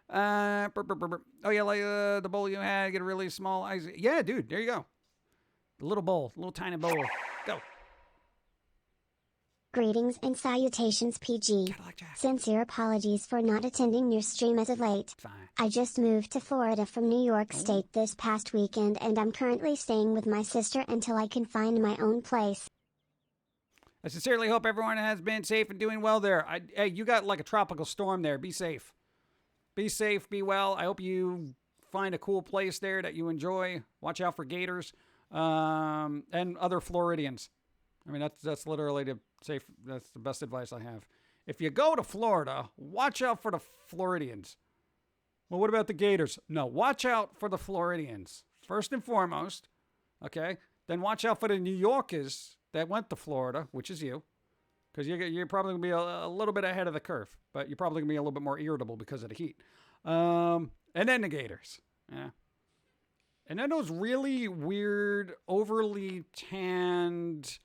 Oh, yeah, like the bowl you had, get a really small ice. Yeah, dude, there you go. The little bowl, little tiny bowl. Go. Greetings and salutations PG. Sincere apologies for not attending your stream as of late. Fine. I just moved to Florida from New York State this past weekend and I'm currently staying with my sister until I can find my own place. I sincerely hope everyone has been safe and doing well there. Hey, you got like a tropical storm there. Be safe. Be safe, be well. I hope you find a cool place there that you enjoy. Watch out for gators and other Floridians. I mean, that's literally that's the best advice I have. If you go to Florida, watch out for the Floridians. Well, what about the gators? No, watch out for the Floridians. First and foremost, okay? Then watch out for the New Yorkers that went to Florida, which is you. Because you're probably going to be a little bit ahead of the curve. But you're probably going to be a little bit more irritable because of the heat. And then the gators. Yeah. And then those really weird, overly tanned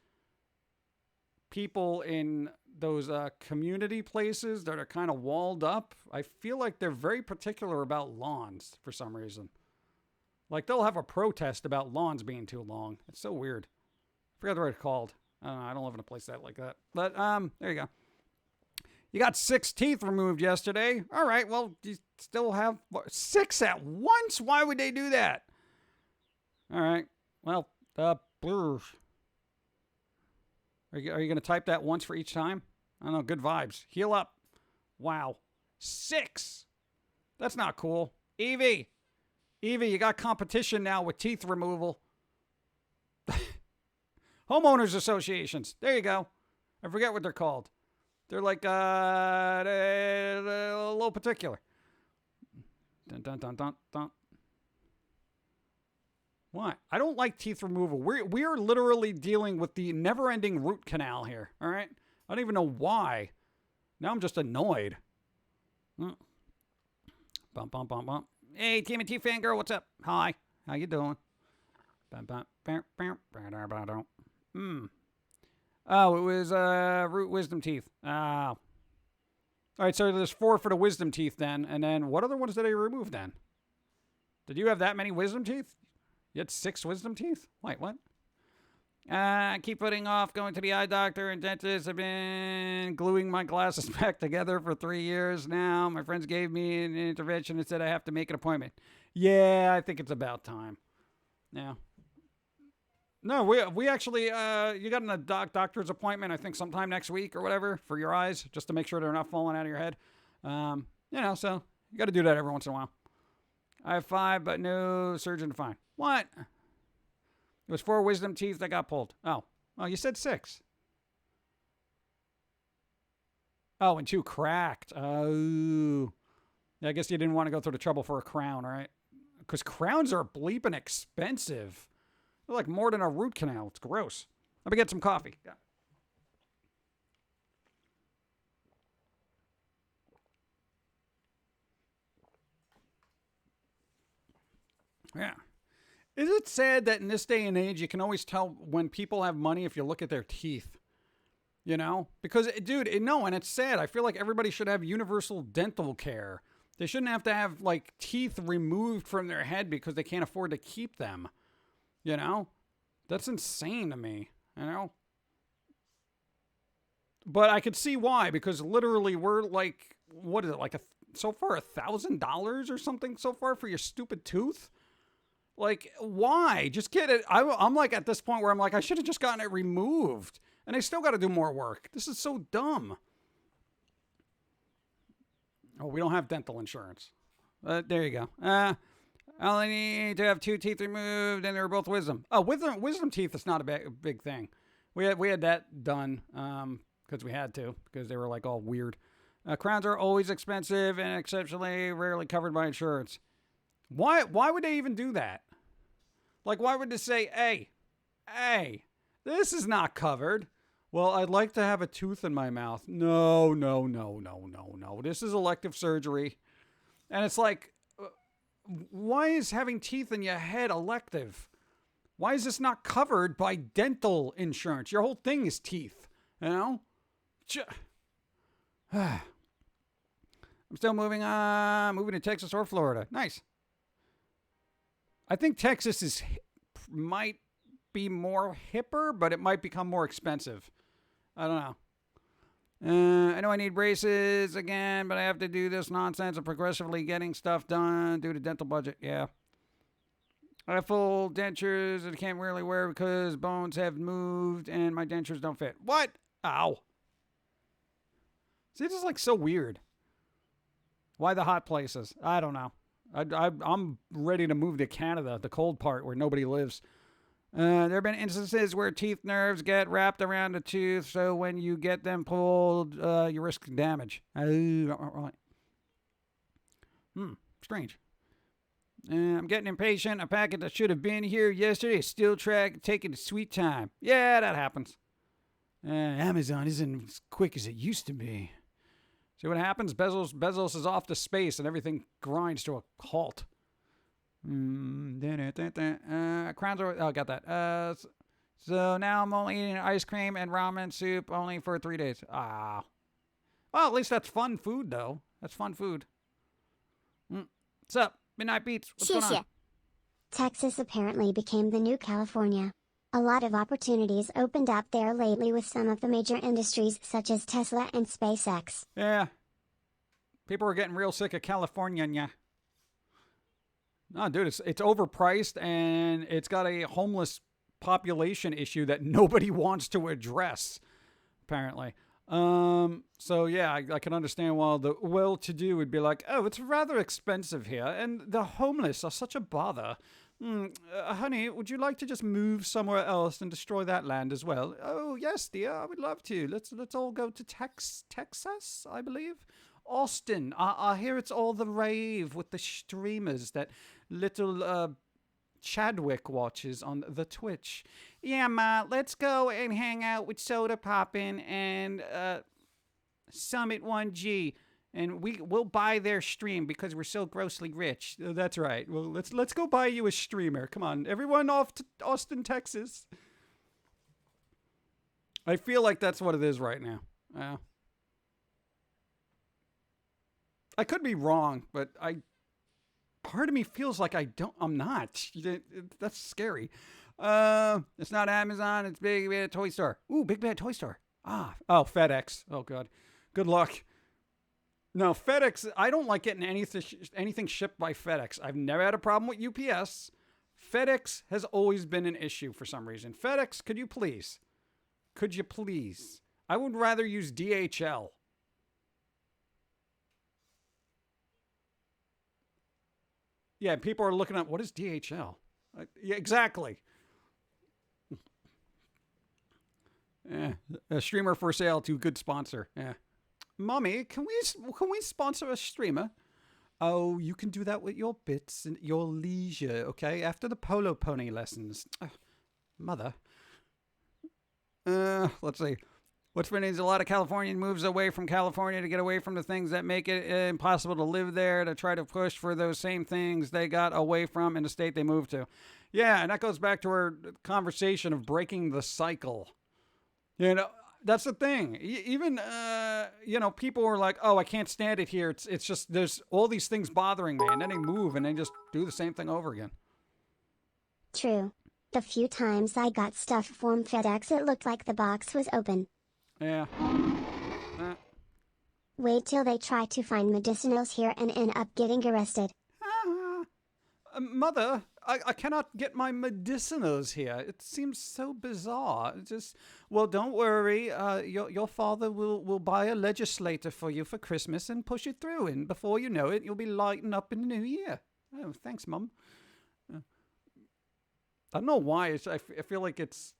people in those community places that are kind of walled up. I feel like they're very particular about lawns for some reason. Like they'll have a protest about lawns being too long. It's so weird. I forgot what it's called. I don't know. I don't live in a place that like that. But there you go. You got 6 teeth removed yesterday. All right. Well, you still have 6 at once. Why would they do that? All right. Well, Are you going to type that once for each time? I don't know. Good vibes. Heal up. Wow. 6. That's not cool. Evie, you got competition now with teeth removal. Homeowners associations. There you go. I forget what they're called. They're like a little particular. Dun, dun, dun, dun, dun. What? I don't like teeth removal. We are literally dealing with the never-ending root canal here. All right. I don't even know why. Now I'm just annoyed. Bump, bump, bump, bump. Hey, TMT fangirl, what's up? Hi. How you doing? Oh, it was root wisdom teeth. Oh. All right, so there's 4 for the wisdom teeth then, and then what other ones did I remove then? Did you have that many wisdom teeth? You had 6 wisdom teeth? Wait, what? I keep putting off going to the eye doctor and dentist. I've been gluing my glasses back together for 3 years now. My friends gave me an intervention and said I have to make an appointment. Yeah, I think it's about time. Yeah. No, we actually, you got a doctor's appointment, I think sometime next week or whatever, for your eyes, just to make sure they're not falling out of your head. So you got to do that every once in a while. I have 5, but no surgeon to find. What? It was 4 wisdom teeth that got pulled. Oh, you said 6. Oh, and 2 cracked. Oh. Yeah, I guess you didn't want to go through the trouble for a crown, right? Because crowns are bleeping expensive. They're like more than a root canal. It's gross. Let me get some coffee. Yeah. Is it sad that in this day and age, you can always tell when people have money if you look at their teeth? You know? Because, dude, and it's sad. I feel like everybody should have universal dental care. They shouldn't have to have, like, teeth removed from their head because they can't afford to keep them. You know? That's insane to me. You know? But I could see why, because literally we're like, what is it, like so far $1,000 or something so far for your stupid tooth? Like, why? Just get it. I'm like at this point where I'm like, I should have just gotten it removed. And I still got to do more work. This is so dumb. Oh, we don't have dental insurance. There you go. I only need to have 2 teeth removed, and they were both wisdom. Oh, wisdom teeth is not a big thing. We had that done because we had to, because they were like all weird. Crowns are always expensive and exceptionally rarely covered by insurance. Why would they even do that? Like, why would they say, hey, this is not covered? Well, I'd like to have a tooth in my mouth. No. This is elective surgery. And it's like, why is having teeth in your head elective? Why is this not covered by dental insurance? Your whole thing is teeth, you know? I'm still moving to Texas or Florida. Nice. I think Texas might be more hipper, but it might become more expensive. I don't know. I know I need braces again, but I have to do this nonsense of progressively getting stuff done due to dental budget. Yeah. I have full dentures that I can't really wear because bones have moved and my dentures don't fit. What? Ow. See, this is like so weird. Why the hot places? I don't know. I'm ready to move to Canada, the cold part where nobody lives. There have been instances where teeth nerves get wrapped around a tooth, so when you get them pulled, you risk damage. Strange. I'm getting impatient. A packet that should have been here yesterday is still taking its sweet time. Yeah, that happens. Amazon isn't as quick as it used to be. See what happens? Bezos is off to space and everything grinds to a halt. Crowns are... got that. So now I'm only eating ice cream and ramen soup only for 3 days. Well, at least that's fun food, though. That's fun food. What's up? Midnight Beats. What's going on? Texas apparently became the new California. A lot of opportunities opened up there lately with some of the major industries such as Tesla and SpaceX. Yeah. People are getting real sick of California. Yeah. No, dude, it's overpriced and it's got a homeless population issue that nobody wants to address, apparently. So yeah, I can understand why the well-to-do would be like, oh, it's rather expensive here, and the homeless are such a bother. Honey, would you like to just move somewhere else and destroy that land as well? Oh, yes, dear, I would love to. Let's all go to Texas, I believe. Austin. I hear it's all the rave with the streamers, that little Chadwick watches on the Twitch. Yeah, Ma, let's go and hang out with Soda Poppin' and Summit 1G. And we'll buy their stream because we're so grossly rich. That's right. Well, let's go buy you a streamer. Come on, everyone off to Austin, Texas. I feel like that's what it is right now. I could be wrong, but part of me feels like I'm not. That's scary. It's not Amazon. It's Big Bad Toy Store. Ooh, Big Bad Toy Store. FedEx. Oh, God. Good luck. No, FedEx, I don't like getting anything shipped by FedEx. I've never had a problem with UPS. FedEx has always been an issue for some reason. FedEx, could you please? Could you please? I would rather use DHL. Yeah, people are looking at, what is DHL? Yeah, exactly. Yeah, a streamer for sale to good sponsor. Yeah. Mommy, can we sponsor a streamer? Oh, you can do that with your bits and your leisure, okay? After the polo pony lessons. Mother. Let's see. What's funny is a lot of Californian moves away from California to get away from the things that make it impossible to live there, to try to push for those same things they got away from in the state they moved to. Yeah, and that goes back to our conversation of breaking the cycle. You know, that's the thing. Even, people are like, oh, I can't stand it here. It's just, there's all these things bothering me. And then they move and they just do the same thing over again. True. The few times I got stuff from FedEx, it looked like the box was open. Yeah. Wait till they try to find medicinals here and end up getting arrested. Mother, I cannot get my medicinals here. It seems so bizarre. Well, don't worry. Your father will buy a legislator for you for Christmas and push it through. And before you know it, you'll be lighting up in the new year. Oh, thanks, Mum. I don't know why. I feel like it's...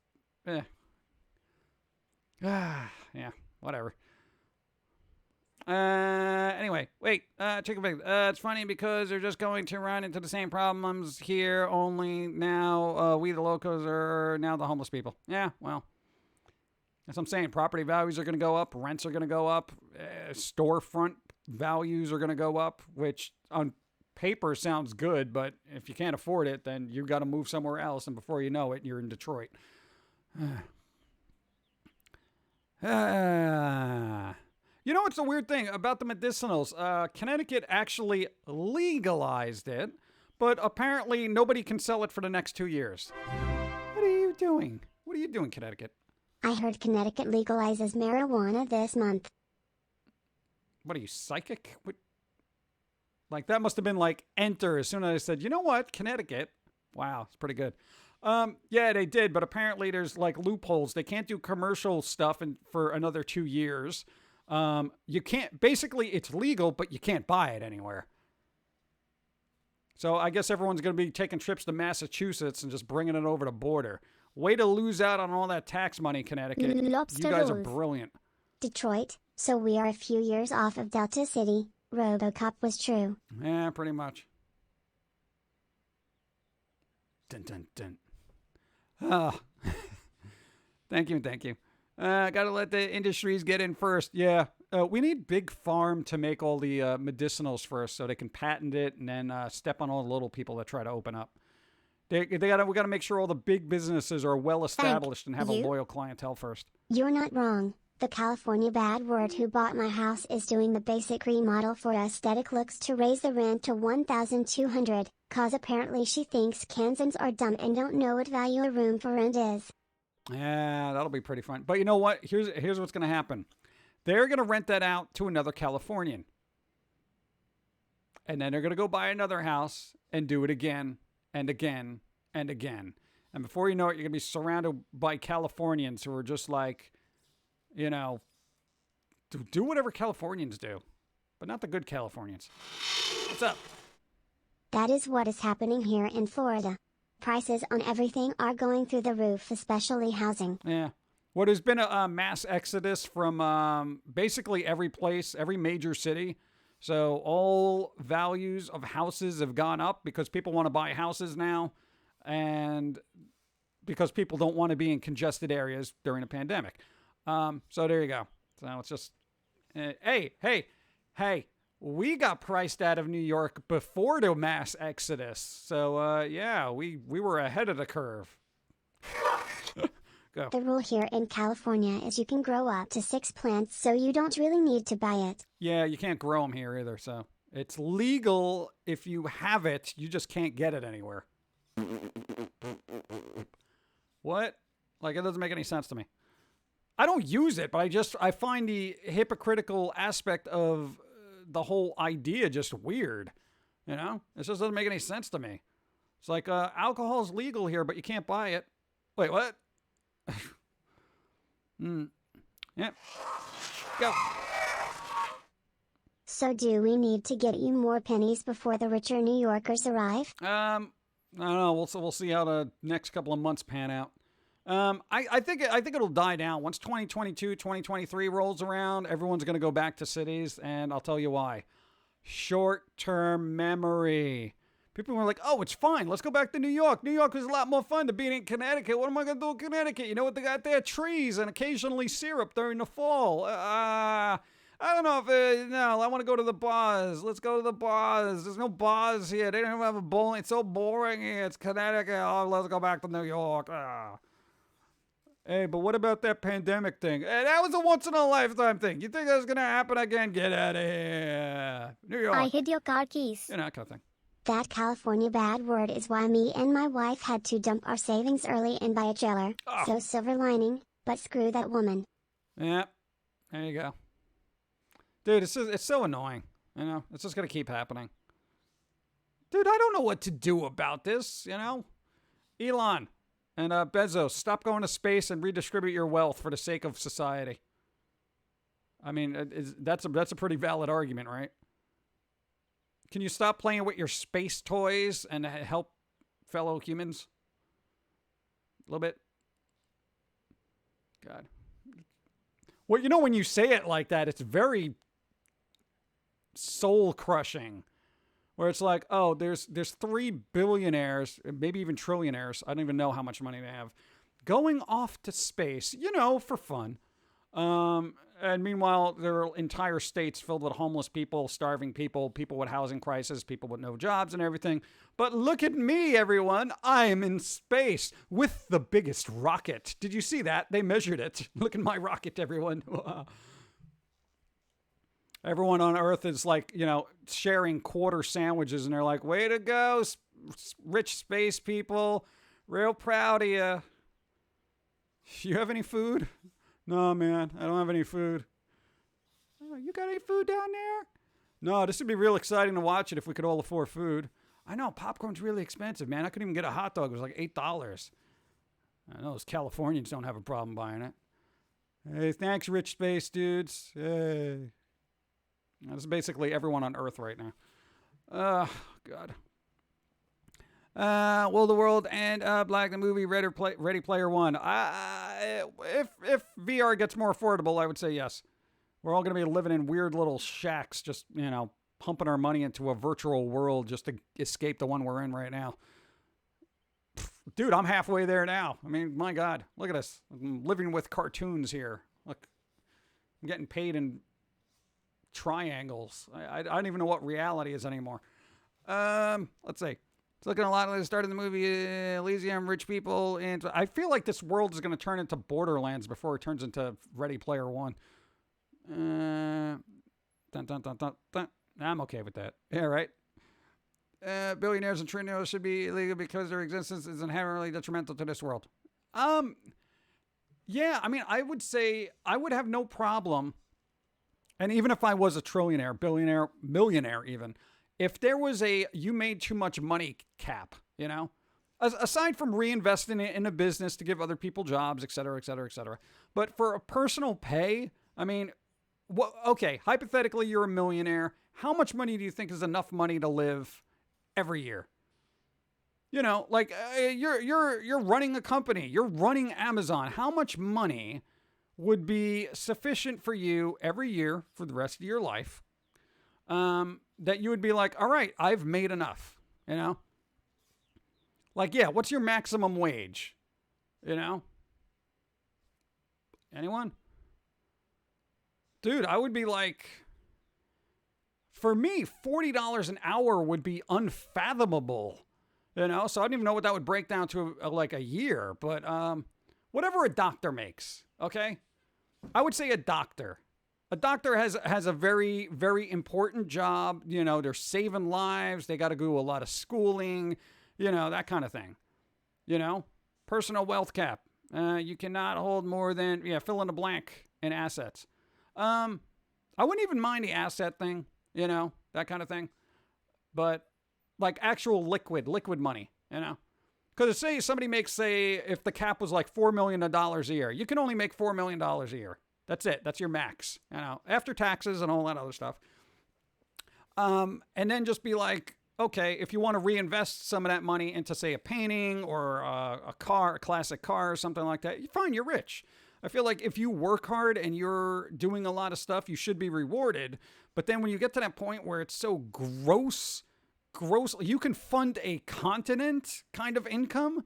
yeah, whatever. Anyway, wait, check it back. It's funny because they're just going to run into the same problems here, only now we the locals are now the homeless people. Yeah, well, that's what I'm saying. Property values are going to go up, rents are going to go up, storefront values are going to go up, which on paper sounds good, but if you can't afford it, then you've got to move somewhere else, and before you know it, you're in Detroit. You know what's the weird thing about the medicinals? Connecticut actually legalized it, but apparently nobody can sell it for the next 2 years. What are you doing? What are you doing, Connecticut? I heard Connecticut legalizes marijuana this month. What are you, psychic? What? Like, that must have been like enter as soon as I said, you know what, Connecticut. Wow, it's pretty good. Yeah, they did, but apparently there's like loopholes. They can't do commercial stuff for another 2 years. You can't, basically it's legal, but you can't buy it anywhere. So I guess everyone's going to be taking trips to Massachusetts and just bringing it over the border. Way to lose out on all that tax money, Connecticut. Lobster you guys are rolls. brilliant. Detroit, so we are a few years off of Delta City. RoboCop was true. Yeah, pretty much. Dun, dun, dun. Oh. Thank you. Gotta let the industries get in first. Yeah. We need Big Farm to make all the medicinals first so they can patent it and then step on all the little people that try to open up. We gotta make sure all the big businesses are well established and have a loyal clientele first. You're not wrong. The California bad word who bought my house is doing the basic remodel for aesthetic looks to raise the rent to $1,200, cause apparently she thinks Kansans are dumb and don't know what value a room for rent is. Yeah, that'll be pretty fun. But you know what? Here's what's going to happen. They're going to rent that out to another Californian. And then they're going to go buy another house and do it again and again and again. And before you know it, you're going to be surrounded by Californians who are just like, you know, do whatever Californians do, but not the good Californians. What's up? That is what is happening here in Florida. Prices on everything are going through the roof, especially housing. Yeah. Well, there's been a mass exodus from basically every place, every major city. So all values of houses have gone up because people want to buy houses now. and because people don't want to be in congested areas during a pandemic. So there you go. So it's just, hey, we got priced out of New York before the mass exodus. So yeah, we were ahead of the curve. Go. The rule here in California is you can grow up to 6 plants, so you don't really need to buy it. Yeah, you can't grow them here either. So it's legal if you have it. You just can't get it anywhere. What? Like, it doesn't make any sense to me. I don't use it, but I find the hypocritical aspect of the whole idea just weird. You know? It just doesn't make any sense to me. It's like, alcohol's legal here, but you can't buy it. Wait, what? Yep. Go. So do we need to get you more pennies before the richer New Yorkers arrive? I don't know. We'll see how the next couple of months pan out. I think it'll die down once 2022, 2023 rolls around. Everyone's gonna go back to cities, and I'll tell you why. Short-term memory. People were like, "Oh, it's fine. Let's go back to New York. New York was a lot more fun than being in Connecticut. What am I gonna do in Connecticut? You know what they got there? Trees and occasionally syrup during the fall. I don't know if no. I want to go to the bars. Let's go to the bars. There's no bars here. They don't even have a bowling. It's so boring here. It's Connecticut. Oh, let's go back to New York." Hey, but what about that pandemic thing? Hey, that was a once-in-a-lifetime thing. You think that's going to happen again? Get out of here. New York. I hid your car keys. You know, that kind of thing. That California bad word is why me and my wife had to dump our savings early and buy a trailer. Oh. So silver lining, but screw that woman. Yeah, there you go. Dude, it's so annoying. You know, it's just going to keep happening. Dude, I don't know what to do about this, you know? Elon and Bezos, stop going to space and redistribute your wealth for the sake of society. I mean, that's a pretty valid argument, right? Can you stop playing with your space toys and help fellow humans? A little bit. God. Well, you know, when you say it like that, it's very soul-crushing. Where it's like, oh, there's 3 billionaires, maybe even trillionaires, I don't even know how much money they have, going off to space, you know, for fun. And meanwhile, there are entire states filled with homeless people, starving people, people with housing crisis, people with no jobs and everything. But look at me, everyone. I'm in space with the biggest rocket. Did you see that? They measured it. Look at my rocket, everyone. Everyone on Earth is like, you know, sharing quarter sandwiches, and they're like, way to go, rich space people. Real proud of you. You have any food? No, man, I don't have any food. Oh, you got any food down there? No, this would be real exciting to watch it if we could all afford food. I know, popcorn's really expensive, man. I couldn't even get a hot dog. It was like $8. I know those Californians don't have a problem buying it. Hey, thanks, rich space dudes. Hey. That's basically everyone on Earth right now. Oh, God. Will the world end up like the movie Ready Player One? If VR gets more affordable, I would say yes. We're all going to be living in weird little shacks, just, you know, pumping our money into a virtual world just to escape the one we're in right now. Dude, I'm halfway there now. I mean, my God, look at us. I'm living with cartoons here. Look, I'm getting paid in triangles. I don't even know what reality is anymore. Let's see. It's looking a lot like the start of the movie Elysium, rich people, and I feel like this world is going to turn into Borderlands before it turns into Ready Player One. Dun, dun, dun, dun, dun. I'm okay with that. Yeah, right. Billionaires and trillionaires should be illegal because their existence is inherently detrimental to this world. Yeah, I mean, I would say I would have no problem. And even if I was a trillionaire, billionaire, millionaire even, if there was a you made too much money cap, you know, aside from reinvesting it in a business to give other people jobs, et cetera, et cetera, et cetera. But for a personal pay, I mean, okay, hypothetically, you're a millionaire. How much money do you think is enough money to live every year? You know, like you're running a company, you're running Amazon. How much money would be sufficient for you every year for the rest of your life, that you would be like, all right, I've made enough, you know? Like, yeah, what's your maximum wage? You know? Anyone? Dude, I would be like, for me, $40 an hour would be unfathomable. You know, so I don't even know what that would break down to like a year, but whatever a doctor makes, okay? I would say a doctor. A doctor has a very, very important job. You know, they're saving lives. They got to do a lot of schooling, you know, that kind of thing. You know, personal wealth cap. You cannot hold more than, fill in the blank in assets. I wouldn't even mind the asset thing, you know, that kind of thing. But like actual liquid money, you know. Because say somebody makes, say, if the cap was like $4 million a year, you can only make $4 million a year. That's it. That's your max, you know, after taxes and all that other stuff. And then just be like, okay, if you want to reinvest some of that money into, say, a painting or a car, a classic car or something like that, fine, you're rich. I feel like if you work hard and you're doing a lot of stuff, you should be rewarded. But then when you get to that point where it's so gross, you can fund a continent kind of income.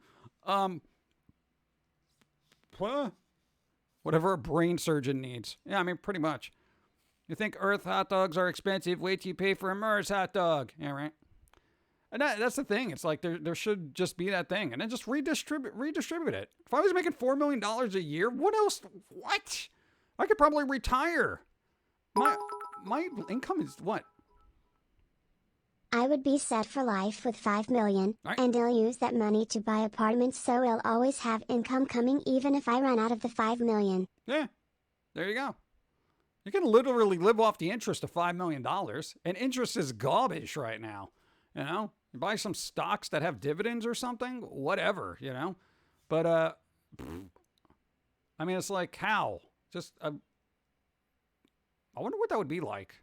Whatever a brain surgeon needs. Yeah, I mean, pretty much. You think Earth hot dogs are expensive? Wait till you pay for a Mars hot dog. Yeah, right. And that's the thing. It's like there should just be that thing, and then just redistribute it. If I was making $4 million a year, what else? What? I could probably retire. My income is what? I would be set for life with $5 million, Right. and I'll use that money to buy apartments so I'll always have income coming even if I run out of the $5 million. Yeah, there you go. You can literally live off the interest of $5 million, and interest is garbage right now. You know, you buy some stocks that have dividends or something, whatever, you know. But, I mean, it's like, how? Just, I wonder what that would be like.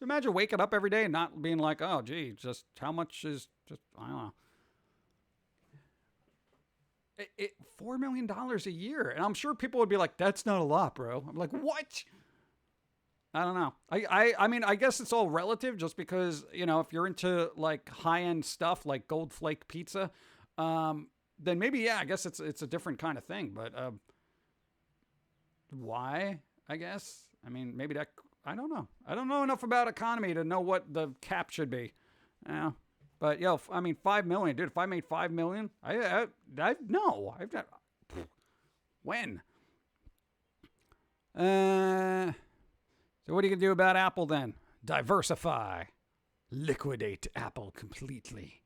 Imagine waking up every day and not being like, oh, gee, just how much is just, I don't know. $4 million a year. And I'm sure people would be like, that's not a lot, bro. I'm like, what? I don't know. I mean, I guess it's all relative just because, you know, if you're into like high end stuff like Gold Flake pizza, then maybe, yeah, I guess it's a different kind of thing. But why? I guess. I mean, maybe that, I don't know. I don't know enough about economy to know what the cap should be. Yeah. But yo, I mean, 5 million, dude. If I made 5 million, I no, I've got, when? So what are you gonna do about Apple then? Diversify, liquidate Apple completely.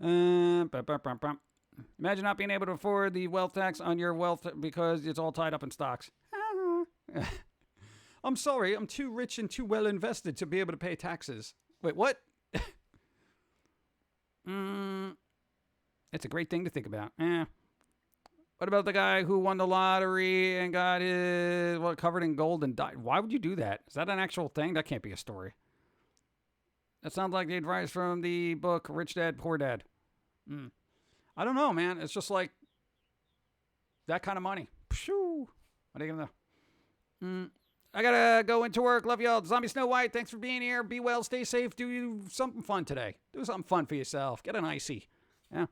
Imagine not being able to afford the wealth tax on your wealth because it's all tied up in stocks. I'm sorry, I'm too rich and too well invested to be able to pay taxes. Wait, what? It's a great thing to think about. What about the guy who won the lottery and got his covered in gold and died? Why would you do that? Is that an actual thing? That can't be a story. That sounds like the advice from the book Rich Dad, Poor Dad. I don't know, man. It's just like that kind of money. Pshoo. What are you gonna do? I gotta go into work. Love y'all. Zombie Snow White, thanks for being here. Be well, stay safe. Do something fun today. Do something fun for yourself. Get an icy. Yeah.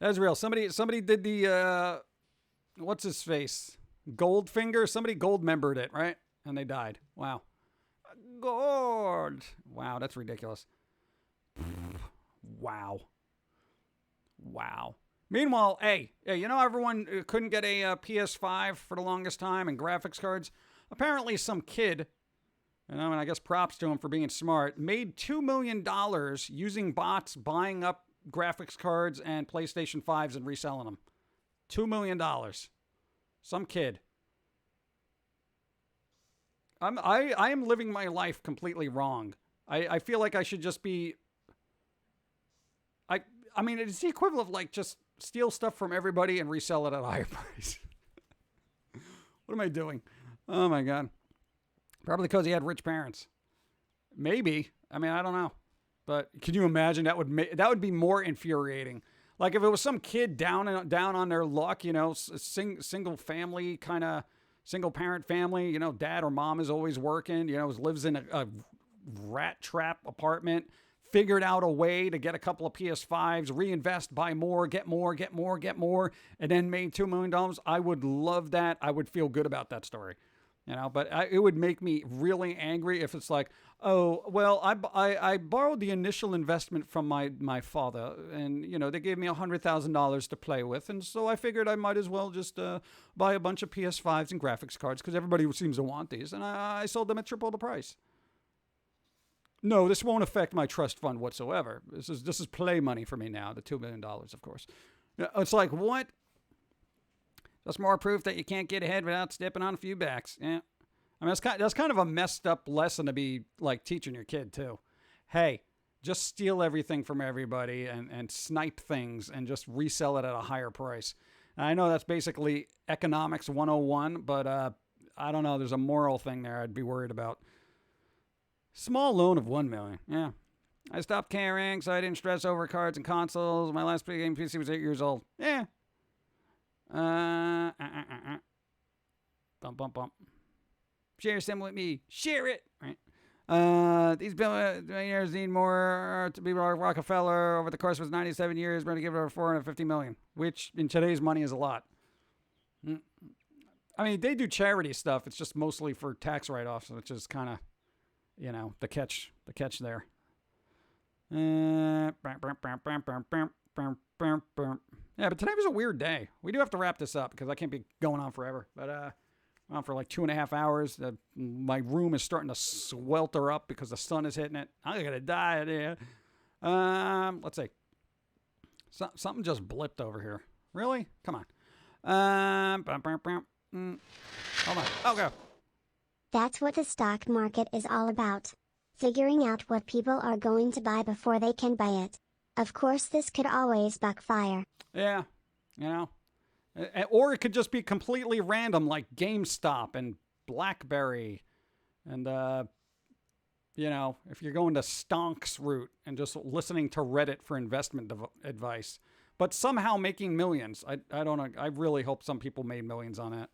That's real. Somebody did the what's his face? Goldfinger. Somebody gold membered it, right? And they died. Wow. Gold. Wow, that's ridiculous. Wow. Meanwhile, hey, you know everyone couldn't get a PS5 for the longest time and graphics cards? Apparently some kid, and I guess props to him for being smart, made $2 million using bots buying up graphics cards and PlayStation 5s and reselling them. $2 million. Some kid. I am living my life completely wrong. I feel like I should just be... I mean, it's the equivalent of like just steal stuff from everybody and resell it at a higher price. What am I doing? Oh my God. Probably because he had rich parents. Maybe. I mean, I don't know. But can you imagine that would be more infuriating? Like if it was some kid down on their luck, you know, single family kind of single parent family, you know, dad or mom is always working, you know, lives in a rat trap apartment, figured out a way to get a couple of PS5s, reinvest, buy more, get more, and then made $2 million, I would love that. I would feel good about that story. But it would make me really angry if it's like, oh, well, I borrowed the initial investment from my father, and, they gave me $100,000 to play with, and so I figured I might as well just buy a bunch of PS5s and graphics cards because everybody seems to want these, and I sold them at triple the price. No, this won't affect my trust fund whatsoever. This is play money for me now, the $2 million, of course. It's like, what? That's more proof that you can't get ahead without stepping on a few backs. Yeah. I mean, that's kind of a messed up lesson to be, like, teaching your kid, too. Hey, just steal everything from everybody and snipe things and just resell it at a higher price. And I know that's basically economics 101, but I don't know. There's a moral thing there I'd be worried about. Small loan of $1 million. Yeah. I stopped caring, so I didn't stress over cards and consoles. My last game PC was 8 years old. Yeah. Bump, bump, bump. Share some with me. Share it. Right. These billionaires need more to be like Rockefeller. Over the course of his 97 years, we're going to give it over $450 million, which in today's money is a lot. I mean, they do charity stuff. It's just mostly for tax write-offs, which is kind of, the catch there. Yeah, but today was a weird day. We do have to wrap this up because I can't be going on forever. But on for like 2.5 hours. My room is starting to swelter up because the sun is hitting it. I'm gonna die there. Let's see. Something just blipped over here. Really? Come on. Hold on. Oh, go. That's what the stock market is all about. Figuring out what people are going to buy before they can buy it. Of course, this could always backfire. Yeah, or it could just be completely random, like GameStop and BlackBerry, and if you're going to Stonk's route and just listening to Reddit for investment advice, but somehow making millions. I don't know. I really hope some people made millions on that.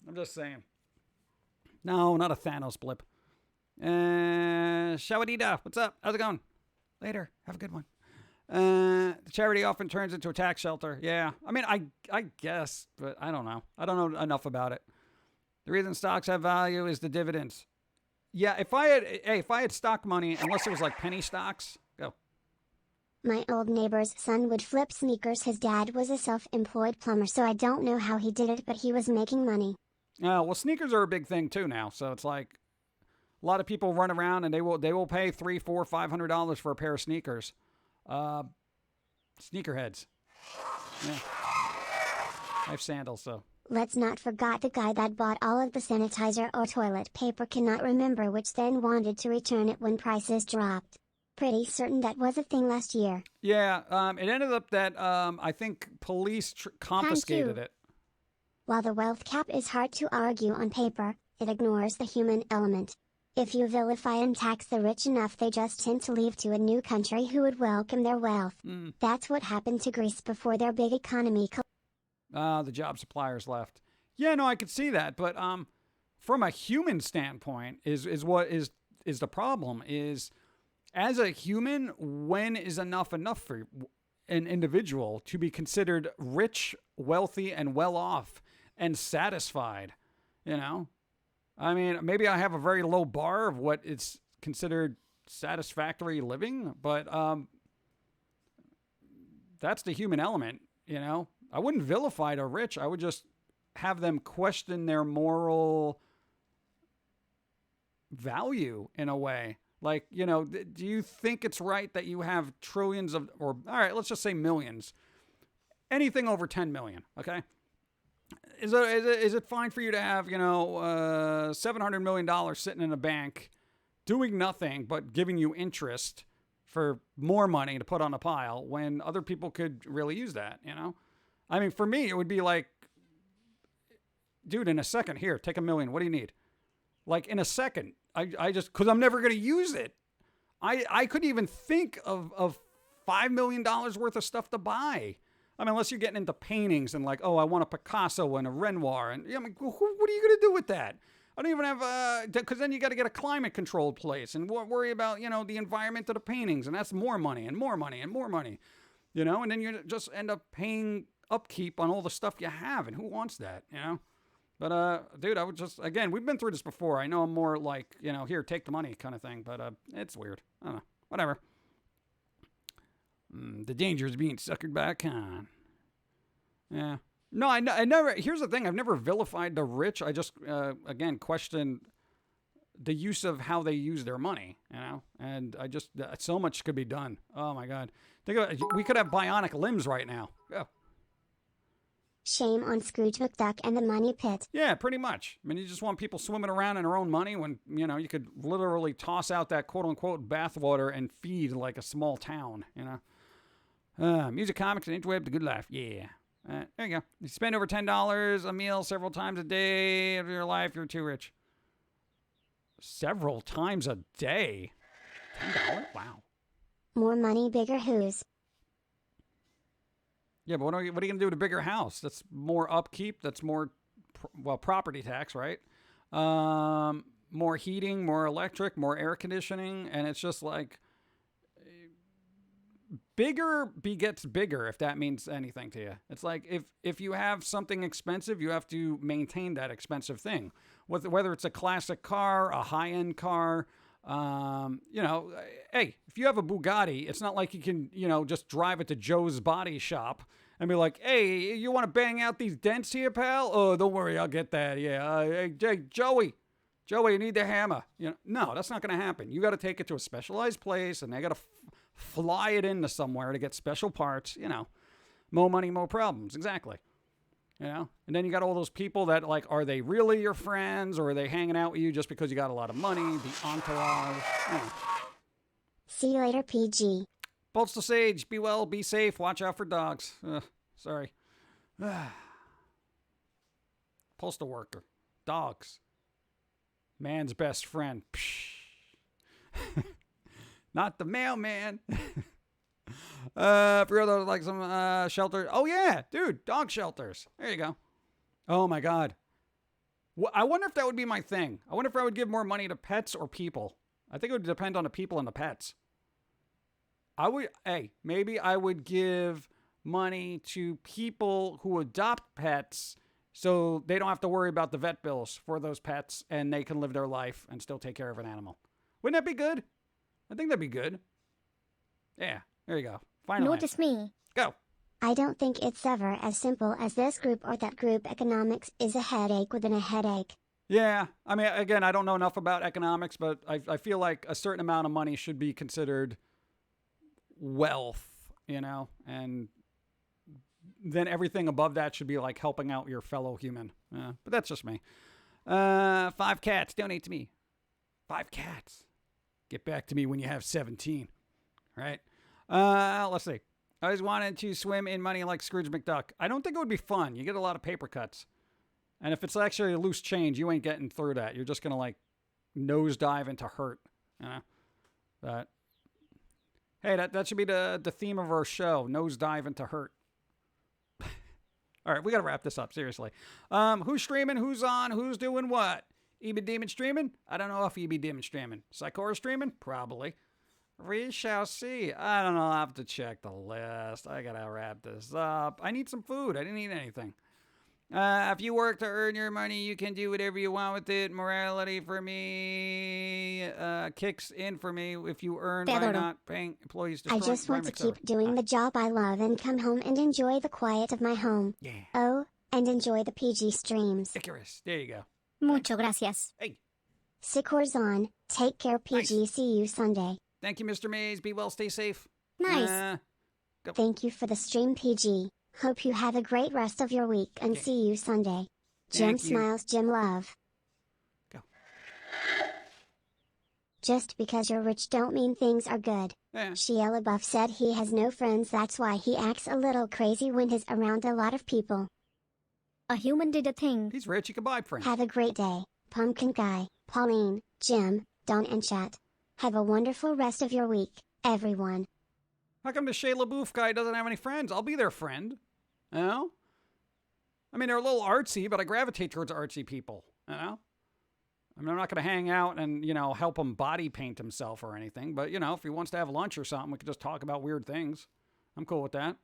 I'm just saying. No, not a Thanos blip. Shawadida, what's up? How's it going? Later. Have a good one. The charity often turns into a tax shelter. Yeah. I mean, I guess, but I don't know. I don't know enough about it. The reason stocks have value is the dividends. Yeah, if I had stock money, unless it was like penny stocks, go. My old neighbor's son would flip sneakers. His dad was a self-employed plumber, so I don't know how he did it, but he was making money. Well, sneakers are a big thing too now. So it's like a lot of people run around and they will pay $300, $400, $500 for a pair of sneakers. Sneakerheads. Yeah. I have sandals, so. Let's not forget the guy that bought all of the sanitizer or toilet paper cannot remember which, then wanted to return it when prices dropped. Pretty certain that was a thing last year. Yeah, it ended up that I think police confiscated it. While the wealth cap is hard to argue on paper, it ignores the human element. If you vilify and tax the rich enough, they just tend to leave to a new country who would welcome their wealth. That's what happened to Greece before their big economy the job suppliers left. Yeah, no, I could see that, but from a human standpoint, is the problem is, as a human, when is enough for an individual to be considered rich, wealthy, and well off and satisfied? I mean, maybe I have a very low bar of what it's considered satisfactory living, but that's the human element. I wouldn't vilify the rich. I would just have them question their moral value in a way. Like, do you think it's right that you have trillions of, or all right, let's just say millions, anything over 10 million, okay? Is it fine for you to have, $700 million sitting in a bank doing nothing but giving you interest for more money to put on a pile when other people could really use that, I mean, for me, it would be like, dude, in a second, here, take $1 million. What do you need? Like, in a second. I just, because I'm never going to use it. I couldn't even think of $5 million worth of stuff to buy. I mean, unless you're getting into paintings and like, oh, I want a Picasso and a Renoir. And I mean, what are you going to do with that? I don't even have, because then you got to get a climate controlled place and worry about, the environment of the paintings. And that's more money and more money and more money, and then you just end up paying upkeep on all the stuff you have. And who wants that, But, dude, I would just, again, we've been through this before. I know I'm more like, here, take the money kind of thing, but it's weird. I don't know. Whatever. The danger is being suckered by a con. Yeah. No, I never, here's the thing. I've never vilified the rich. I just, again, question the use of how they use their money, and I just, so much could be done. Oh my God. Think about it. We could have bionic limbs right now. Go. Shame on Scrooge McDuck and the money pit. Yeah, pretty much. I mean, you just want people swimming around in their own money when, you could literally toss out that quote unquote bathwater and feed like a small town, music, comics, and interweb, the good life. Yeah. There you go. You spend over $10 a meal several times a day of your life, you're too rich. Several times a day? $10? Wow. More money, bigger who's. Yeah, but what are you going to do with a bigger house? That's more upkeep. That's more, property tax, right? More heating, more electric, more air conditioning. And it's just like, bigger begets bigger, if that means anything to you. It's like if you have something expensive, you have to maintain that expensive thing. Whether it's a classic car, a high-end car, hey, if you have a Bugatti, it's not like you can, just drive it to Joe's body shop and be like, hey, you want to bang out these dents here, pal? Oh, don't worry, I'll get that. Yeah, hey, Joey, you need the hammer. No, that's not going to happen. You got to take it to a specialized place, and they got to fly it into somewhere to get special parts. More money, more problems. Exactly. And then you got all those people that, like, are they really your friends, or are they hanging out with you just because you got a lot of money? The entourage. See you later, PG. Bolts to Sage. Be well, be safe. Watch out for dogs. Sorry. Postal worker. Dogs. Man's best friend. Not the mailman. For others, like some shelter. Oh, yeah, dude. Dog shelters. There you go. Oh, my God. I wonder if that would be my thing. I wonder if I would give more money to pets or people. I think it would depend on the people and the pets. Maybe I would give money to people who adopt pets so they don't have to worry about the vet bills for those pets, and they can live their life and still take care of an animal. Wouldn't that be good? I think that'd be good. Yeah, there you go. Final Notice me. Go. I don't think it's ever as simple as this group or that group. Economics is a headache within a headache. Yeah, I mean, again, I don't know enough about economics, but I feel like a certain amount of money should be considered wealth, and then everything above that should be like helping out your fellow human. But that's just me. 5 cats, donate to me. 5 cats. Get back to me when you have 17. Right? Let's see. I always wanted to swim in money like Scrooge McDuck. I don't think it would be fun. You get a lot of paper cuts. And if it's actually a loose change, you ain't getting through that. You're just going to like nosedive into hurt. But hey, that should be the theme of our show. Nosedive into hurt. All right, we got to wrap this up, seriously. Who's streaming? Who's on? Who's doing what? EB Demon streaming? I don't know if EB Demon streaming. Psychora streaming? Probably. We shall see. I don't know. I'll have to check the list. I got to wrap this up. I need some food. I didn't eat anything. If you work to earn your money, you can do whatever you want with it. Morality for me kicks in for me if you earn by not paying employees. I just want to keep doing the job I love and come home and enjoy the quiet of my home. Yeah. Oh, and enjoy the PG streams. Icarus. There you go. Mucho gracias. Hey. Sikors on. Take care, PG. Nice. See you Sunday. Thank you, Mr. Mays. Be well. Stay safe. Nice. Thank you for the stream, PG. Hope you have a great rest of your week and see you Sunday. Jim smiles, Jim love. Go. Just because you're rich don't mean things are good. Yeah. Shia LaBeouf said he has no friends, that's why he acts a little crazy when he's around a lot of people. A human did a thing. He's rich, he can buy friends. Have a great day, Pumpkin Guy, Pauline, Jim, Don and Chat. Have a wonderful rest of your week, everyone. How come the Shia LaBeouf guy doesn't have any friends? I'll be their friend. You know? I mean, they're a little artsy, but I gravitate towards artsy people. You know? I mean, I'm not going to hang out and, you know, help him body paint himself or anything. But, you know, if he wants to have lunch or something, we could just talk about weird things. I'm cool with that.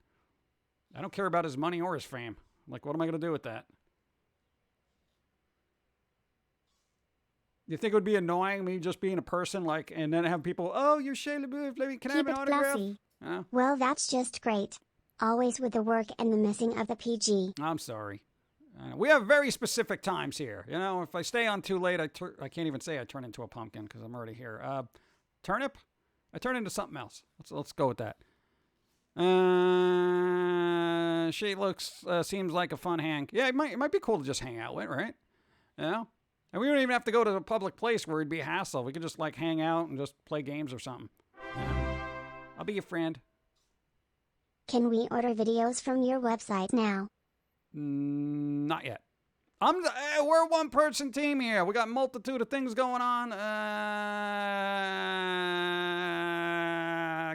I don't care about his money or his fame. Like, what am I going to do with that? You think it would be annoying me just being a person, like, and then have people, oh, you're Shia LaBeouf, can I have Keep an it autograph? classy. Yeah. Well, that's just great. Always with the work and the missing of the PG. I'm sorry. We have very specific times here. You know, if I stay on too late, I can't even say I turn into a pumpkin because I'm already here. Turnip? I turn into something else. Let's go with that. She seems like a fun hang. Yeah, it might be cool to just hang out with, right? You know? And we don't even have to go to a public place where it'd be a hassle. We could just like hang out and just play games or something. Yeah. I'll be your friend. Can we order videos from your website now? Not yet. We're a one-person team here. We got a multitude of things going on.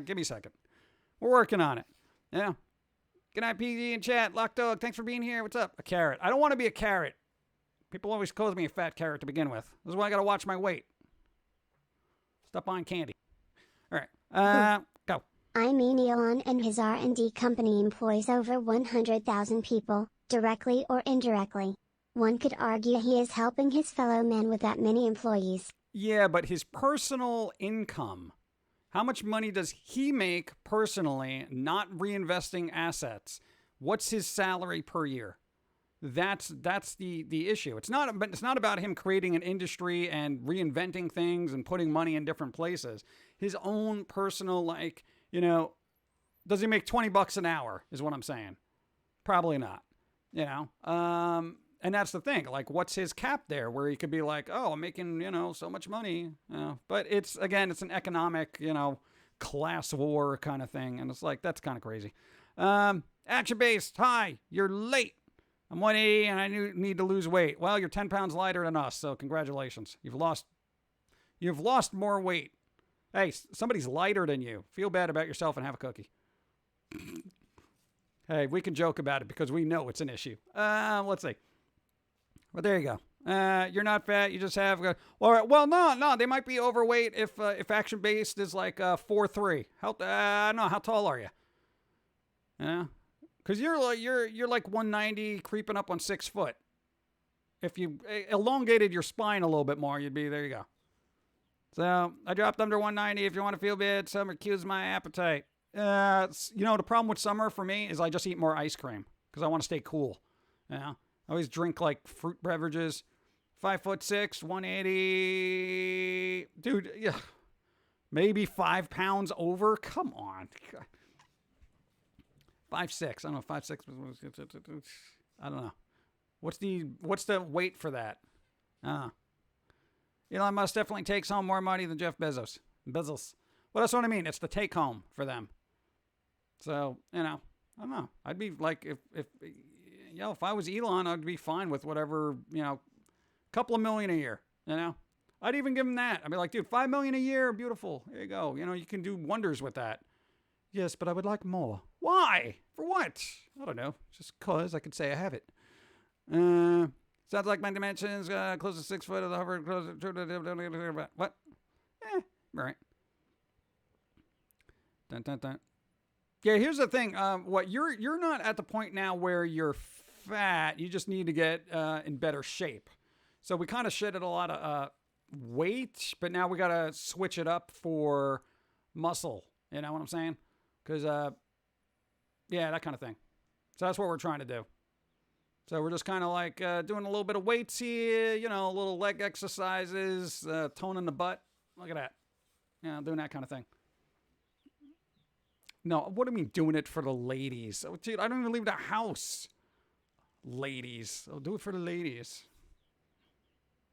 Give me a second. We're working on it. Yeah. Good night, PG in chat. Lock Dog, thanks for being here. What's up? A carrot. I don't want to be a carrot. People always call me a fat carrot to begin with. This is why I got to watch my weight. Stop buying candy. All right. Go. I mean, Elon and his R&D company employs over 100,000 people, directly or indirectly. One could argue he is helping his fellow man with that many employees. Yeah, but his personal income, how much money does he make personally, not reinvesting assets? What's his salary per year? That's the issue. It's not about him creating an industry and reinventing things and putting money in different places. His own personal, like, you know, does he make $20 an hour is what I'm saying. Probably not, you know. And that's the thing. Like, what's his cap there where he could be like, oh, I'm making, you know, so much money. You know? But it's an economic, you know, class war kind of thing. And it's like, that's kind of crazy. Action-based, hi, you're late. I'm 180 and I need to lose weight. Well, you're 10 pounds lighter than us, so congratulations. You've lost more weight. Hey, somebody's lighter than you. Feel bad about yourself and have a cookie. Hey, we can joke about it because we know it's an issue. Let's see. Well, there you go. You're not fat. You just have. Well, no. They might be overweight if action based is like 4'3". How tall are you? Yeah. Because you're like 190, creeping up on 6 foot. If you elongated your spine a little bit more, you'd be, there you go. So I dropped under 190. If you want to feel bad, summer cues my appetite. You know, the problem with summer for me is I just eat more ice cream because I want to stay cool. You know, I always drink like fruit beverages. 5'6", 180. Dude, yeah, maybe 5 pounds over. Come on. 5'6". I don't know. 5'6". I don't know. What's the weight for that? Elon Musk definitely takes home more money than Jeff Bezos. Well, that's what I mean. It's the take home for them. So, you know, I don't know. I'd be like, if I was Elon, I'd be fine with whatever, you know, couple of million a year, you know. I'd even give him that. I'd be like, dude, $5 million a year, beautiful. There you go. You know, you can do wonders with that. Yes, but I would like more. Why? For what? I don't know. Just cause I could say I have it. Sounds like my dimensions close to 6 foot of the hover. What? Right. Dun, dun, dun. Yeah, here's the thing. What you're not at the point now where you're fat. You just need to get in better shape. So we kind of shedded a lot of weight, but now we got to switch it up for muscle. You know what I'm saying? Because, yeah, that kind of thing. So that's what we're trying to do. So we're just kind of like doing a little bit of weights here, you know, little leg exercises, toning the butt. Look at that. Yeah, doing that kind of thing. No, what do you mean doing it for the ladies? Oh, dude, I don't even leave the house. Ladies. I'll do it for the ladies.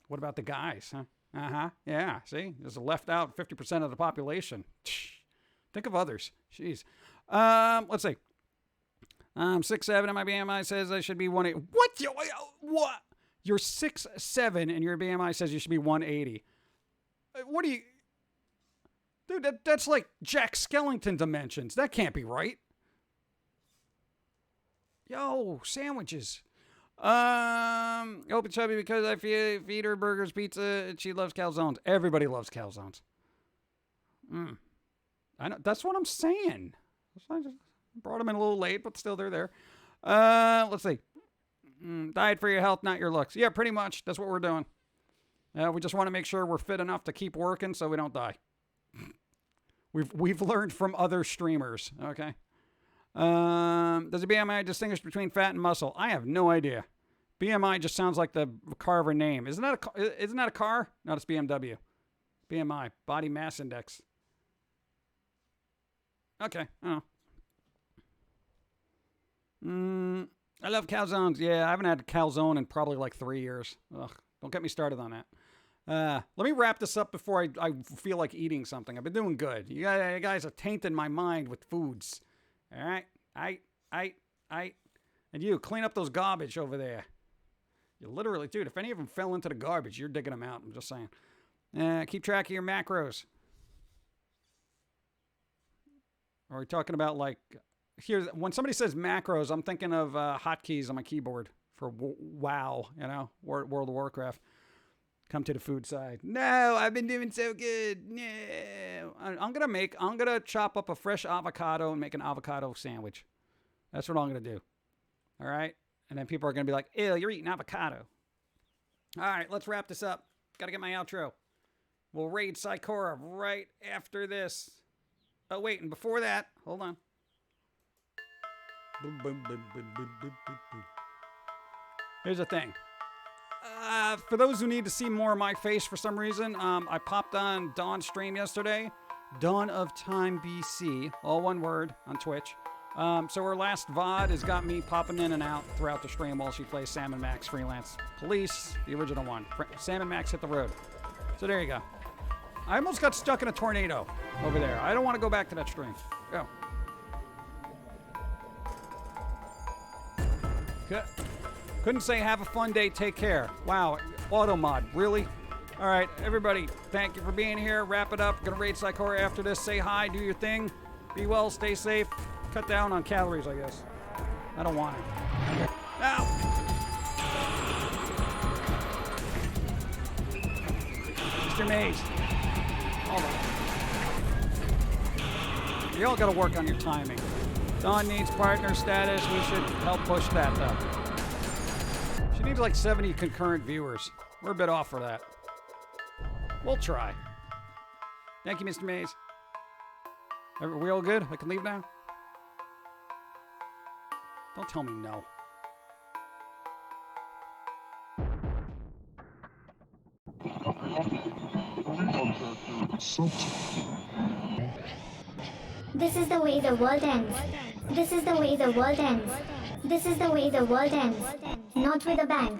What about the guys, huh? Uh-huh. Yeah, see? There's left out 50% of the population. Think of others. Jeez. Let's see. I'm 6'7", and my BMI says I should be 180. What? You're 6'7", and your BMI says you should be 180. What do you... Dude, that's like Jack Skellington dimensions. That can't be right. Yo, sandwiches. Open chubby because I feed her burgers, pizza, and she loves calzones. Everybody loves calzones. I know, that's what I'm saying. I just brought them in a little late, but still they're there. Let's see. Diet for your health, not your looks. Yeah, pretty much. That's what we're doing. We just want to make sure we're fit enough to keep working so we don't die. We've learned from other streamers. Okay. Does a BMI distinguish between fat and muscle? I have no idea. BMI just sounds like the car of a name. Isn't that a car? No, it's BMW. BMI, body mass index. Okay. I don't know. I love calzones. Yeah, I haven't had a calzone in probably like 3 years. Ugh, don't get me started on that. Let me wrap this up before I feel like eating something. I've been doing good. You guys are tainting my mind with foods. All right? And you, clean up those garbage over there. You literally, dude, if any of them fell into the garbage, you're digging them out. I'm just saying. Keep track of your macros. Are we talking about like... Here, when somebody says macros, I'm thinking of hotkeys on my keyboard for WoW, you know, World of Warcraft. Come to the food side. No, I've been doing so good. No, I'm gonna chop up a fresh avocado and make an avocado sandwich. That's what I'm gonna do. All right, and then people are gonna be like, "Ew, you're eating avocado." All right, let's wrap this up. Gotta get my outro. We'll raid Psychora right after this. Oh wait, and before that, hold on. Here's the thing. For those who need to see more of my face for some reason, I popped on Dawn's stream yesterday. Dawn of Time BC, all one word, on Twitch. So her last VOD has got me popping in and out throughout the stream while she plays Sam and Max Freelance Police, the original one. Sam and Max Hit the Road. So there you go. I almost got stuck in a tornado over there. I don't want to go back to that stream. Go. Couldn't say have a fun day, take care. Wow, auto mod, really? All right, everybody, thank you for being here. Wrap it up. Gonna raid Psychora after this. Say hi, do your thing. Be well, stay safe. Cut down on calories, I guess. I don't want it. Ow! Mr. Maze. Hold on. You all gotta work on your timing. Dawn needs partner status. We should help push that, though. She needs like 70 concurrent viewers. We're a bit off for that. We'll try. Thank you, Mr. Maze. Are we all good? I can leave now? Don't tell me no. This is the way the world ends. This is the way the world ends. This is the way the world ends. Not with a bang.